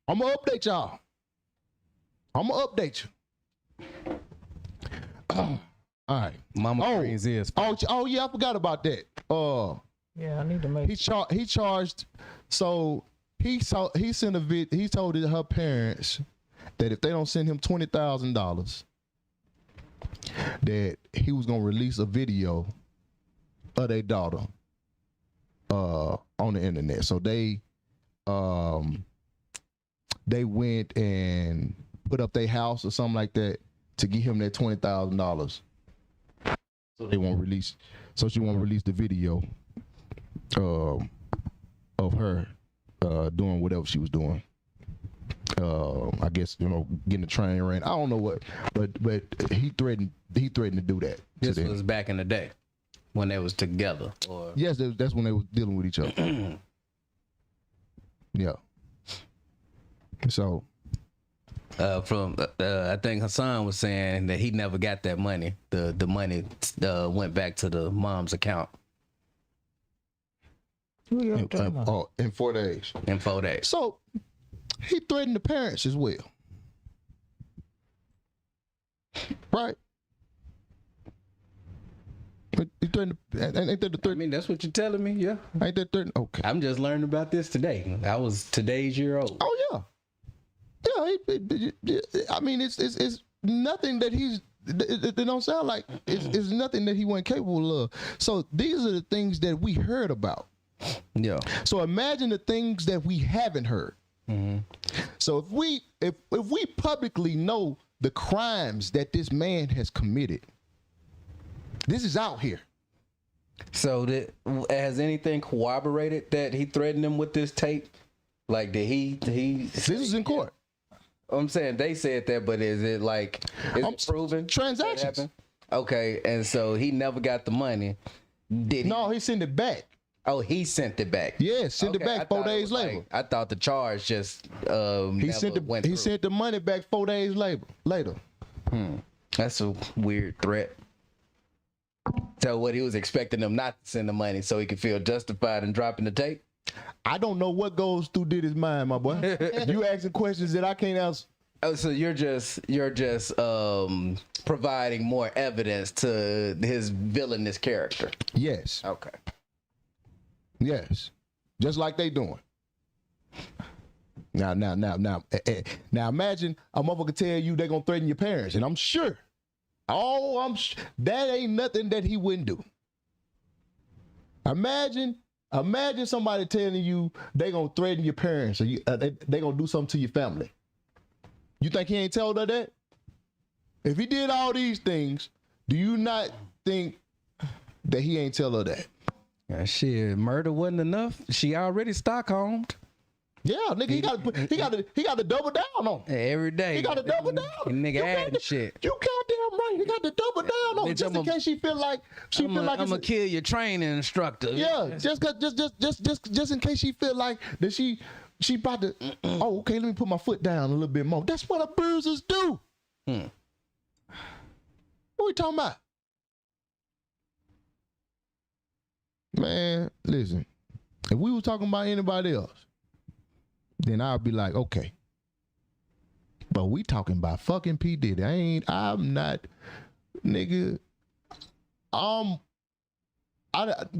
I'm gonna update y'all. I'm gonna update you. All right. Mama Green's ears. Oh yeah, I forgot about that. Yeah, I need to make. He charged. So he sent a vid. He told her parents that if they don't send him $20,000, that he was gonna release a video of their daughter on the internet. So they went and put up their house or something like that to give him that $20,000. So they won't release. So she won't release the video of her doing whatever she was doing. I guess, getting the train ran. I don't know what, but he threatened to do that. This was back in the day when they was together. Or yes, that's when they was dealing with each other. Yeah. So. I think Hassan was saying that he never got that money. The money went back to the mom's account. In 4 days. In 4 days. So he threatened the parents as well. Right? He threatened. Ain't that the threat? I mean, that's what you're telling me. Yeah. Ain't that threatened? Okay. I'm just learning about this today. I was today's year old. Oh yeah. Yeah, I mean, it's nothing that it don't sound like it's nothing that he wasn't capable of. So these are the things that we heard about. Yeah. So imagine the things that we haven't heard. Mm-hmm. So if we publicly know the crimes that this man has committed, this is out here. So has anything corroborated that he threatened him with this tape? Like, did he? This is in court. I'm saying they said that, but is it proven? Transactions. Okay, and so he never got the money. Did he? No, he sent it back. Oh, he sent it back. Yeah, sent it back 4 days later. I thought the charge just he sent the money back 4 days later. That's a weird threat. So what, he was expecting them not to send the money so he could feel justified in dropping the tape? I don't know what goes through Diddy's mind, my boy. You asking questions that I can't answer. Oh, so you're just providing more evidence to his villainous character. Yes. Okay. Yes. Just like they doing. Now, imagine a motherfucker tell you they gonna threaten your parents, and I'm sure, that ain't nothing that he wouldn't do. Imagine somebody telling you they gonna threaten your parents, or they gonna do something to your family. You think he ain't told her that? If he did all these things, do you not think that he ain't tell her that? Yeah, shit, murder wasn't enough. She already Stockholmed. Yeah, nigga, he got to double down on it. Every day. He got to double down. Nigga adding shit. You goddamn right. He got to double down on it, just in case she feel like I'm gonna kill your training instructor. Yeah, just in case she feel like that she about to. Oh, okay. Let me put my foot down a little bit more. That's what abusers do. What we talking about? Man, listen. If we was talking about anybody else, then I'll be like, okay. But we talking about fucking P. Diddy. I'm not, nigga.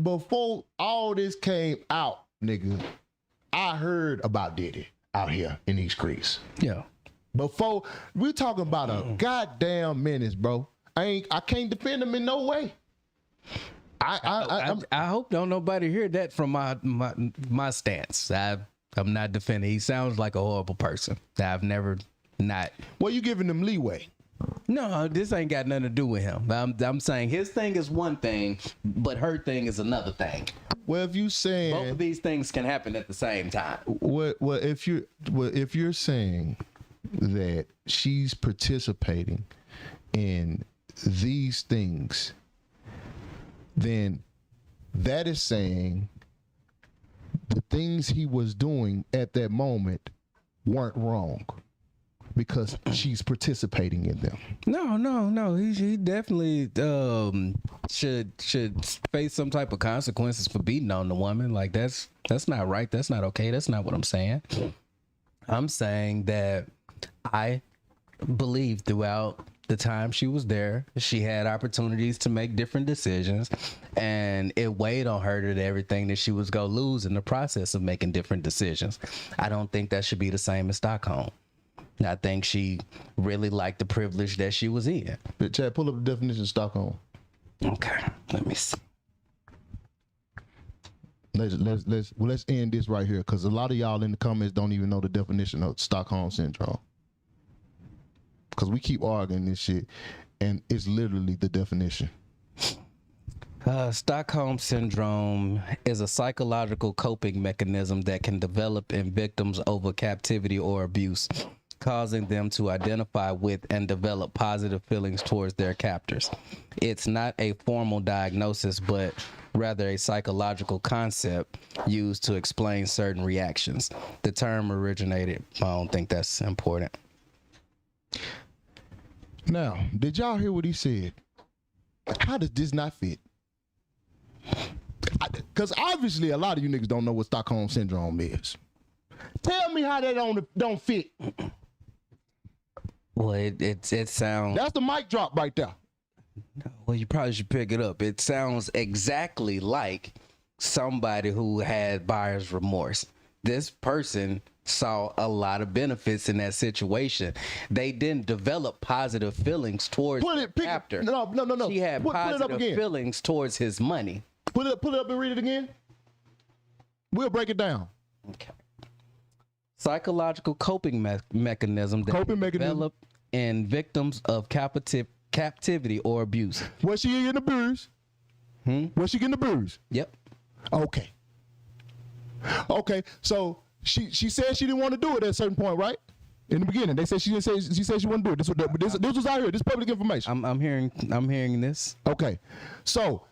Before all this came out, nigga, I heard about Diddy out here in these streets. Yeah. Before, we talking about a goddamn menace, bro. I can't defend him in no way. I hope don't nobody hear that from my stance. I'm not defending. He sounds like a horrible person. I've never not. Well, you giving him leeway. No, this ain't got nothing to do with him. I'm saying his thing is one thing, but her thing is another thing. Well, if you saying both of these things can happen at the same time. If you're saying that she's participating in these things, then that is saying the things he was doing at that moment weren't wrong because she's participating in them. No. He definitely should face some type of consequences for beating on the woman. Like that's not right. That's not okay. That's not what I'm saying. I'm saying that I believe throughout the time she was there, she had opportunities to make different decisions, and it weighed on her that everything that she was gonna lose in the process of making different decisions. I don't think that should be the same as Stockholm. I think she really liked the privilege that she was in. But Chad, pull up the definition of Stockholm. Okay, let me see. Let's end this right here, because a lot of y'all in the comments don't even know the definition of Stockholm syndrome. Because we keep arguing this shit, and it's literally the definition. Stockholm syndrome is a psychological coping mechanism that can develop in victims over captivity or abuse, causing them to identify with and develop positive feelings towards their captors. It's not a formal diagnosis, but rather a psychological concept used to explain certain reactions. The term originated, I don't think that's important. Now, did y'all hear what he said? How does this not fit? Because obviously a lot of you niggas don't know what Stockholm syndrome is. Tell me how that don't fit. Well, it sounds... That's the mic drop right there. Well, you probably should pick it up. It sounds exactly like somebody who had buyer's remorse. This person saw a lot of benefits in that situation. They didn't develop positive feelings towards the captor. No. She had positive feelings towards his money. Pull it up and read it again. We'll break it down. Okay. Psychological coping mechanism that develop in victims of captivity or abuse. Was she getting the bruise? Was she getting the bruise? Yep. Okay, so she said she didn't want to do it at a certain point, right? In the beginning, they said she said she wouldn't do it. This was out here. This public information. I'm hearing this. Okay, so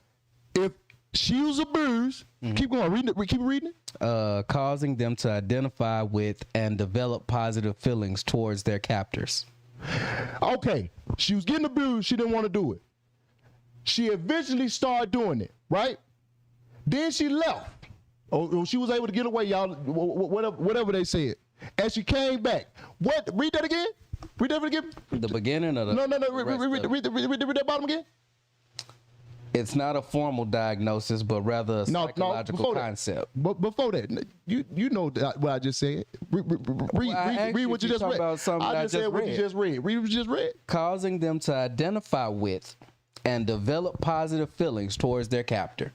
if she was abused, keep going. Keep reading it. Causing them to identify with and develop positive feelings towards their captors. Okay, she was getting abused. She didn't want to do it. She eventually started doing it, right? Then she left. Oh, she was able to get away, y'all. Whatever they said. And she came back. What? Read that again. Read that again. The beginning of the No. rest of it. Read that bottom again. It's not a formal diagnosis, but rather a psychological concept. But before that, you know what I just said. Read what you just read. About something I just said what you just read. Read what you just read. Causing them to identify with and develop positive feelings towards their captor.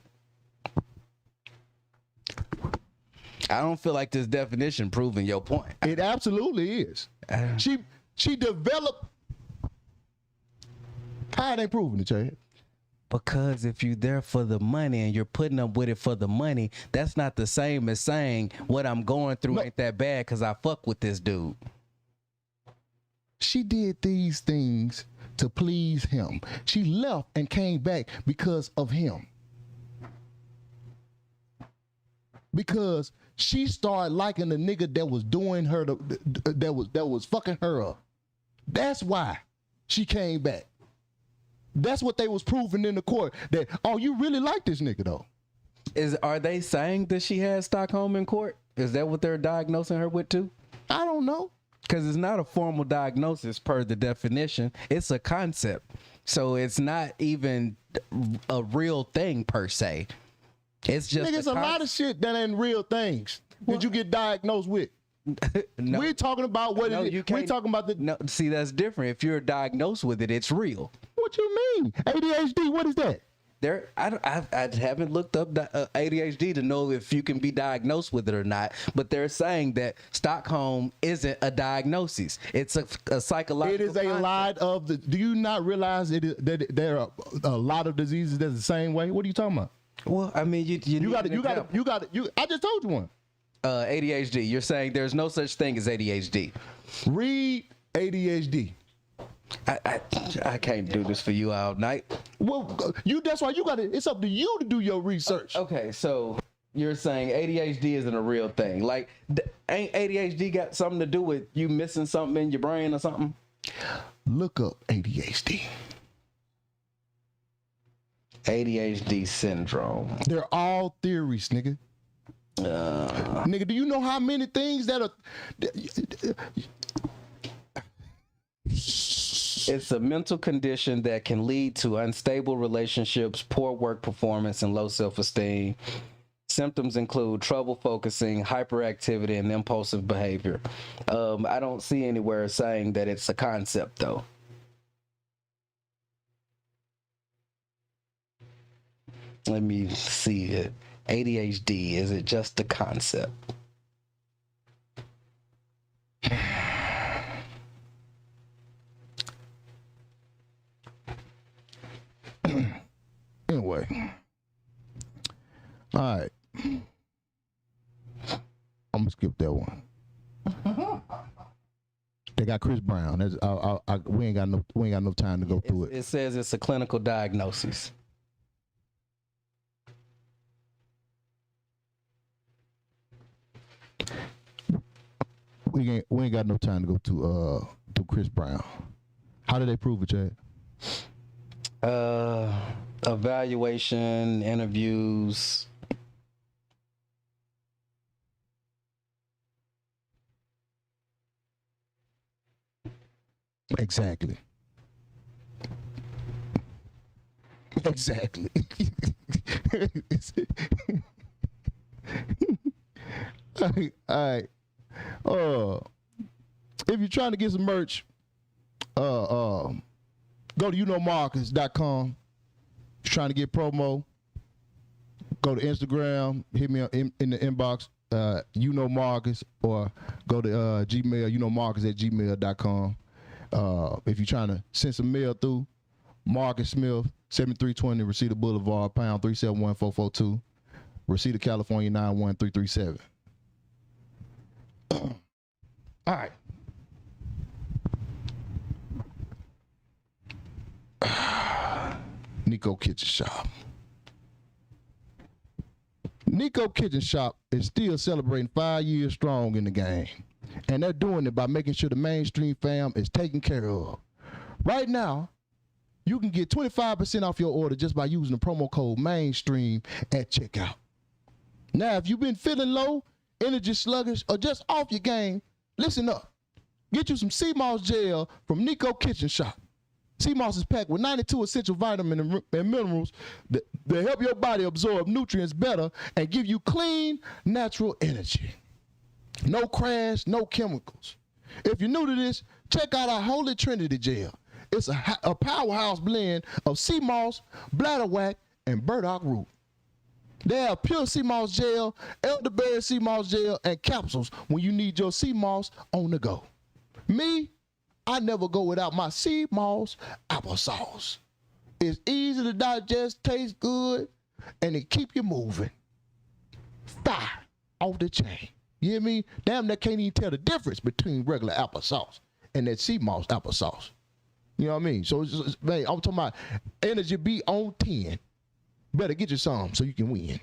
I don't feel like this definition proving your point. It absolutely is. She developed. How it ain't proving it, Chad? Because if you're there for the money and you're putting up with it for the money, that's not the same as saying what I'm going through ain't that bad because I fuck with this dude. She did these things to please him. She left and came back because of him. Because she started liking the nigga that was doing her, that was fucking her up. That's why she came back. That's what they was proving in the court. That, oh, you really like this nigga though. Are they saying that she had Stockholm in court? Is that what they're diagnosing her with too? I don't know. Because it's not a formal diagnosis per the definition. It's a concept. So it's not even a real thing per se. It's just Nigga, it's a lot of shit that ain't real things that you get diagnosed with. No. We're talking about what it is. We're talking about the... No, see, that's different. If you're diagnosed with it, it's real. What you mean? ADHD, what is that? I haven't looked up ADHD to know if you can be diagnosed with it or not, but they're saying that Stockholm isn't a diagnosis. It's a psychological It is a concept. lot of the... Do you not realize that there are a lot of diseases that's the same way? What are you talking about? Well, I mean, you got it. I just told you one. ADHD. You're saying there's no such thing as ADHD. Read ADHD. I can't do this for you all night. Well, that's why you got it. It's up to you to do your research. Okay, so you're saying ADHD isn't a real thing. Like, ain't ADHD got something to do with you missing something in your brain or something? Look up ADHD. ADHD syndrome. They're all theories, nigga. Nigga, do you know how many things that are... It's a mental condition that can lead to unstable relationships, poor work performance, and low self-esteem. Symptoms include trouble focusing, hyperactivity, and impulsive behavior. I don't see anywhere saying that it's a concept, though. Let me see it. ADHD, is it just a concept? Anyway. All right. I'm going to skip that one. They got Chris Brown. We ain't got no time to go through it. It says it's a clinical diagnosis. We ain't got no time to go to Chris Brown. How did they prove it, Chad? Evaluation, interviews. Exactly. Exactly. All right. If you're trying to get some merch, go to Maaacus.com. If you're trying to get promo, go to Instagram, hit me in the inbox, Maaacus, or go to Gmail, Maaacus@gmail.com. If you're trying to send some mail through, Marcus Smith, 7320 Reseda Boulevard, pound 371442, Reseda, California 91337. All right. Nico Kitchen Shop. Nico Kitchen Shop is still celebrating 5 years strong in the game. And they're doing it by making sure the mainstream fam is taken care of. Right now, you can get 25% off your order just by using the promo code mainstream at checkout. Now, if you've been feeling low, energy sluggish, or just off your game, listen up. Get you some sea moss gel from Nico Kitchen Shop. Sea moss is packed with 92 essential vitamins and minerals that help your body absorb nutrients better and give you clean, natural energy. No crash, no chemicals. If you're new to this, check out our Holy Trinity gel. It's a powerhouse blend of sea moss, bladderwhack, and burdock root. They have pure sea moss gel, elderberry sea moss gel, and capsules when you need your sea moss on the go. Me, I never go without my sea moss applesauce. It's easy to digest, tastes good, and it keep you moving. Fire off the chain. You hear me? Damn, that can't even tell the difference between regular applesauce and that sea moss applesauce. You know what I mean? So, man, I'm talking about energy be on 10. Better get you some so you can win.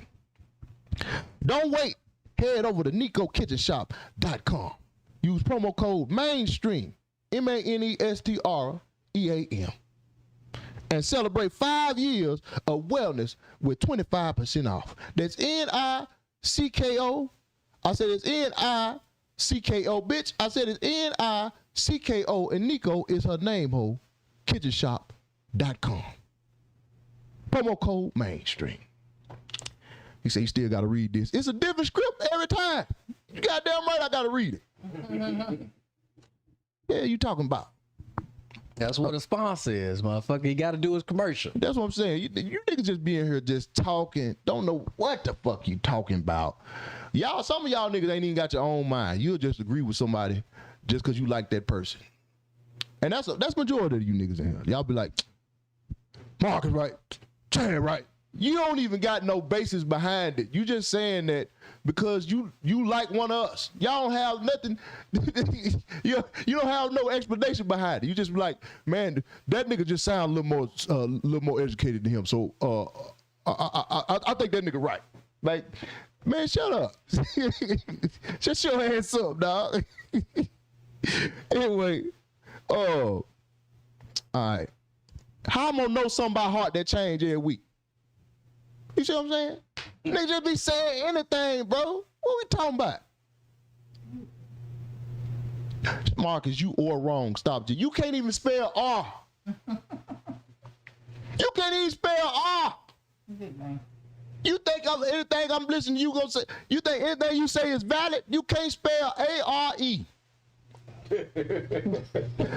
Don't wait. Head over to NicoKitchenShop.com. Use promo code Mainstream, MANESTREAM, and celebrate 5 years of wellness with 25% off. That's NICKO. I said it's NICKO, bitch. I said it's NICKO, and Nico is her name, ho. Kitchenshop.com. Promo code Mainstream. He said you still got to read this. It's a different script every time. You goddamn right I got to read it. Yeah, you talking about? That's what a sponsor is, motherfucker. You got to do his commercial. That's what I'm saying. You niggas just be in here just talking. Don't know what the fuck you talking about. Y'all, some of y'all niggas ain't even got your own mind. You'll just agree with somebody just because you like that person. And that's majority of you niggas in here. Y'all be like, Marcus right, Chad right. You don't even got no basis behind it. You just saying that because you like one of us. Y'all don't have nothing. you don't have no explanation behind it. You just be like, man, that nigga just sound a little more educated than him. So I think that nigga right. Like, man, shut up. Shut your ass up, dog. Anyway, all right. How I'm gonna know something by heart that change every week? You see what I'm saying? They just be saying anything, bro. What we talking about? Marcus, you or wrong. Stop. You can't even spell R. You can't even spell R. You think anything I'm listening to you gonna say? You think anything you say is valid? You can't spell A-R-E.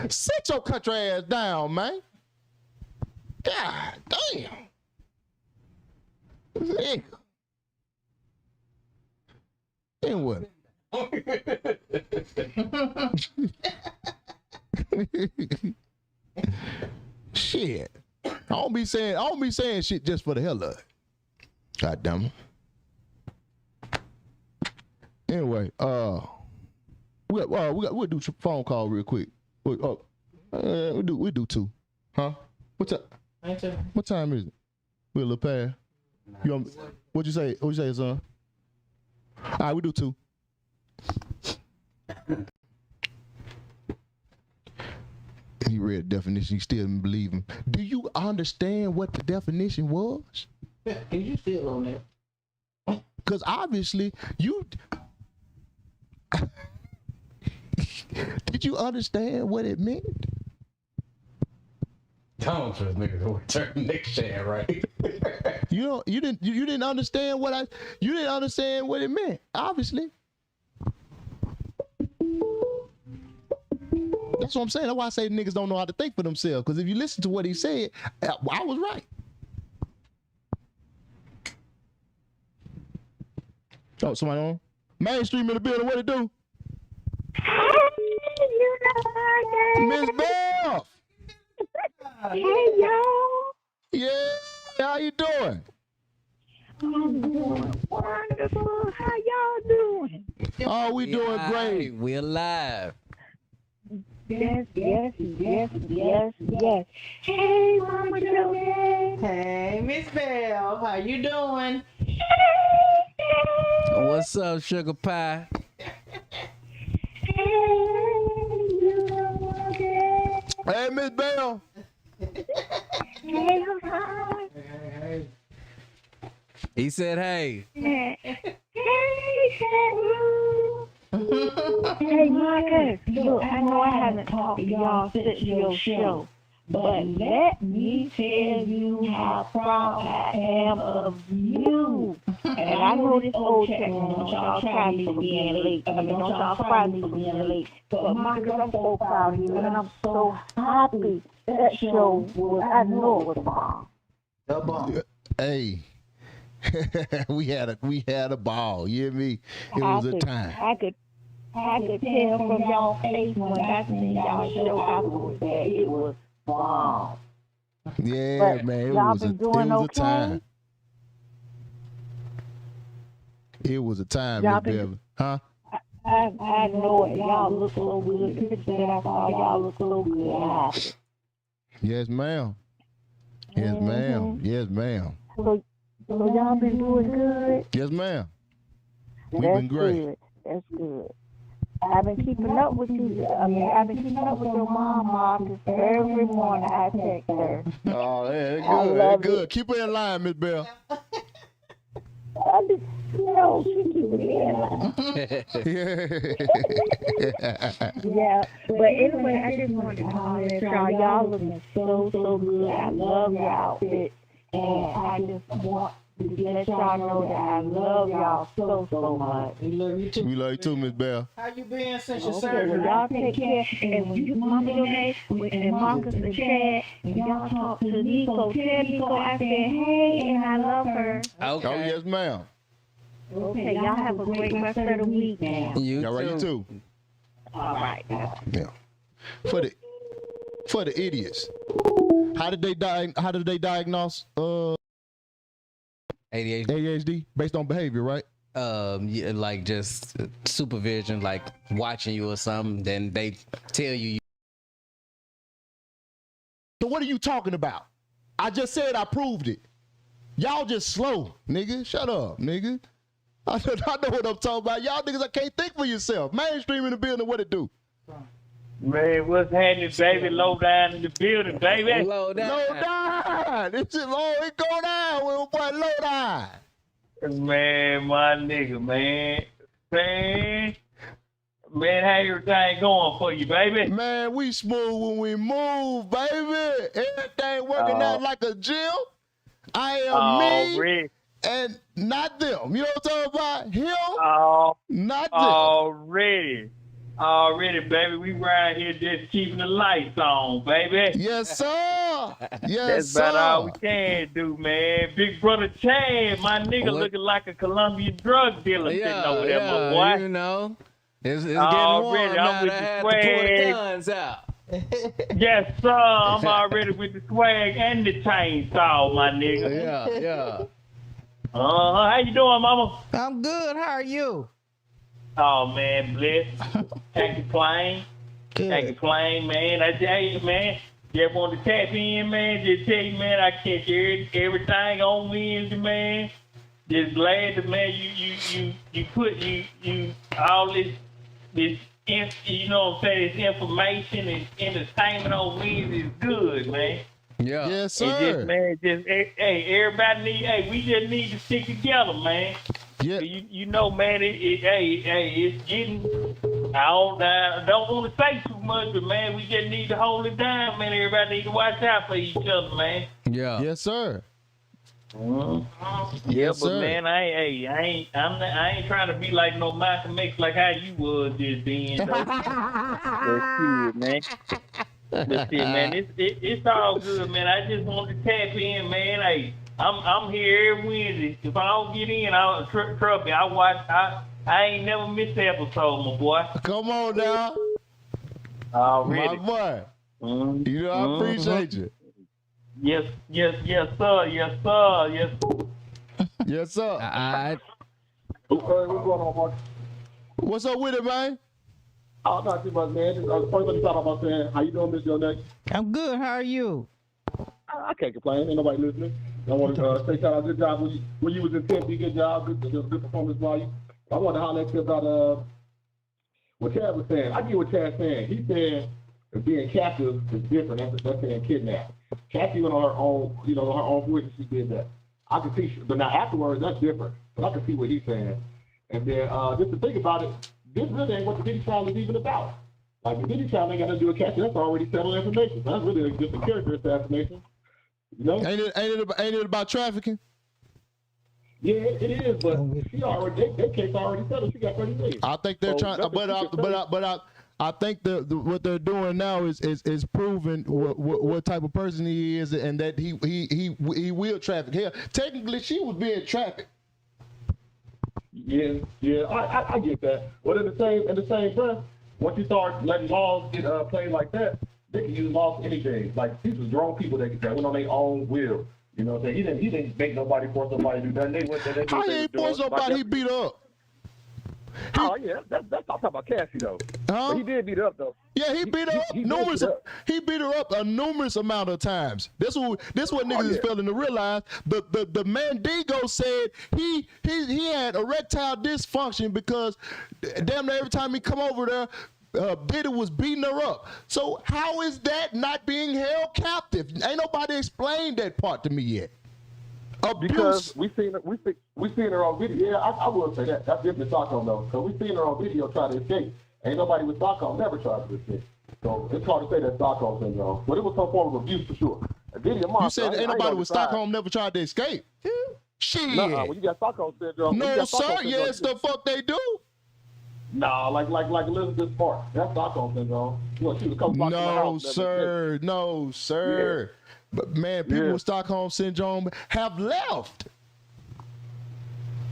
Sit your country ass down, man. God damn. Nigga. Anyway. Shit. I don't be saying shit just for the hell of it. God damn it. Anyway, we'll do phone call real quick. We'll do two. Huh? What's up? What time is it? We're a little past. What'd you say? What'd you say, son? All right, we do two. He read the definition. He still didn't believe him. Do you understand what the definition was? Yeah, you still on that? Because obviously you did you understand what it meant? Don't trust niggas who turn next shit, right? You didn't understand what you didn't understand what it meant, obviously. That's what I'm saying. That's why I say niggas don't know how to think for themselves. Because if you listen to what he said, I was right. Oh, somebody on? Mainstream in the building, what it do? Miss Bell! Hey, y'all. Yeah, how you doing? I'm doing wonderful. How y'all doing? Oh, we doing great. We alive. Yes. Hey, Mama Jonae. Hey, Miss Bell, how you doing? What's up, sugar pie? Hey, Miss Bell. Hey. He said, hey. Hey, Hey, Maaacus, look, I know I haven't talked to y'all since your show, but let me tell you how proud I am of you. And I know this old check don't y'all try me for being late. I mean, don't y'all fry me for being late. But Maaacus, I'm so proud of you, and I'm so happy that show was, I know it was bomb. The bomb. Hey. we had a ball. You hear me? It was a time. I could tell from y'all face when I seen y'all show afterwards that it was bomb. Yeah, But man. It y'all was been doing a okay? time. It was a time, Y'all Miss been- Beverly. Huh? I know it. Y'all look so good. The picture that I saw, y'all look so good and happy. Yes, ma'am. Yes, ma'am. Yes, ma'am. So y'all been doing good? Yes, ma'am. We've That's been great. good. That's good. I've been keeping up with you. I've been keeping up with your mom, Maaacus. Every morning I text her. Oh, yeah, it's I good. love It's good. Keep her in line, Miss Bell. I just, she keep me in line. Yeah, but anyway, I just wanted to holler at y'all. Y'all looking so good. I love your outfit, and I just want to let y'all know that I love y'all so much. We love you too. We love you too, Miss Bell. How you been since your Okay, surgery? well, y'all take care. And when you, Mama Jonae, and Maaacus and Chad, and y'all talk to Nico, tell Nico I said hey, and I love her. Okay. Oh, yes, ma'am. Okay, y'all have a great rest of the week now. You All right, you too. All right. Yeah. For the idiots. How did they diagnose ADHD. ADHD based on behavior, right? Yeah, like just supervision, like watching you or something. Then they tell you. So what are you talking about? I just said I proved it. Y'all just slow, nigga. Shut up, nigga. I know what I'm talking about. Y'all niggas, I can't think for yourself. Mainstream in the building, what it do? Man, what's happening, baby? Low down in the building, baby. Low down. Low down. This is it go down with my boy low down. Man, my nigga, man. Man, how everything going for you, baby? Man, we smooth when we move, baby. Everything working out like a gym. I am me Already. and not them. You know what I'm talking about? Him, not them. Already, baby. We around here just keeping the lights on, baby. Yes, sir. Yes, That's sir. about all we can do, man. Big brother Chad, my nigga, What? looking like a Colombian drug dealer sitting over there, my boy. You know, it's getting Already, warm now. I'm with I the had to pull the swag. guns out. Yes, sir. I'm already with the swag and the chainsaw, my nigga. Yeah. How you doing, mama? I'm good. How are you? Oh, man, blessed. Can't complain. Can't complain, man. I tell you, man. Just want to tap in, man. Just tell you, man, I catch everything on Wednesday, man. Just glad that, man, you put all this you know what I'm saying, this information and entertainment on Wednesday is good, man. Yeah. Yes, And sir. just, man, everybody we just need to stick together, man. Yeah. You know, man, it's getting, I don't want to say too much, but, man, we just need to hold it down, man. Everybody need to watch out for each other, man. Yeah. Yes, sir. Yeah, Yes, but sir. man, I ain't trying to be like no Malcolm X like how you was just being. Though. But shit, man, it's all good, man. I just want to tap in, man. Hey, I'm here every Wednesday. If I don't get in, I'll trust me. I ain't never missed an episode, my boy. Come on now. Already. My boy. Mhm. You know, I appreciate you. Yes, sir. Yes, sir. I What's going on, Mark? What's up with it, man? Oh, not too much, man. Just, first, let me start off by saying, how you doing, Miss Jonae? I'm good. How are you? I can't complain. Ain't nobody listening. I want to say shout out, good job when you was in Tempe. Good job. Good performance by you. I want to holler at you about what Chad was saying. I get what Chad's saying. He said that being captive is different. That's saying kidnapped. Cassie went on her own, on her own voice, and she did that. I can see, but now afterwards, that's different. But I can see what he's saying. And then just to think about it, this really ain't what the Diddy trial is even about. Like, the Diddy trial ain't got to do with catching. That's already settled information. So that's really just a character assassination. You know? Ain't it about trafficking? Yeah, it is, but she already, that case already settled. She got 30 days. I think they're trying, I think what they're doing now is proving what type of person he is, and that he will traffic. Hell, technically, she was being trafficked. Yeah, I get that. But in the same breath, once you start letting laws get played like that, they can use laws for anything. Like, these are grown people that went on their own will. You know what I'm saying? He didn't make nobody force somebody to do nothing. They went there. How he ain't force somebody? He beat her up. Oh yeah, that's talking about Cassie though. But he did beat her up though. Yeah, he beat her up numerous. He beat her up a numerous amount of times. This what niggas is failing to realize. The Mandigo said he had erectile dysfunction because damn near every time he come over there, Diddy was beating her up. So how is that not being held captive? Ain't nobody explained that part to me yet. Abuse. Because we seen her on video. Yeah, I will say that. That's different Stockholm though. Because we seen her on video try to escape. Ain't nobody with Stockholm never tried to escape. So it's hard to say that Stockholm syndrome. But it was some form of abuse for sure. You said ain't nobody with Stockholm never tried to escape. Shit. Nah, when you got Stockholm syndrome. No, sir. Yes, the fuck they do. Nah, like Elizabeth Park. That's Stockholm syndrome. You know, she was a couple blocks from the house. No, sir. Yeah. But man, people with Stockholm syndrome have left.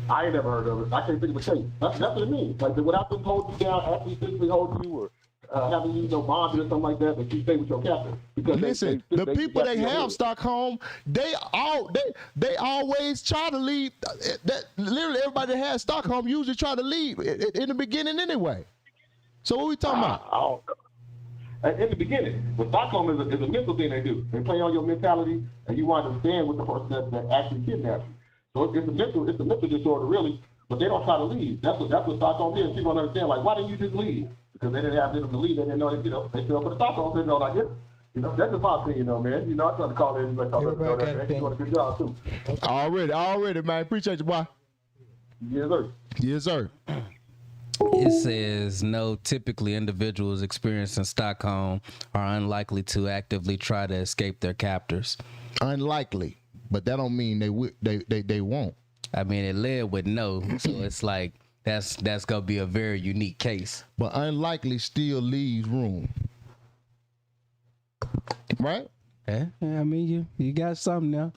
I ain't never heard of it. I can't think of a case. That's what it means. Like, without them holding you down, actually physically holding you, or having you bonded or something like that, but you stay with your captain. Because listen, the people they have Stockholm, they always try to leave. Literally everybody that has Stockholm usually try to leave in the beginning anyway. So what we talking about? In the beginning, with Stockholm is a mental thing they do. They play on your mentality, and you want to stand with the person that actually kidnapped you. So it's a mental disorder, really. But they don't try to leave. That's what Stockholm is. People don't understand. Like, why didn't you just leave? Because they didn't have them to leave. They didn't know. They fell for the Stockholm syndrome. Like, that's just my opinion, man. I'm trying to call in. Like, you doing a good job too. Already, man. Appreciate you, boy. Yes, sir. Yes, sir. It says, no, typically individuals experiencing Stockholm are unlikely to actively try to escape their captors. Unlikely, but that don't mean they won't. I mean, it led with no, so it's like that's gonna be a very unique case. But unlikely still leaves room, right? Yeah, I mean, you got something now.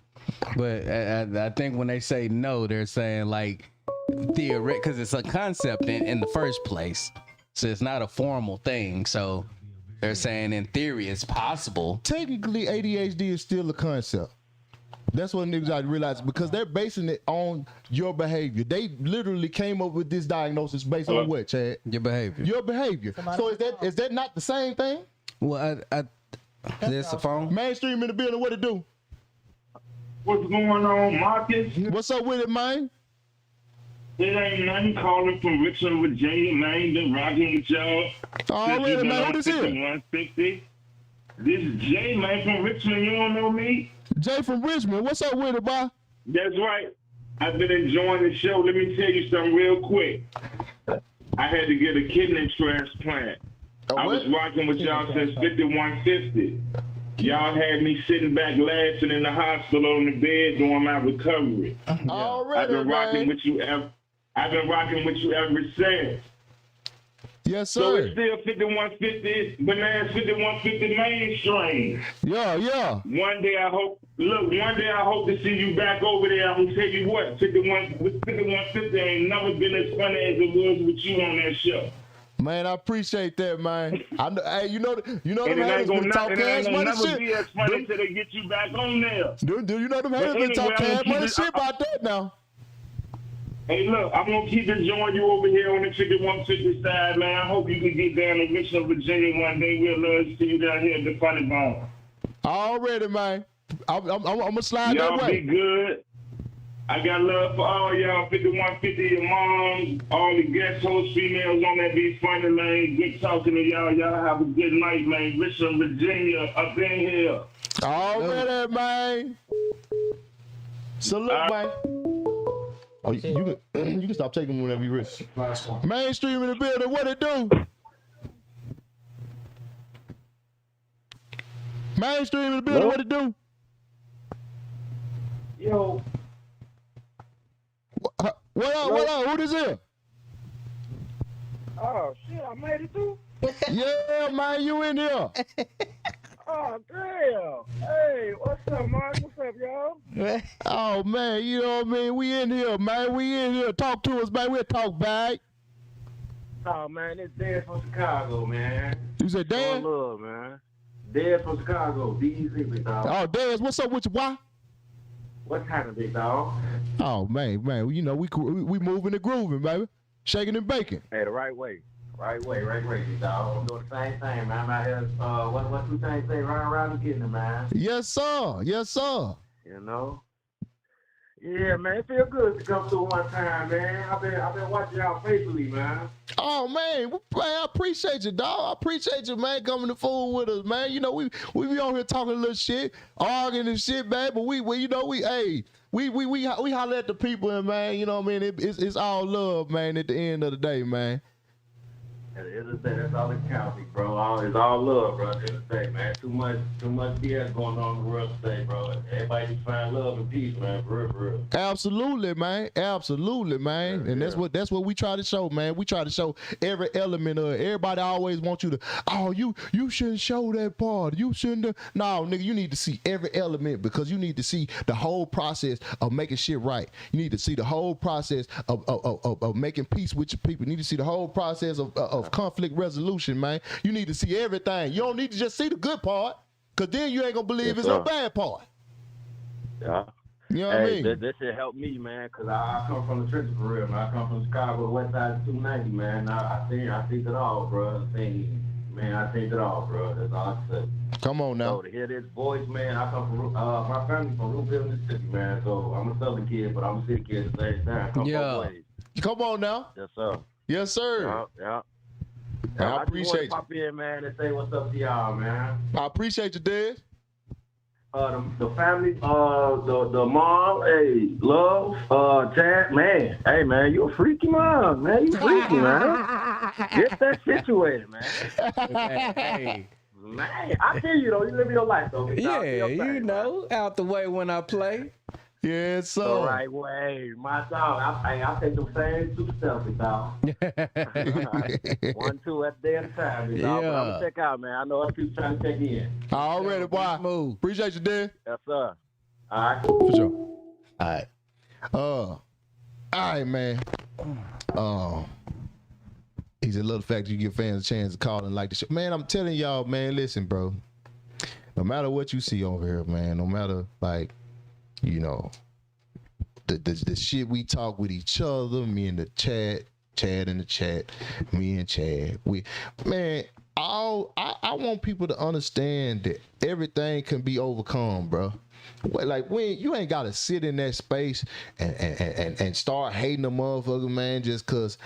But I think when they say no, they're saying like theoretic, because it's a concept in the first place, so it's not a formal thing. So they're saying in theory it's possible. Technically, ADHD is still a concept. That's what niggas ought to realize, because they're basing it on your behavior. They literally came up with this diagnosis based on what, Chad? Your behavior. Your behavior. So is that not the same thing? Well, there's a phone. Manestream in the building. What it do? What's going on, Maaacus? What's up with it, man? It ain't nothing, calling from Richmond, Virginia, man. Been rocking with y'all. Already, man. What is it? 150. This is Jay, man, from Richmond. You don't know me? Jay from Richmond. What's up with it, boy? That's right. I've been enjoying the show. Let me tell you something real quick. I had to get a kidney transplant. I was rocking with y'all since 5150. Y'all had me sitting back laughing in the hospital on the bed during my recovery. Already, I've been rocking with you ever since. Yes, sir. So it's still 5150, Bananas 5150 mainstream. Yeah. One day I hope to see you back over there. I'm gonna tell you what, 5150 ain't never been as funny as it was with you on that show. Man, I appreciate that, man. Hey, you know them haters been talking cash money shit. Be as funny till they get you back on there. Do you know them haters been talking cash money shit about that now? Hey, look, I'm going to keep enjoying you over here on the Chicken 150 side, man. I hope you can get down to Richmond, Virginia one day. We'll love to see you down here at the Funny Bone. Already, man. I'm going to slide y'all that way. Be good. I got love for all y'all, 5150, your moms, all the guest host females on that Be Funny, man. Good talking to y'all. Y'all have a good night, man. Richmond, Virginia, up in here. Already, man. Salute, man. Oh, you can stop taking them whenever you're ready. Last one. Mainstream in the building, what it do? Mainstream in the building, what it do? Yo. What up? Who this is? Oh, shit, I made it through? Yeah, man, you in here. Oh, damn. Hey, what's up, Mark? What's up, y'all? Oh, man, you know what I mean? We in here, man. We in here. Talk to us, man. We'll talk back. Oh, man, it's Dad from Chicago, man. You said Dad? Love, man. Dad from Chicago, DZ, big dog. Oh, Dad, what's up with you, boy? What's happening, big dog? Oh, man, you know, we moving and grooving, baby. Shaking and baking. Hey, the right way. Right way, big dog. I'm doing the same thing, man. I'm out here, what two things say, running around and getting it, man. Yes, sir. Yes, sir. You know? Yeah, man, it feel good to come through one time, man. I've been watching y'all faithfully, man. Oh, man, I appreciate you, dog. I appreciate you, man, coming to fool with us, man. You know, we be on here talking a little shit, arguing and shit, man, but we holler at the people, and, man, you know what I mean? It's all love, man, at the end of the day, man. At the end of the day, that's all that counts, bro. It's all love, bro. At the end of the day, man. Too much BS going on in the world today, bro. Everybody just find love and peace, man. For real. Absolutely, man. Absolutely, man. And that's what we try to show, man. We try to show every element of it. Everybody always wants you to, you shouldn't show that part. You shouldn't. No, nigga, you need to see every element because you need to see the whole process of making shit right. You need to see the whole process of making peace with your people. You need to see the whole process of conflict resolution, man. You need to see everything. You don't need to just see the good part, because then you ain't going to believe it's no bad part. Yeah. You know what I mean? This shit helped me, man, because I come from the trenches for real, man. I come from Chicago, west side of 290, man. I think it all, bro. I think it all, bro. That's all I can say. Come on now. So to hear this voice, man, I come from, my family from Roosevelt, Mississippi, man. So I'm a Southern kid, but I'm a city kid at the same time. Come on now. Yes, sir. Yes, sir. Yeah. I appreciate you. Pop in, man, and say what's up to y'all, man. I appreciate you, Dez. The family, the mom, hey, love, Tad, man. Hey, man, you a freaky mom, man. You freaky, man. Get that situated, man. Hey. Man, I feel you, though. You live your life, though. Yeah, you know, out the way when I play. Yeah, so. The right way. My dog, I take the same 2 steps, dog. 1, 2 at the end of time, dog. But I'm going to check out, man. I know other people trying to check in. Already, boy. Move. Appreciate you, Dan. Yes, sir. All right. For sure. All right, man. He's a little fact you give fans a chance to call and like the show. Man, I'm telling y'all, man, listen, bro. No matter what you see over here, man, no matter, like, you know, the shit we talk with each other, me and the Chad in the chat, me and Chad, I want people to understand that everything can be overcome, bro. Like, when you ain't gotta sit in that space and start hating the motherfucker, man, just cause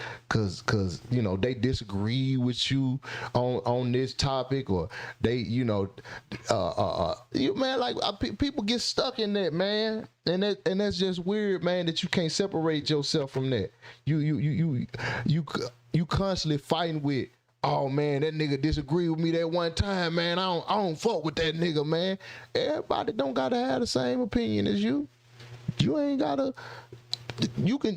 you know they disagree with you on this topic, or they, you know, man, like people get stuck in that, man, and that's just weird, man, that you can't separate yourself from that. You constantly fighting with, oh man, that nigga disagreed with me that one time, man. I don't fuck with that nigga, man. Everybody don't gotta have the same opinion as you. You ain't gotta. You can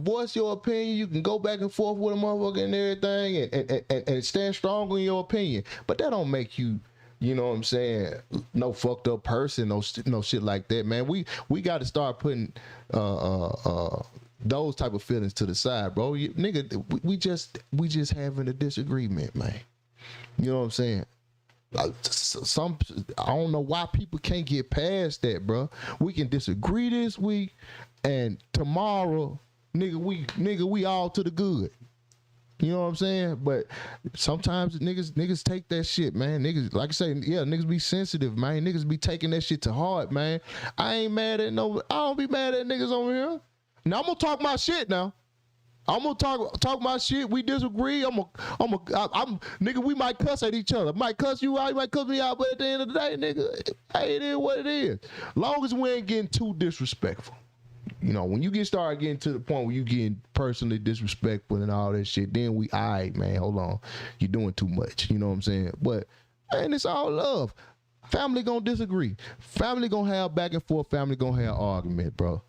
voice your opinion. You can go back and forth with a motherfucker and everything, and stand strong on your opinion. But that don't make you, you know what I'm saying, no fucked up person, no shit like that, man. We got to start putting those type of feelings to the side, bro. Nigga, we just having a disagreement, man. You know what I'm saying? Like, I don't know why people can't get past that, bro. We can disagree this week, and tomorrow, nigga, we all to the good. You know what I'm saying? But sometimes niggas take that shit, man. Niggas, like I say, yeah, niggas be sensitive, man. Niggas be taking that shit to heart, man. I don't be mad at niggas over here. Now I'm gonna talk my shit now. I'm gonna talk my shit. We disagree. Nigga, we might cuss at each other. Might cuss you out, you might cuss me out, but at the end of the day, nigga, hey, it is what it is. Long as we ain't getting too disrespectful. you know, when you start getting to the point where you getting personally disrespectful and all that shit, then all right, man, hold on, you're doing too much. You know what I'm saying? But man, it's all love. Family gonna disagree. Family gonna have back and forth. Family gonna have argument, bro.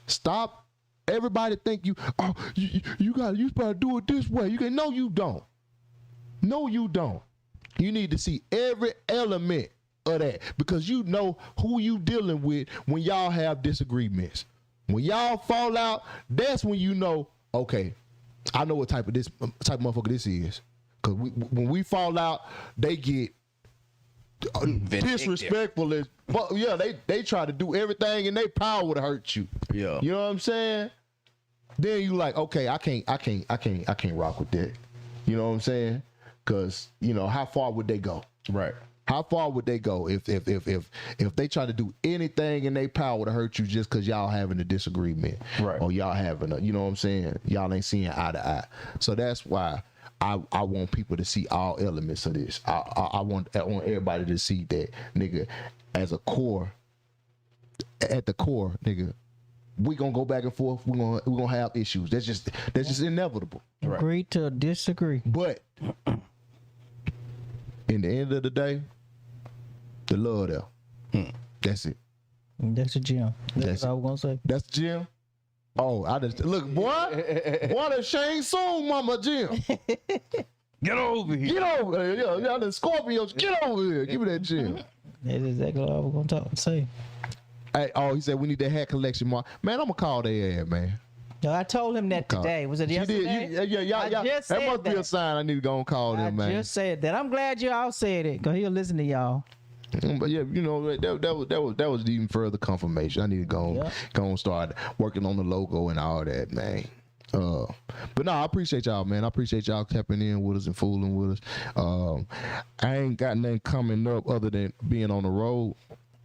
Stop. Everybody think you supposed to do it this way. No, you don't. No, you don't. You need to see every element of that because you know who you dealing with when y'all have disagreements. When y'all fall out, that's when you know, okay, I know what type of motherfucker this is. Cause when we fall out, they get disrespectful as yeah, they try to do everything in their power to hurt you. Yeah. You know what I'm saying? Then you like, okay, I can't rock with that. You know what I'm saying? Cause you know, how far would they go? Right. How far would they go if they try to do anything in their power to hurt you just cause y'all having a disagreement? Right. Or y'all having a, you know what I'm saying? Y'all ain't seeing eye to eye. So that's why I want people to see all elements of this. I want everybody to see that, nigga, at the core, nigga, we gonna go back and forth. We're gonna have issues. That's just inevitable. Right. Agree to disagree. But in the end of the day, the love there. That's it. That's the gym. That's all I was gonna say. That's the gym. Oh, I just look, boy. That Shane Soul Mama Jim. Get over here. Get over here. Y'all the Scorpios. Get over here. Give me that gym. That's exactly what I was gonna say. Hey, he said we need that hat collection, Mark. Man, I'm gonna call their ass, man. No, I told him that today. Was it yesterday? Yeah. That must be a sign I need to go and call them, man. I just said that. I'm glad y'all said it, because he'll listen to y'all. But yeah, you know, that was even further confirmation. I need to go and start working on the logo and all that, man. But no, I appreciate y'all, man. I appreciate y'all tapping in with us and fooling with us. I ain't got nothing coming up other than being on the road.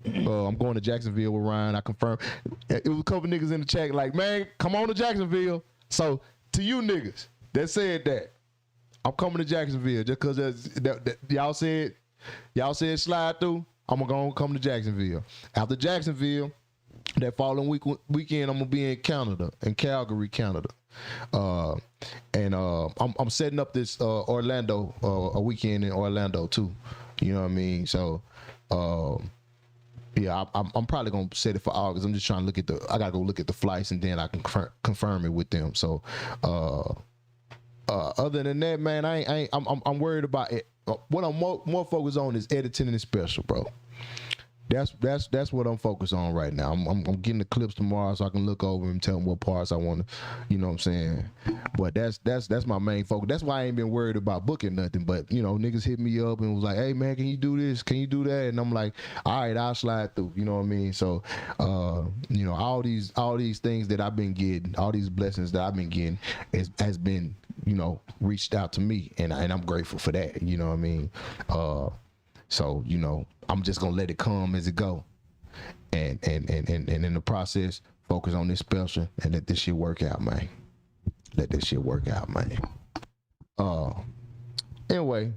I'm going to Jacksonville with Ryan. I confirmed. It was a couple niggas in the chat like, man, come on to Jacksonville. So to you niggas that said that, I'm coming to Jacksonville just because y'all said slide through. I'm gonna come to Jacksonville. After Jacksonville, that following weekend, I'm gonna be in Canada, in Calgary, Canada. I'm setting up this Orlando, a weekend in Orlando too. You know what I mean? So yeah, I'm probably gonna set it for August. I'm just trying to look at I gotta go look at the flights and then I can confirm it with them. So other than that, man, I'm worried about it. What I'm more focused on is editing and special, bro. That's what I'm focused on right now. I'm getting the clips tomorrow so I can look over and tell them what parts I want to, you know what I'm saying. But that's my main focus. That's why I ain't been worried about booking nothing. But you know, niggas hit me up and was like, "Hey man, can you do this? Can you do that?" And I'm like, "All right, I'll slide through." You know what I mean? So, you know, all these things that I've been getting, all these blessings that I've been getting, has been, you know, reached out to me, and I'm grateful for that. You know what I mean? So, you know, I'm just gonna let it come as it go, and in the process, focus on this special and let this shit work out, man. Let this shit work out, man. Anyway,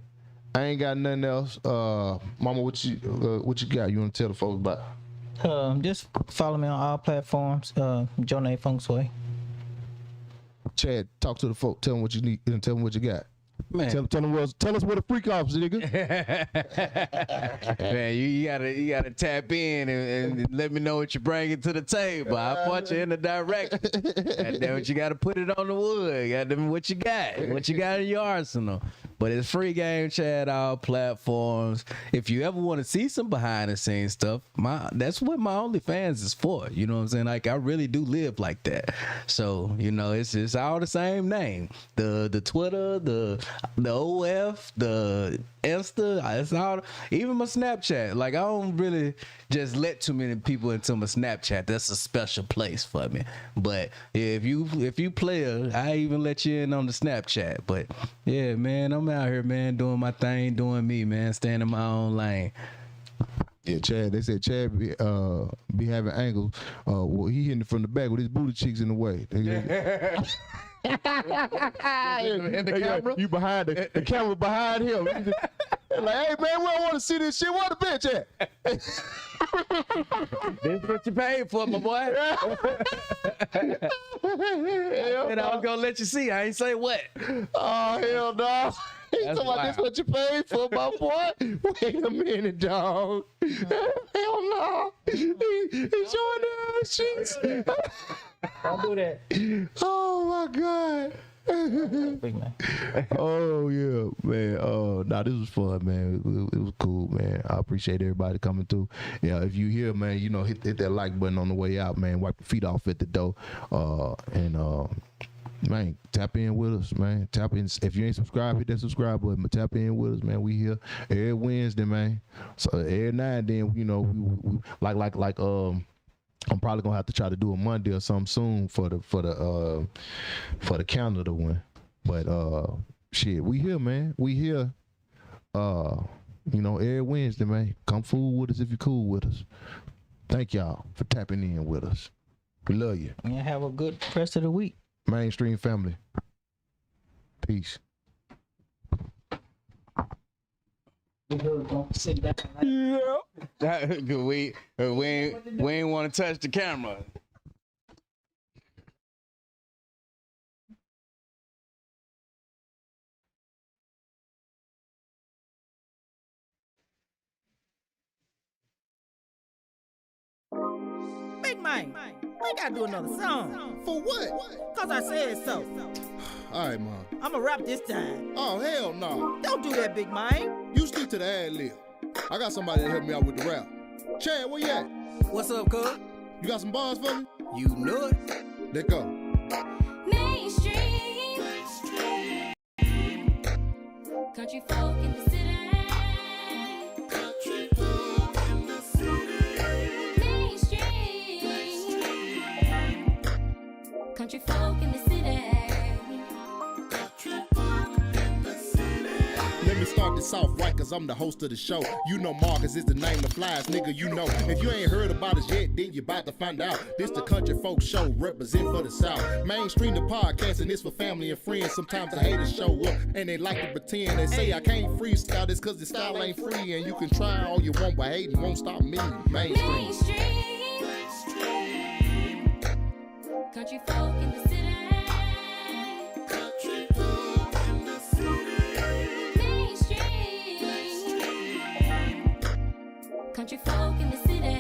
I ain't got nothing else. Mama, what you got? You wanna tell the folks about? Just follow me on all platforms. Jonae Feng Shui. Chad, talk to the folk. Tell them what you need and tell them what you got. Man, tell us what a freak off is, nigga. Man, you gotta tap in and let me know what you're bringing to the table. I'll point you in the direction. Goddamn, what you gotta put it on the wood. Goddamn, what you got in your arsenal. But it's free game chat, all platforms. If you ever want to see some behind the scenes stuff, that's what my OnlyFans is for. You know what I'm saying? Like, I really do live like that. So, you know, it's all the same name. The Twitter, the OF, the Insta, it's all, even my Snapchat. Like, I don't really just let too many people into my Snapchat. That's a special place for me. But if you play, I even let you in on the Snapchat. But yeah, man, I'm out here, man, doing my thing, doing me, man, staying in my own lane. Yeah, Chad. They said Chad be having angles. Well, he hitting it from the back with his booty cheeks in the way. In the camera? You behind the camera behind him. Like, hey man, we don't want to see this shit. Where the bitch at? This is what you paid for, my boy. And I was gonna let you see. I ain't say what. Oh hell no. He's talking about this what you paid for, my boy. Wait a minute, dog. Hell no. He's showing the sheets. Don't do that. Oh my God. Big man. Oh yeah, man. Nah, this was fun, man. It was cool, man. I appreciate everybody coming through. Yeah, if you here, man, you know, hit that like button on the way out, man. Wipe your feet off at the door. Man, tap in with us, man. Tap in. If you ain't subscribed, hit that subscribe button. But tap in with us, man. We here every Wednesday, man. So every now and then, you know, we I'm probably gonna have to try to do a Monday or something soon for the Canada one. But shit, we here, man. We here. You know, every Wednesday, man. Come fool with us if you cool with us. Thank y'all for tapping in with us. We love you. And have a good rest of the week. Mainstream family. Peace. Sit down. Yeah. we ain't want to touch the camera. Big man, we gotta do another song. For what? Cause I said so. All right, Mom. I'ma rap this time. Oh, hell no. Don't do that, big man. You stick to the ad lib. I got somebody to help me out with the rap. Chad, where you at? What's up, cuz? You got some bars for me? You know it. Let's go. Mainstream. Country folk in the city. Country folk in the city. Mainstream. Country folk in the city. Let me start this off right, cause I'm the host of the show. You know Maaacus is the name that flies, nigga, you know. If you ain't heard about us yet, then you about to find out. This the Country Folk Show, represent for the South. Mainstream the podcast, and it's for family and friends. Sometimes the haters show up, and they like to pretend. They say I can't freestyle this cause the style ain't free. And you can try all you want, but hating won't stop me. Mainstream. Country folk in the city. Country folk in the city. Mainstream. Country folk in the city.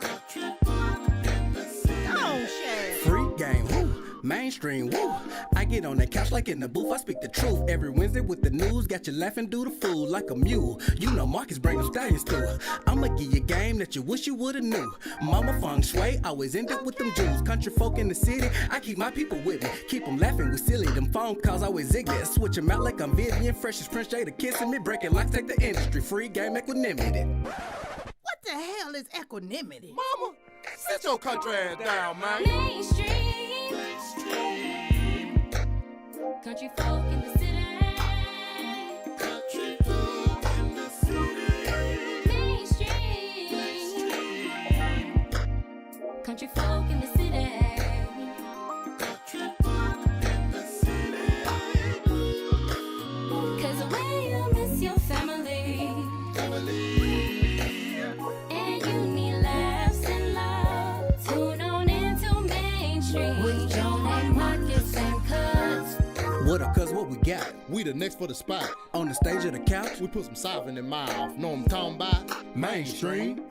Country folk in the city. Don't share. Free game, woo. Mainstream, woo. I get on that couch like in the booth, I speak the truth. Every Wednesday with the news, got you laughing, do the fool like a mule. You know Marcus bring them stallions through. I'ma give you game that you wish you would've knew. Mama feng shui, always end up with them Jews. Country folk in the city, I keep my people with me. Keep them laughing with silly, them phone calls always ignorant. Switch them out like I'm Vivian, fresh as Prince Jada kissing me. Breaking locks, take the industry, free game equanimity. What the hell is equanimity? Mama, sit your country ass down, man. Mainstream. Country folk in the city. Country folk in the city. Mainstream. Country folk in the city. Country folk in the city. Cause when you miss your family. And you need laughs and love. Tune on into Mainstream. With Jonae, Maaacus, and Cudi. What up, cuz what we got? We the next for the spot. On the stage of the couch, We put some soft in their mouth. Know what I'm talking about? Mainstream.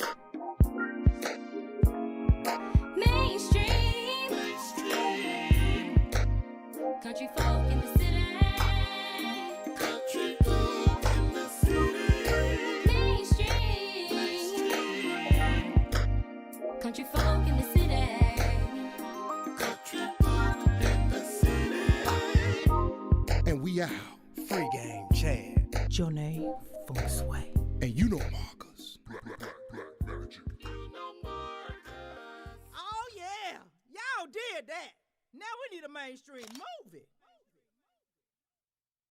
Mainstream. Country folk in the city. Country folk in the city. Mainstream. Country folk in the city. Country folk in the city. And we out. Free game, Chad. Jonae Feng Shui. And you know Maaacus. Oh yeah, y'all did that. Now we need a mainstream movie.